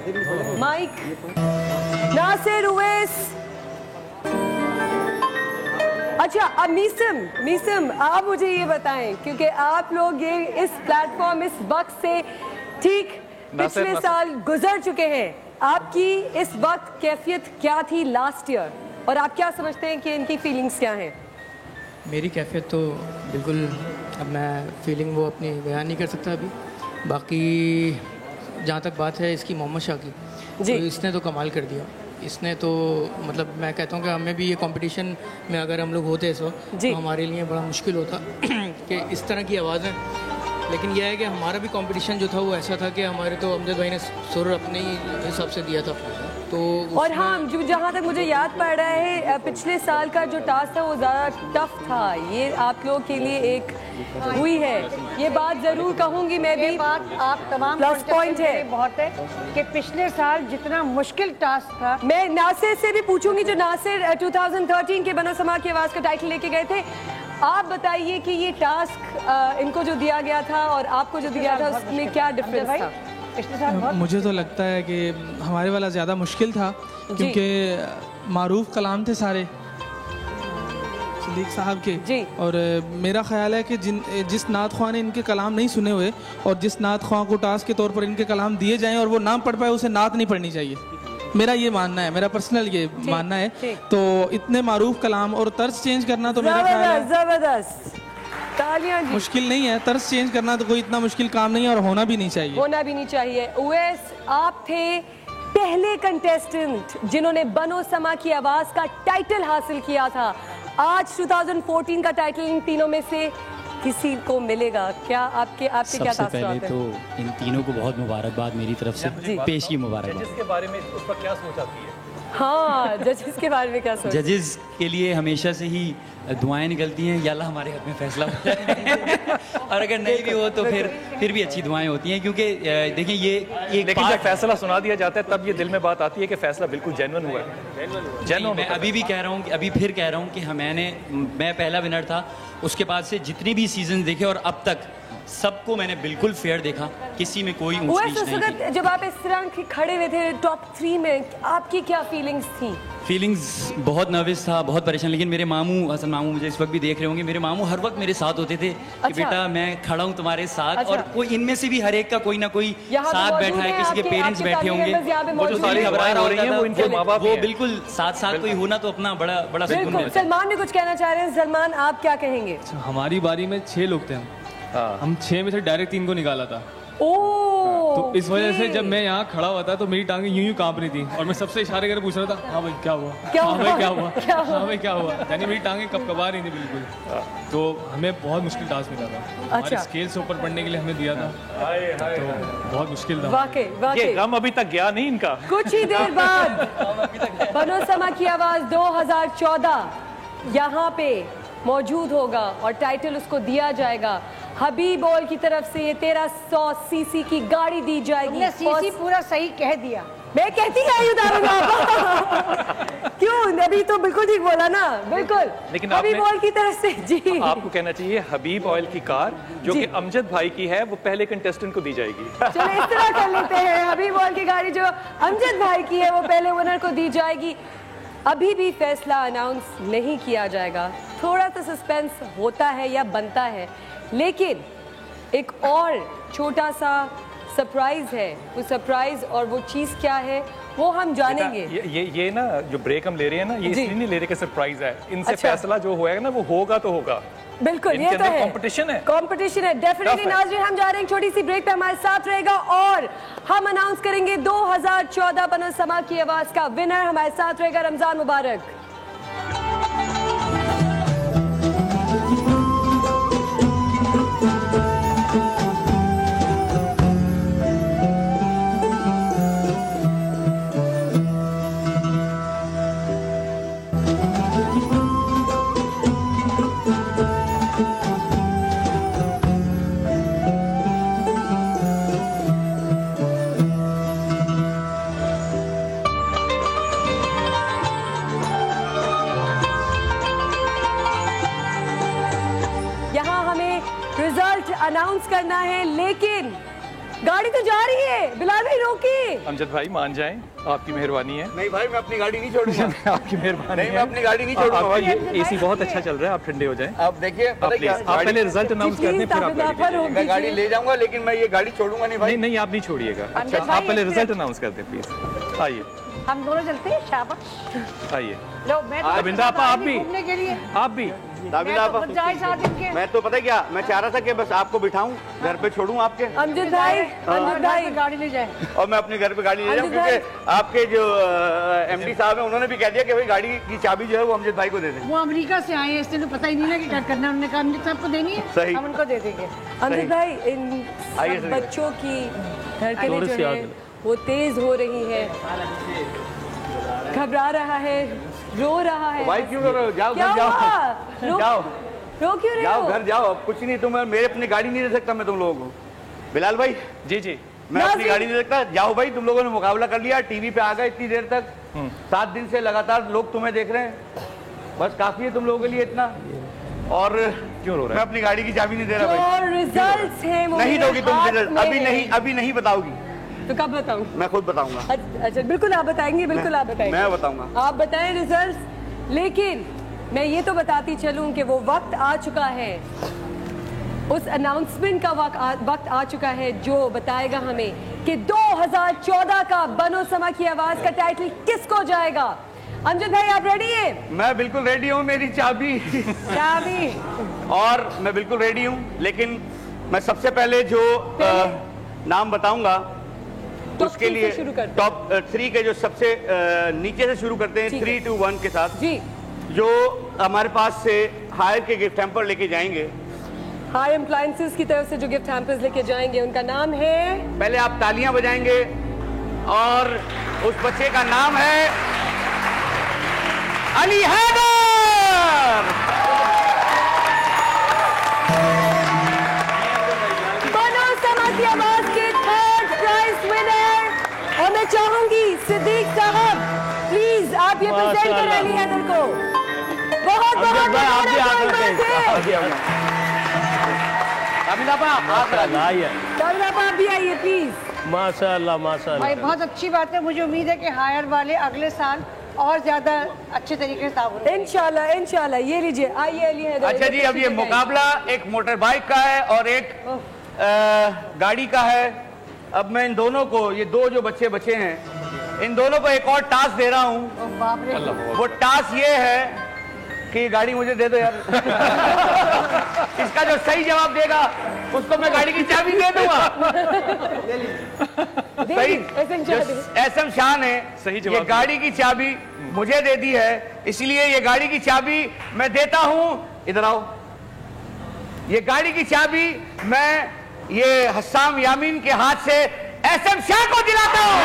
S8: माइक, नासिर, उवैस। अच्छा, अब मीसम आप मुझे ये बताएं, क्योंकि आप लोग ये इस प्लेटफॉर्म, इस वक्त से ठीक पिछले साल गुजर चुके हैं। आपकी इस वक्त कैफियत क्या थी लास्ट ईयर, और आप क्या समझते हैं कि इनकी फीलिंग्स क्या हैं?
S20: मेरी कैफियत तो बिल्कुल, अब मैं फीलिंग वो अपनी बयान नहीं कर सकता अभी। बाकी जहाँ तक बात है इसकी मोहम्मद शाह की, तो इसने तो कमाल कर दिया। इसने तो मतलब मैं कहता हूँ कि हमें भी ये कंपटीशन में अगर हम लोग होते इस वक्त तो हमारे लिए बड़ा मुश्किल होता कि इस तरह की आवाज़ें। लेकिन यह है कि हमारा भी कंपटीशन जो था वो ऐसा था कि हमारे तो अमजद भाई ने सुर अपने ही हिसाब से दिया था। तो
S8: और हाँ, जहाँ तक मुझे याद पड़ रहा है, पिछले साल का जो टास्क था वो ज़्यादा टफ था। ये आप लोग के लिए एक हुई है, ये बात ज़रूर कहूँगी मैं भी।
S12: बात आप तमाम
S8: प्लस पॉइंट है
S12: बहुत है कि पिछले साल जितना मुश्किल टास्क था।
S8: मैं नासिर से भी पूछूंगी, जो नासिर 2013 के बरोसमा की आवाज़ का टाइटल लेके गए थे। आप बताइए कि ये टास्क इनको जो दिया गया था और आपको जो दिया था उसमें क्या डिफरेंस था?
S20: मुझे तो लगता है कि हमारे वाला ज़्यादा मुश्किल था, क्योंकि मारूफ कलाम थे सारे सिद्दीक साहब के। और मेरा ख्याल है कि जिस नात ख्वाह ने इनके कलाम नहीं सुने हुए और जिस नात ख्वाह को टास्क के तौर पर इनके कलाम दिए जाएं और वो नाम पढ़ पाए, उसे नात नहीं पढ़नी चाहिए। मेरा ये मानना है, मेरा पर्सनल ये मानना है। तो इतने मारूफ कलाम और तर्ज चेंज करना तो मेरा ख्याल है
S8: जबरदस्त,
S20: मुश्किल नहीं है। तर्ज चेंज करना तो कोई इतना मुश्किल काम नहीं है और होना भी नहीं चाहिए।
S8: होना भी नहीं चाहिए। उवैस, आप थे पहले कंटेस्टेंट जिन्होंने बनो समा की आवाज का टाइटल हासिल किया था। आज 2014 का टाइटल इन तीनों में से किसी को मिलेगा क्या? आपके क्या
S21: सबसे पहले तो इन तीनों को बहुत मुबारकबाद मेरी तरफ से, पेश की मुबारकबाद।
S14: जजेस के बारे में उस पर क्या सोच आती है?
S8: हाँ, जजेस के बारे में क्या सोच?
S21: जजेस के लिए हमेशा से ही दुआएं निकलती हैं, या अल्लाह हमारे हक में फैसला हो जाए और अगर नहीं भी हो तो फिर भी अच्छी दुआएं होती हैं, क्योंकि देखिए ये
S14: लेकिन जब फैसला सुना दिया जाता है तब ये दिल में बात आती है कि फैसला बिल्कुल जेन्युइन हुआ है।
S21: मैं अभी भी कह रहा हूँ, अभी फिर कह रहा हूँ कि मैं पहला विनर था। उसके बाद से जितने भी सीजन देखे और अब तक सबको मैंने बिल्कुल फेयर देखा, किसी में कोई ऊंच नीच नहीं थी।
S8: जब आप इस तरह खड़े हुए थे टॉप 3 में, आपकी क्या फीलिंग्स थी?
S21: फीलिंग्स बहुत नर्वस था, बहुत परेशान, लेकिन मेरे मामू, हसन मामू मुझे इस वक्त भी देख रहे होंगे, मेरे मामू हर वक्त मेरे साथ होते थे कि बेटा मैं खड़ा हूँ तुम्हारे साथ। और कोई इनमें से भी हर एक का कोई ना कोई साथ बैठा है, किसी के पेरेंट्स बैठे होंगे, वो जो सारी घबराहट हो रही है वो इनके माँ बाप, वो बिल्कुल साथ साथ कोई होना तो अपना बड़ा बड़ा सुकून मिलता है।
S8: सलमान भी कुछ कहना चाह रहे हैं। सलमान, आप क्या कहेंगे?
S1: हमारी बारी में 6 लोग थे, हम 6 में से डायरेक्ट 3 को निकाला था। तो इस वजह से जब मैं यहाँ खड़ा हुआ था तो मेरी टांगें यूं यूं कांप रही थी और मैं सबसे इशारे करके पूछ रहा था, हाँ भाई क्या हुआ, हाँ भाई क्या हुआ, हाँ भाई क्या हुआ, यानी मेरी टांगें कपकपा रही थी बिल्कुल। तो हमें बहुत मुश्किल टास्क मिला था, हमारे स्केल से ऊपर पढ़ने के लिए हमें दिया था, तो बहुत मुश्किल था।
S8: वाकई
S14: ये गम अभी तक गया नहीं इनका।
S8: कुछ ही देर बाद बनो समा की आवाज 2014 यहाँ पे मौजूद होगा और टाइटल उसको दिया जाएगा। हबीब ऑयल की तरफ से ये 1300 सीसी की गाड़ी दी जाएगी।
S12: सीसी पूरा सही कह दिया।
S8: मैं कहती क्यों, अभी तो बिल्कुल ठीक बोला ना, बिल्कुल।
S14: लेकिन
S8: हबीब ऑयल की तरफ से जी
S14: आपको कहना चाहिए हबीब ऑयल की कार जो कि अमजद भाई की है वो पहले कंटेस्टेंट को दी जाएगी।
S8: चलो इस तरह कर लेते हैं, हबीब ऑयल की गाड़ी जो अमजद भाई की है वो पहले विनर को दी जाएगी। अभी भी फैसला अनाउंस नहीं किया जाएगा, थोड़ा सा सस्पेंस होता है या बनता है, लेकिन एक और छोटा सा सरप्राइज है। वो सरप्राइज और वो चीज़ क्या है वो हम जानेंगे।
S14: ये ना जो ब्रेक हम ले रहे हैं ना, ये इसलिए नहीं ले रहे कि सरप्राइज है, इनसे फैसला जो होगा ना वो होगा तो होगा।
S8: बिल्कुल, ये तो है,
S14: कंपटीशन है,
S8: कंपटीशन है डेफिनेटली। नाज़रीन, हम जा रहे हैं छोटी सी ब्रेक पे, हमारे साथ रहेगा और हम अनाउंस करेंगे 2014 बनो समा की आवाज का विनर। हमारे साथ रहेगा। रमजान मुबारक। अनाउंस करना है, लेकिन गाड़ी तो जा रही है। बिलाल भाई रोकिए।
S14: अमजद भाई मान जाएं, आपकी मेहरबानी है।
S7: नहीं भाई, मैं अपनी गाड़ी नहीं छोड़ूंगा।
S14: आपकी मेहरबानी
S7: नहीं, मैं अपनी गाड़ी नहीं छोड़ूंगा भाई।
S14: एसी बहुत अच्छा चल रहा है, आप ठंडे हो जाएं।
S7: आप देखिए,
S14: आप पहले रिजल्ट अनाउंस कर दें, फिर आप
S7: मैं गाड़ी ले जाऊंगा, लेकिन मैं ये गाड़ी छोड़ूंगा नहीं भाई।
S14: नहीं, आप नहीं छोड़िएगा। अच्छा, आप पहले रिजल्ट अनाउंस कर दें प्लीज। आइए,
S12: हम दोनों चलते हैं। शाबाश।
S14: आइए।
S12: लो, मैं
S14: अबिंदा आपा, आप भी
S12: घूमने के लिए।
S14: आप भी
S7: मैं तो पता क्या, मैं चाह रहा था कि बस आपको बिठाऊं, घर पे छोड़ूं आपके।
S8: अमजद भाई
S12: गाड़ी ले जाए
S7: और मैं अपने घर पे गाड़ी ले जाऊं, क्योंकि आपके जो एमडी साहब हैं उन्होंने भी कह दिया कि भाई गाड़ी की चाबी जो है वो अमजद भाई को दे दें।
S12: वो अमेरिका से आए हैं, इसलिए तो पता ही नहीं ना कि क्या करना है। उन्होंने कहा अमजद साहब को देनी है,
S7: सही,
S12: हम उनको दे देंगे।
S8: अमजद भाई, इन सब बच्चों की धड़कनें जो है वो तेज हो रही है, घबरा रहा है, रो रहा है।
S7: भाई क्यों रो रहे हो? जाओ घर जाओ, जाओ
S8: रो क्यों रहे हो?
S7: जाओ घर जाओ। अब कुछ नहीं, तुम मेरे अपनी गाड़ी नहीं दे सकता मैं तुम लोगों को। बिलाल भाई
S14: जी जी,
S7: मैं अपनी गाड़ी नहीं दे सकता। जाओ भाई, तुम लोगों ने मुकाबला कर लिया, टीवी पे आ गए इतनी देर तक, 7 दिन से लगातार लोग तुम्हें देख रहे हैं, बस काफी है तुम लोगों के लिए इतना। और
S14: क्यों रो रहा है?
S7: मैं अपनी गाड़ी की चाबी नहीं दे रहा भाई।
S8: रिजल्ट्स हैं वो
S7: नहीं दोगी तुम रिजल्ट? अभी नहीं बताओगी।
S8: तो कब बताऊं?
S7: मैं खुद बताऊंगा।
S8: अच्छा, बिल्कुल आप बताएंगे, बिल्कुल आप बताएंगे।
S7: मैं बताऊंगा,
S8: आप बताएं रिजल्ट्स। लेकिन मैं ये तो बताती चलूं कि वो वक्त आ चुका है, उस अनाउंसमेंट का वक्त आ चुका है जो बताएगा हमें कि 2014 का बनो समा की आवाज का टाइटल किसको जाएगा। अमजद भाई, आप रेडी हैं? मैं बिल्कुल रेडी हूँ। मेरी चाबी
S7: और मैं बिल्कुल रेडी हूँ, लेकिन मैं सबसे पहले जो नाम बताऊंगा उसके लिए टॉप 3 के जो सबसे नीचे से शुरू करते हैं, 3, 2, 1 के साथ जी, जो हमारे पास से हायर के गिफ्ट हैम्पर लेके जाएंगे।
S8: हायर अप्लायंसेस की तरफ से जो गिफ्ट हैम्पर्स लेके जाएंगे उनका नाम है,
S7: पहले आप तालियां बजाएंगे, और उस बच्चे का नाम है अली हैदर।
S8: बनो समा की आवाज के थर्ड प्राइज विनर। और मैं चाहूंगी सिद्दीक साहब प्लीज आप ये प्रेजेंट करें अली हैदर को। बहुत बहुत
S12: आप भी आइए प्लीज।
S9: माशाल्लाह माशाल्लाह
S12: भाई बहुत अच्छी बात है। मुझे उम्मीद है कि हायर वाले अगले साल और ज्यादा अच्छे तरीके से ताउन।
S8: इंशाल्लाह इंशाल्लाह। ये लीजिए, आइए अली हैदर।
S15: अच्छा जी, अब ये मुकाबला एक मोटर बाइक का है और एक गाड़ी का है। अब मैं इन दोनों को, ये दो जो बच्चे बचे हैं, इन दोनों को एक और टास्क दे रहा हूँ। वो टास्क ये है कि गाड़ी मुझे दे दो यार। इसका जो सही जवाब देगा उसको मैं गाड़ी की चाबी दे दूंगा। सही, एसएम शाह ने ये गाड़ी की चाबी मुझे दे दी है, इसलिए ये गाड़ी की चाबी मैं देता हूं। इधर आओ। ये गाड़ी की चाबी मैं ये हस्साम यामीन के हाथ से एसएम शाह को दिलाता हूं।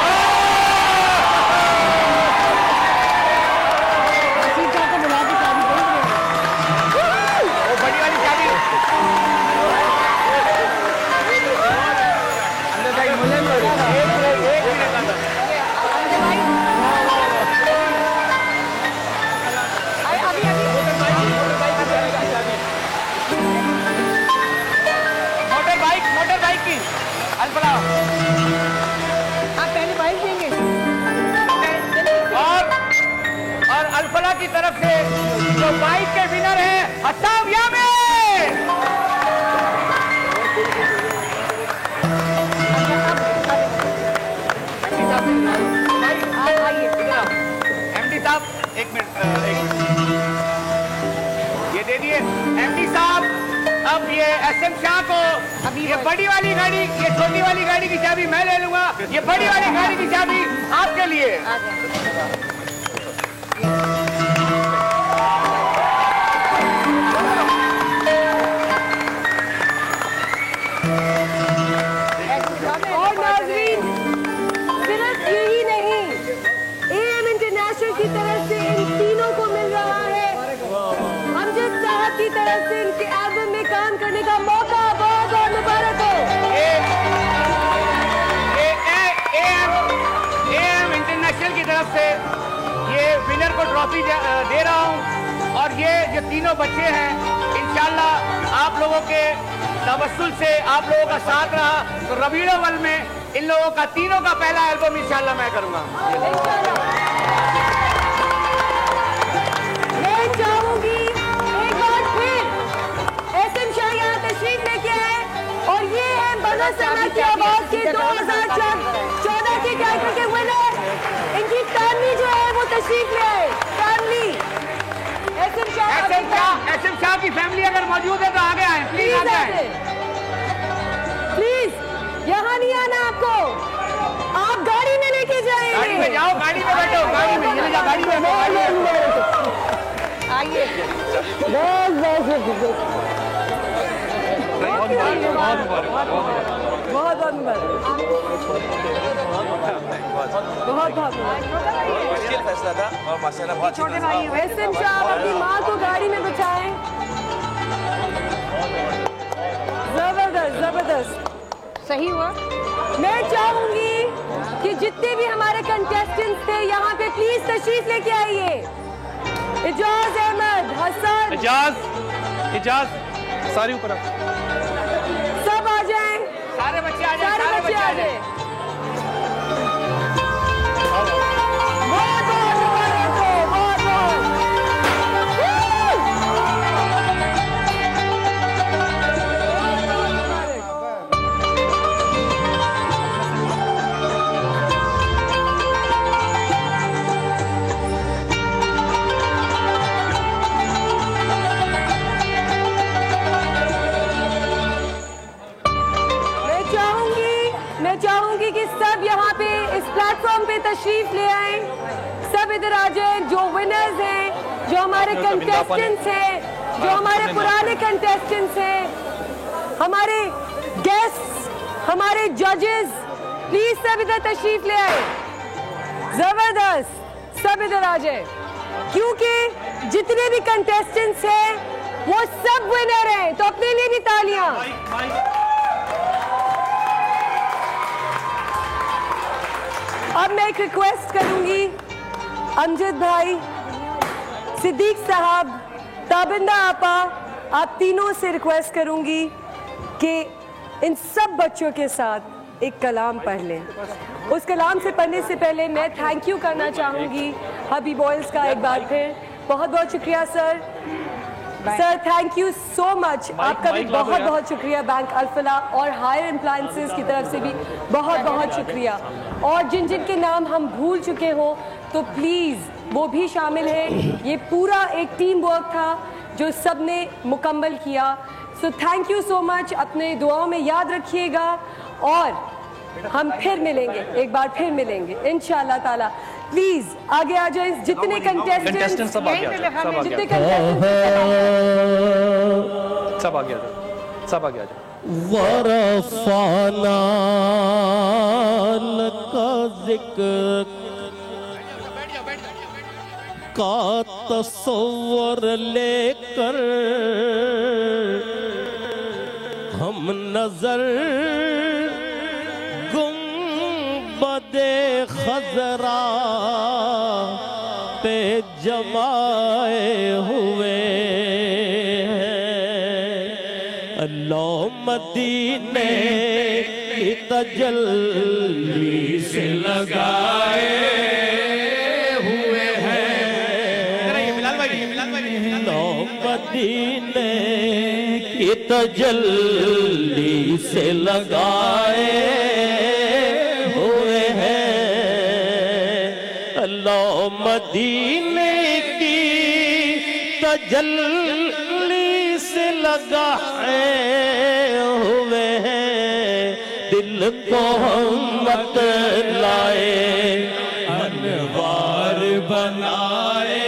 S15: मोटर बाइक की अल्फला आप पहले बाइक देंगे और अल्फला की तरफ से जो बाइक के विनर हैं हस्साम यामीन। एमडी साहब एक मिनट ये दे दिए एमडी साहब। अब ये एसएम शाह को ये बड़ी वाली गाड़ी, ये छोटी वाली गाड़ी की चाबी मैं ले लूंगा। ये बड़ी वाली गाड़ी की चाबी आपके लिए।
S8: और नाज़रीन, सिर्फ यही नहीं, एएम इंटरनेशनल की तरफ से इन तीनों को मिल रहा है अमजद साहब की तरफ से इनके एल्बम में काम करने का मौका। बहुत बहुत मुबारक हो।
S15: एएम इंटरनेशनल की तरफ से ये विनर को ट्रॉफी दे रहा हूं और ये जो तीनों बच्चे हैं इंशाल्लाह आप लोगों के तवस्सुल से, आप लोगों का साथ रहा तो रबीउल अव्वल में इन लोगों का तीनों का पहला एल्बम इंशाल्लाह मैं करूंगा।
S8: मैं चाहूंगी एक बार फिर एसएम शाह यहाँ तशरीफ लेके आए और ये है बनसना की आवाज के 2014 के टाइटल के विनर। इनकी फैमिली जो है वो तशरीफ ले आए। फैमिली
S15: एसएम शाह की फैमिली अगर मौजूद है तो आगे आए, प्लीज आगे आए।
S8: प्लीज यहाँ नहीं आना आपको, आप गाड़ी में लेके जाएंगे।
S15: गाड़ी में जाओ, गाड़ी में बैठो, गाड़ी में चले जाओ, गाड़ी में
S12: आइए।
S8: बहुत
S3: मुश्किल फैसला था और माशाल्लाह बहुत
S8: छोटे भाई एसएम शाह अपनी माँ को गाड़ी में बिठाएं। जबरदस्त जबरदस्त,
S12: सही हुआ।
S8: मैं चाहूंगी कि जितने भी हमारे कंटेस्टेंट्स थे यहाँ पे प्लीज तशरीफ लेके आइए। इजाज अहमद, हसन,
S14: इजाज सारी ऊपर
S8: सब आ जाएं।
S15: सारे बच्चे आ जाएं, सारे बच्चे आ जाएं।
S8: चाहूंगी कि सब यहाँ पे इस प्लेटफॉर्म पे तशरीफ ले आए। सब इधर आ जाए, जो विनर्स हैं, जो हमारे कंटेस्टेंट्स हैं, जो हमारे पुराने कंटेस्टेंट्स हैं, हमारे गेस्ट्स, हमारे जजेस, प्लीज सब इधर तशरीफ ले आए। जबरदस्त, सब इधर आ जाए क्योंकि जितने भी कंटेस्टेंट्स हैं वो सब विनर हैं, तो अपने लिए भी तालियां। अब मैं एक रिक्वेस्ट करूंगी, अमजद भाई, सिद्दीक साहब, ताबिंदा आपा, आप तीनों से रिक्वेस्ट करूंगी कि इन सब बच्चों के साथ एक कलाम पढ़ लें। उस कलाम से पढ़ने से पहले मैं थैंक यू करना चाहूँगी हबी बॉयल्स का एक बार फिर। बहुत बहुत शुक्रिया sir. Sir thank you so much. आपका भी बहुत बहुत शुक्रिया। बैंक अल्फला और हायर एप्लायंसेस की तरफ से भी बहुत बहुत शुक्रिया। और जिन जिन के नाम हम भूल चुके हों तो प्लीज़ वो भी शामिल है। ये पूरा एक टीम वर्क था जो सब ने मुकम्मल किया। So thank you so much. अपने दुआओं में याद रखिएगा और हम फिर मिलेंगे, एक बार फिर मिलेंगे इंशाअल्लाह ताला। प्लीज आगे आ जाए जितने कंटेस्टेंट्स
S14: सब आगे
S8: जितने
S14: सब आगे आ जाओ, सब आगे आ जाओ।
S9: वरफाना लका ज़िक्र का तस्वर लेकर हम नजर गुंबदे खजरा पे जमाए हुए अल्लाह मदीने की तजल्ली से लगाए हुए हैं अल्लाह मदीने की तजल्ली से लगाए हुए हैं अल्लाह मदीने की तजल्ली से लगाए हुए हैं दिल को हम मत लाए अनवार बनाए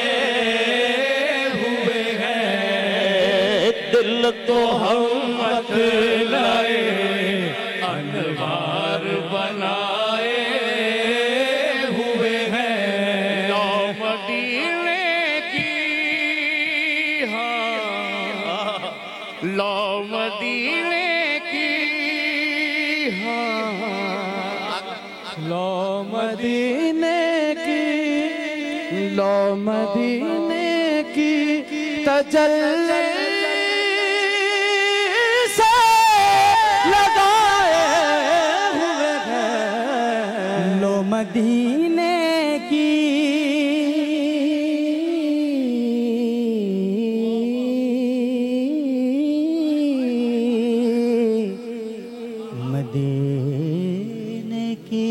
S9: हुए हैं दिल को हम मत लाए अनवार बनाए हुए हैं मदीने की लो मदीने की
S16: लो मदीने की लो मदीने की तजल्ली से लगाए हुए हैं लो मदीने की मदीने की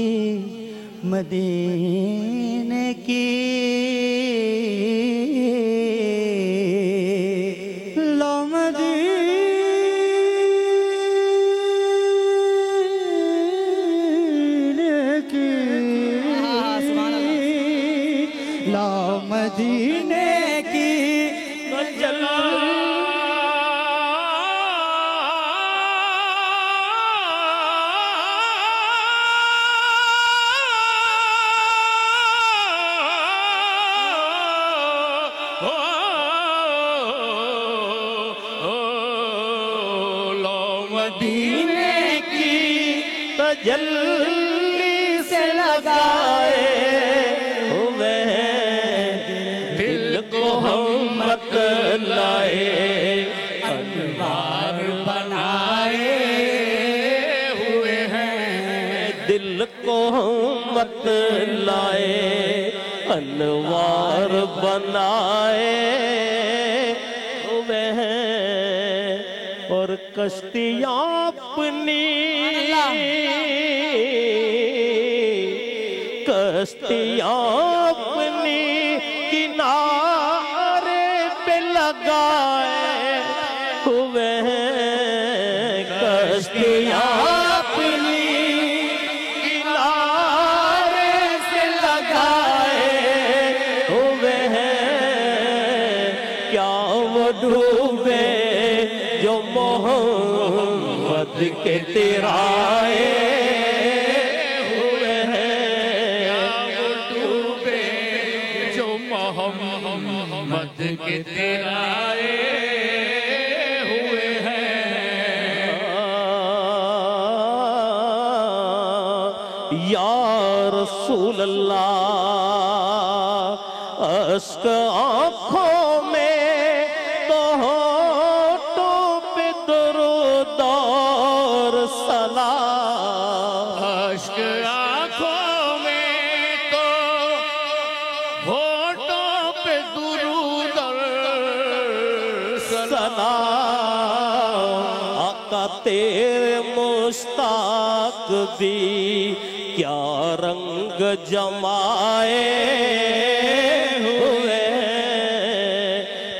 S16: लो मदीने की लो मदीने की
S9: मदीने की तजल्ली से लगाए हुए दिल को हम मत लाए अनवार बनाए हुए हैं दिल को हम मत लाए अनवार बनाए हुए हैं और कश्तियाँ अपनी कश्तियाँ अपनी किनारे पे लगाए हुए हैं कश्तियाँ अपनी किनारे से लगाए हुए हैं क्या वो डूबे जो मोहम्मद के तिराए हुए हैं वो डूबे जो मोहम्मद के तिराए हुए हैं या रसूल अल्लाह अश्क आँखों में तो होठों पे दरूद सना आका तेरे मुस्ताक दी क्या रंग जमाए हुए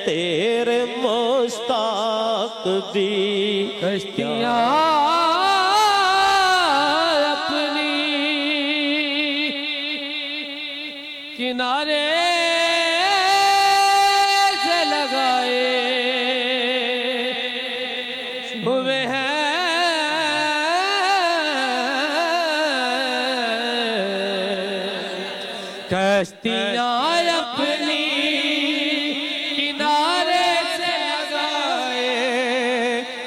S9: तेरे मुस्ताक दी
S6: कश्तियाँ अपनी किनारे से लगाए हुए हैं कश्तियाँ अपनी किनारे से लगाए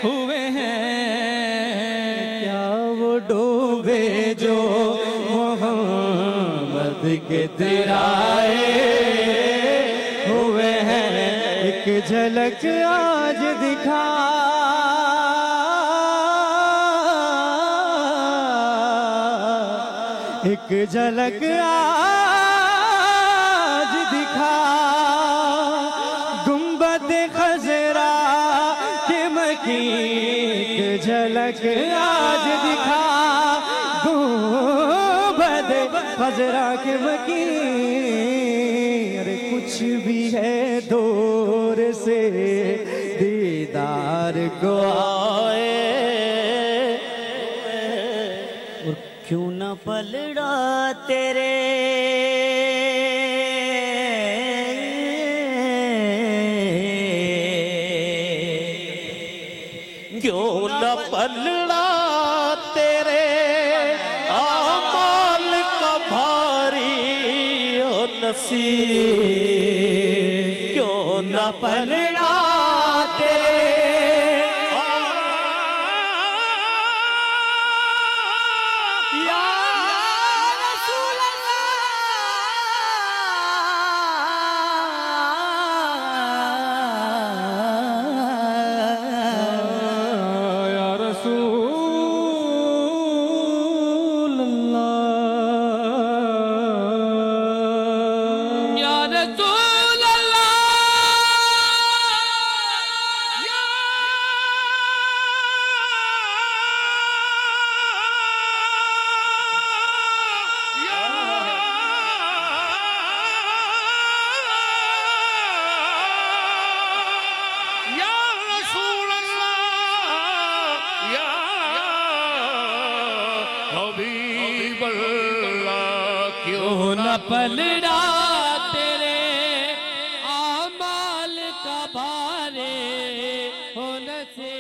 S6: हुए हैं
S16: क्या वो डूबे जो मोहम्मद के तिराए हुए हैं एक झलक आज दिखा एक झलक आज दिखा गुंबद खजरा के मकी एक झलक आज दिखा गुंबद खजरा के मकी अरे कुछ भी है दूर से दीदार को आए
S13: और क्यों न पलड़ा तेरे
S9: क्यों न पलड़ा तेरे आमाल का भारी हो नसीब क्यों न पलड़ा तेरे
S6: क्यों न पलड़ा तेरे आमाल का भारे होने से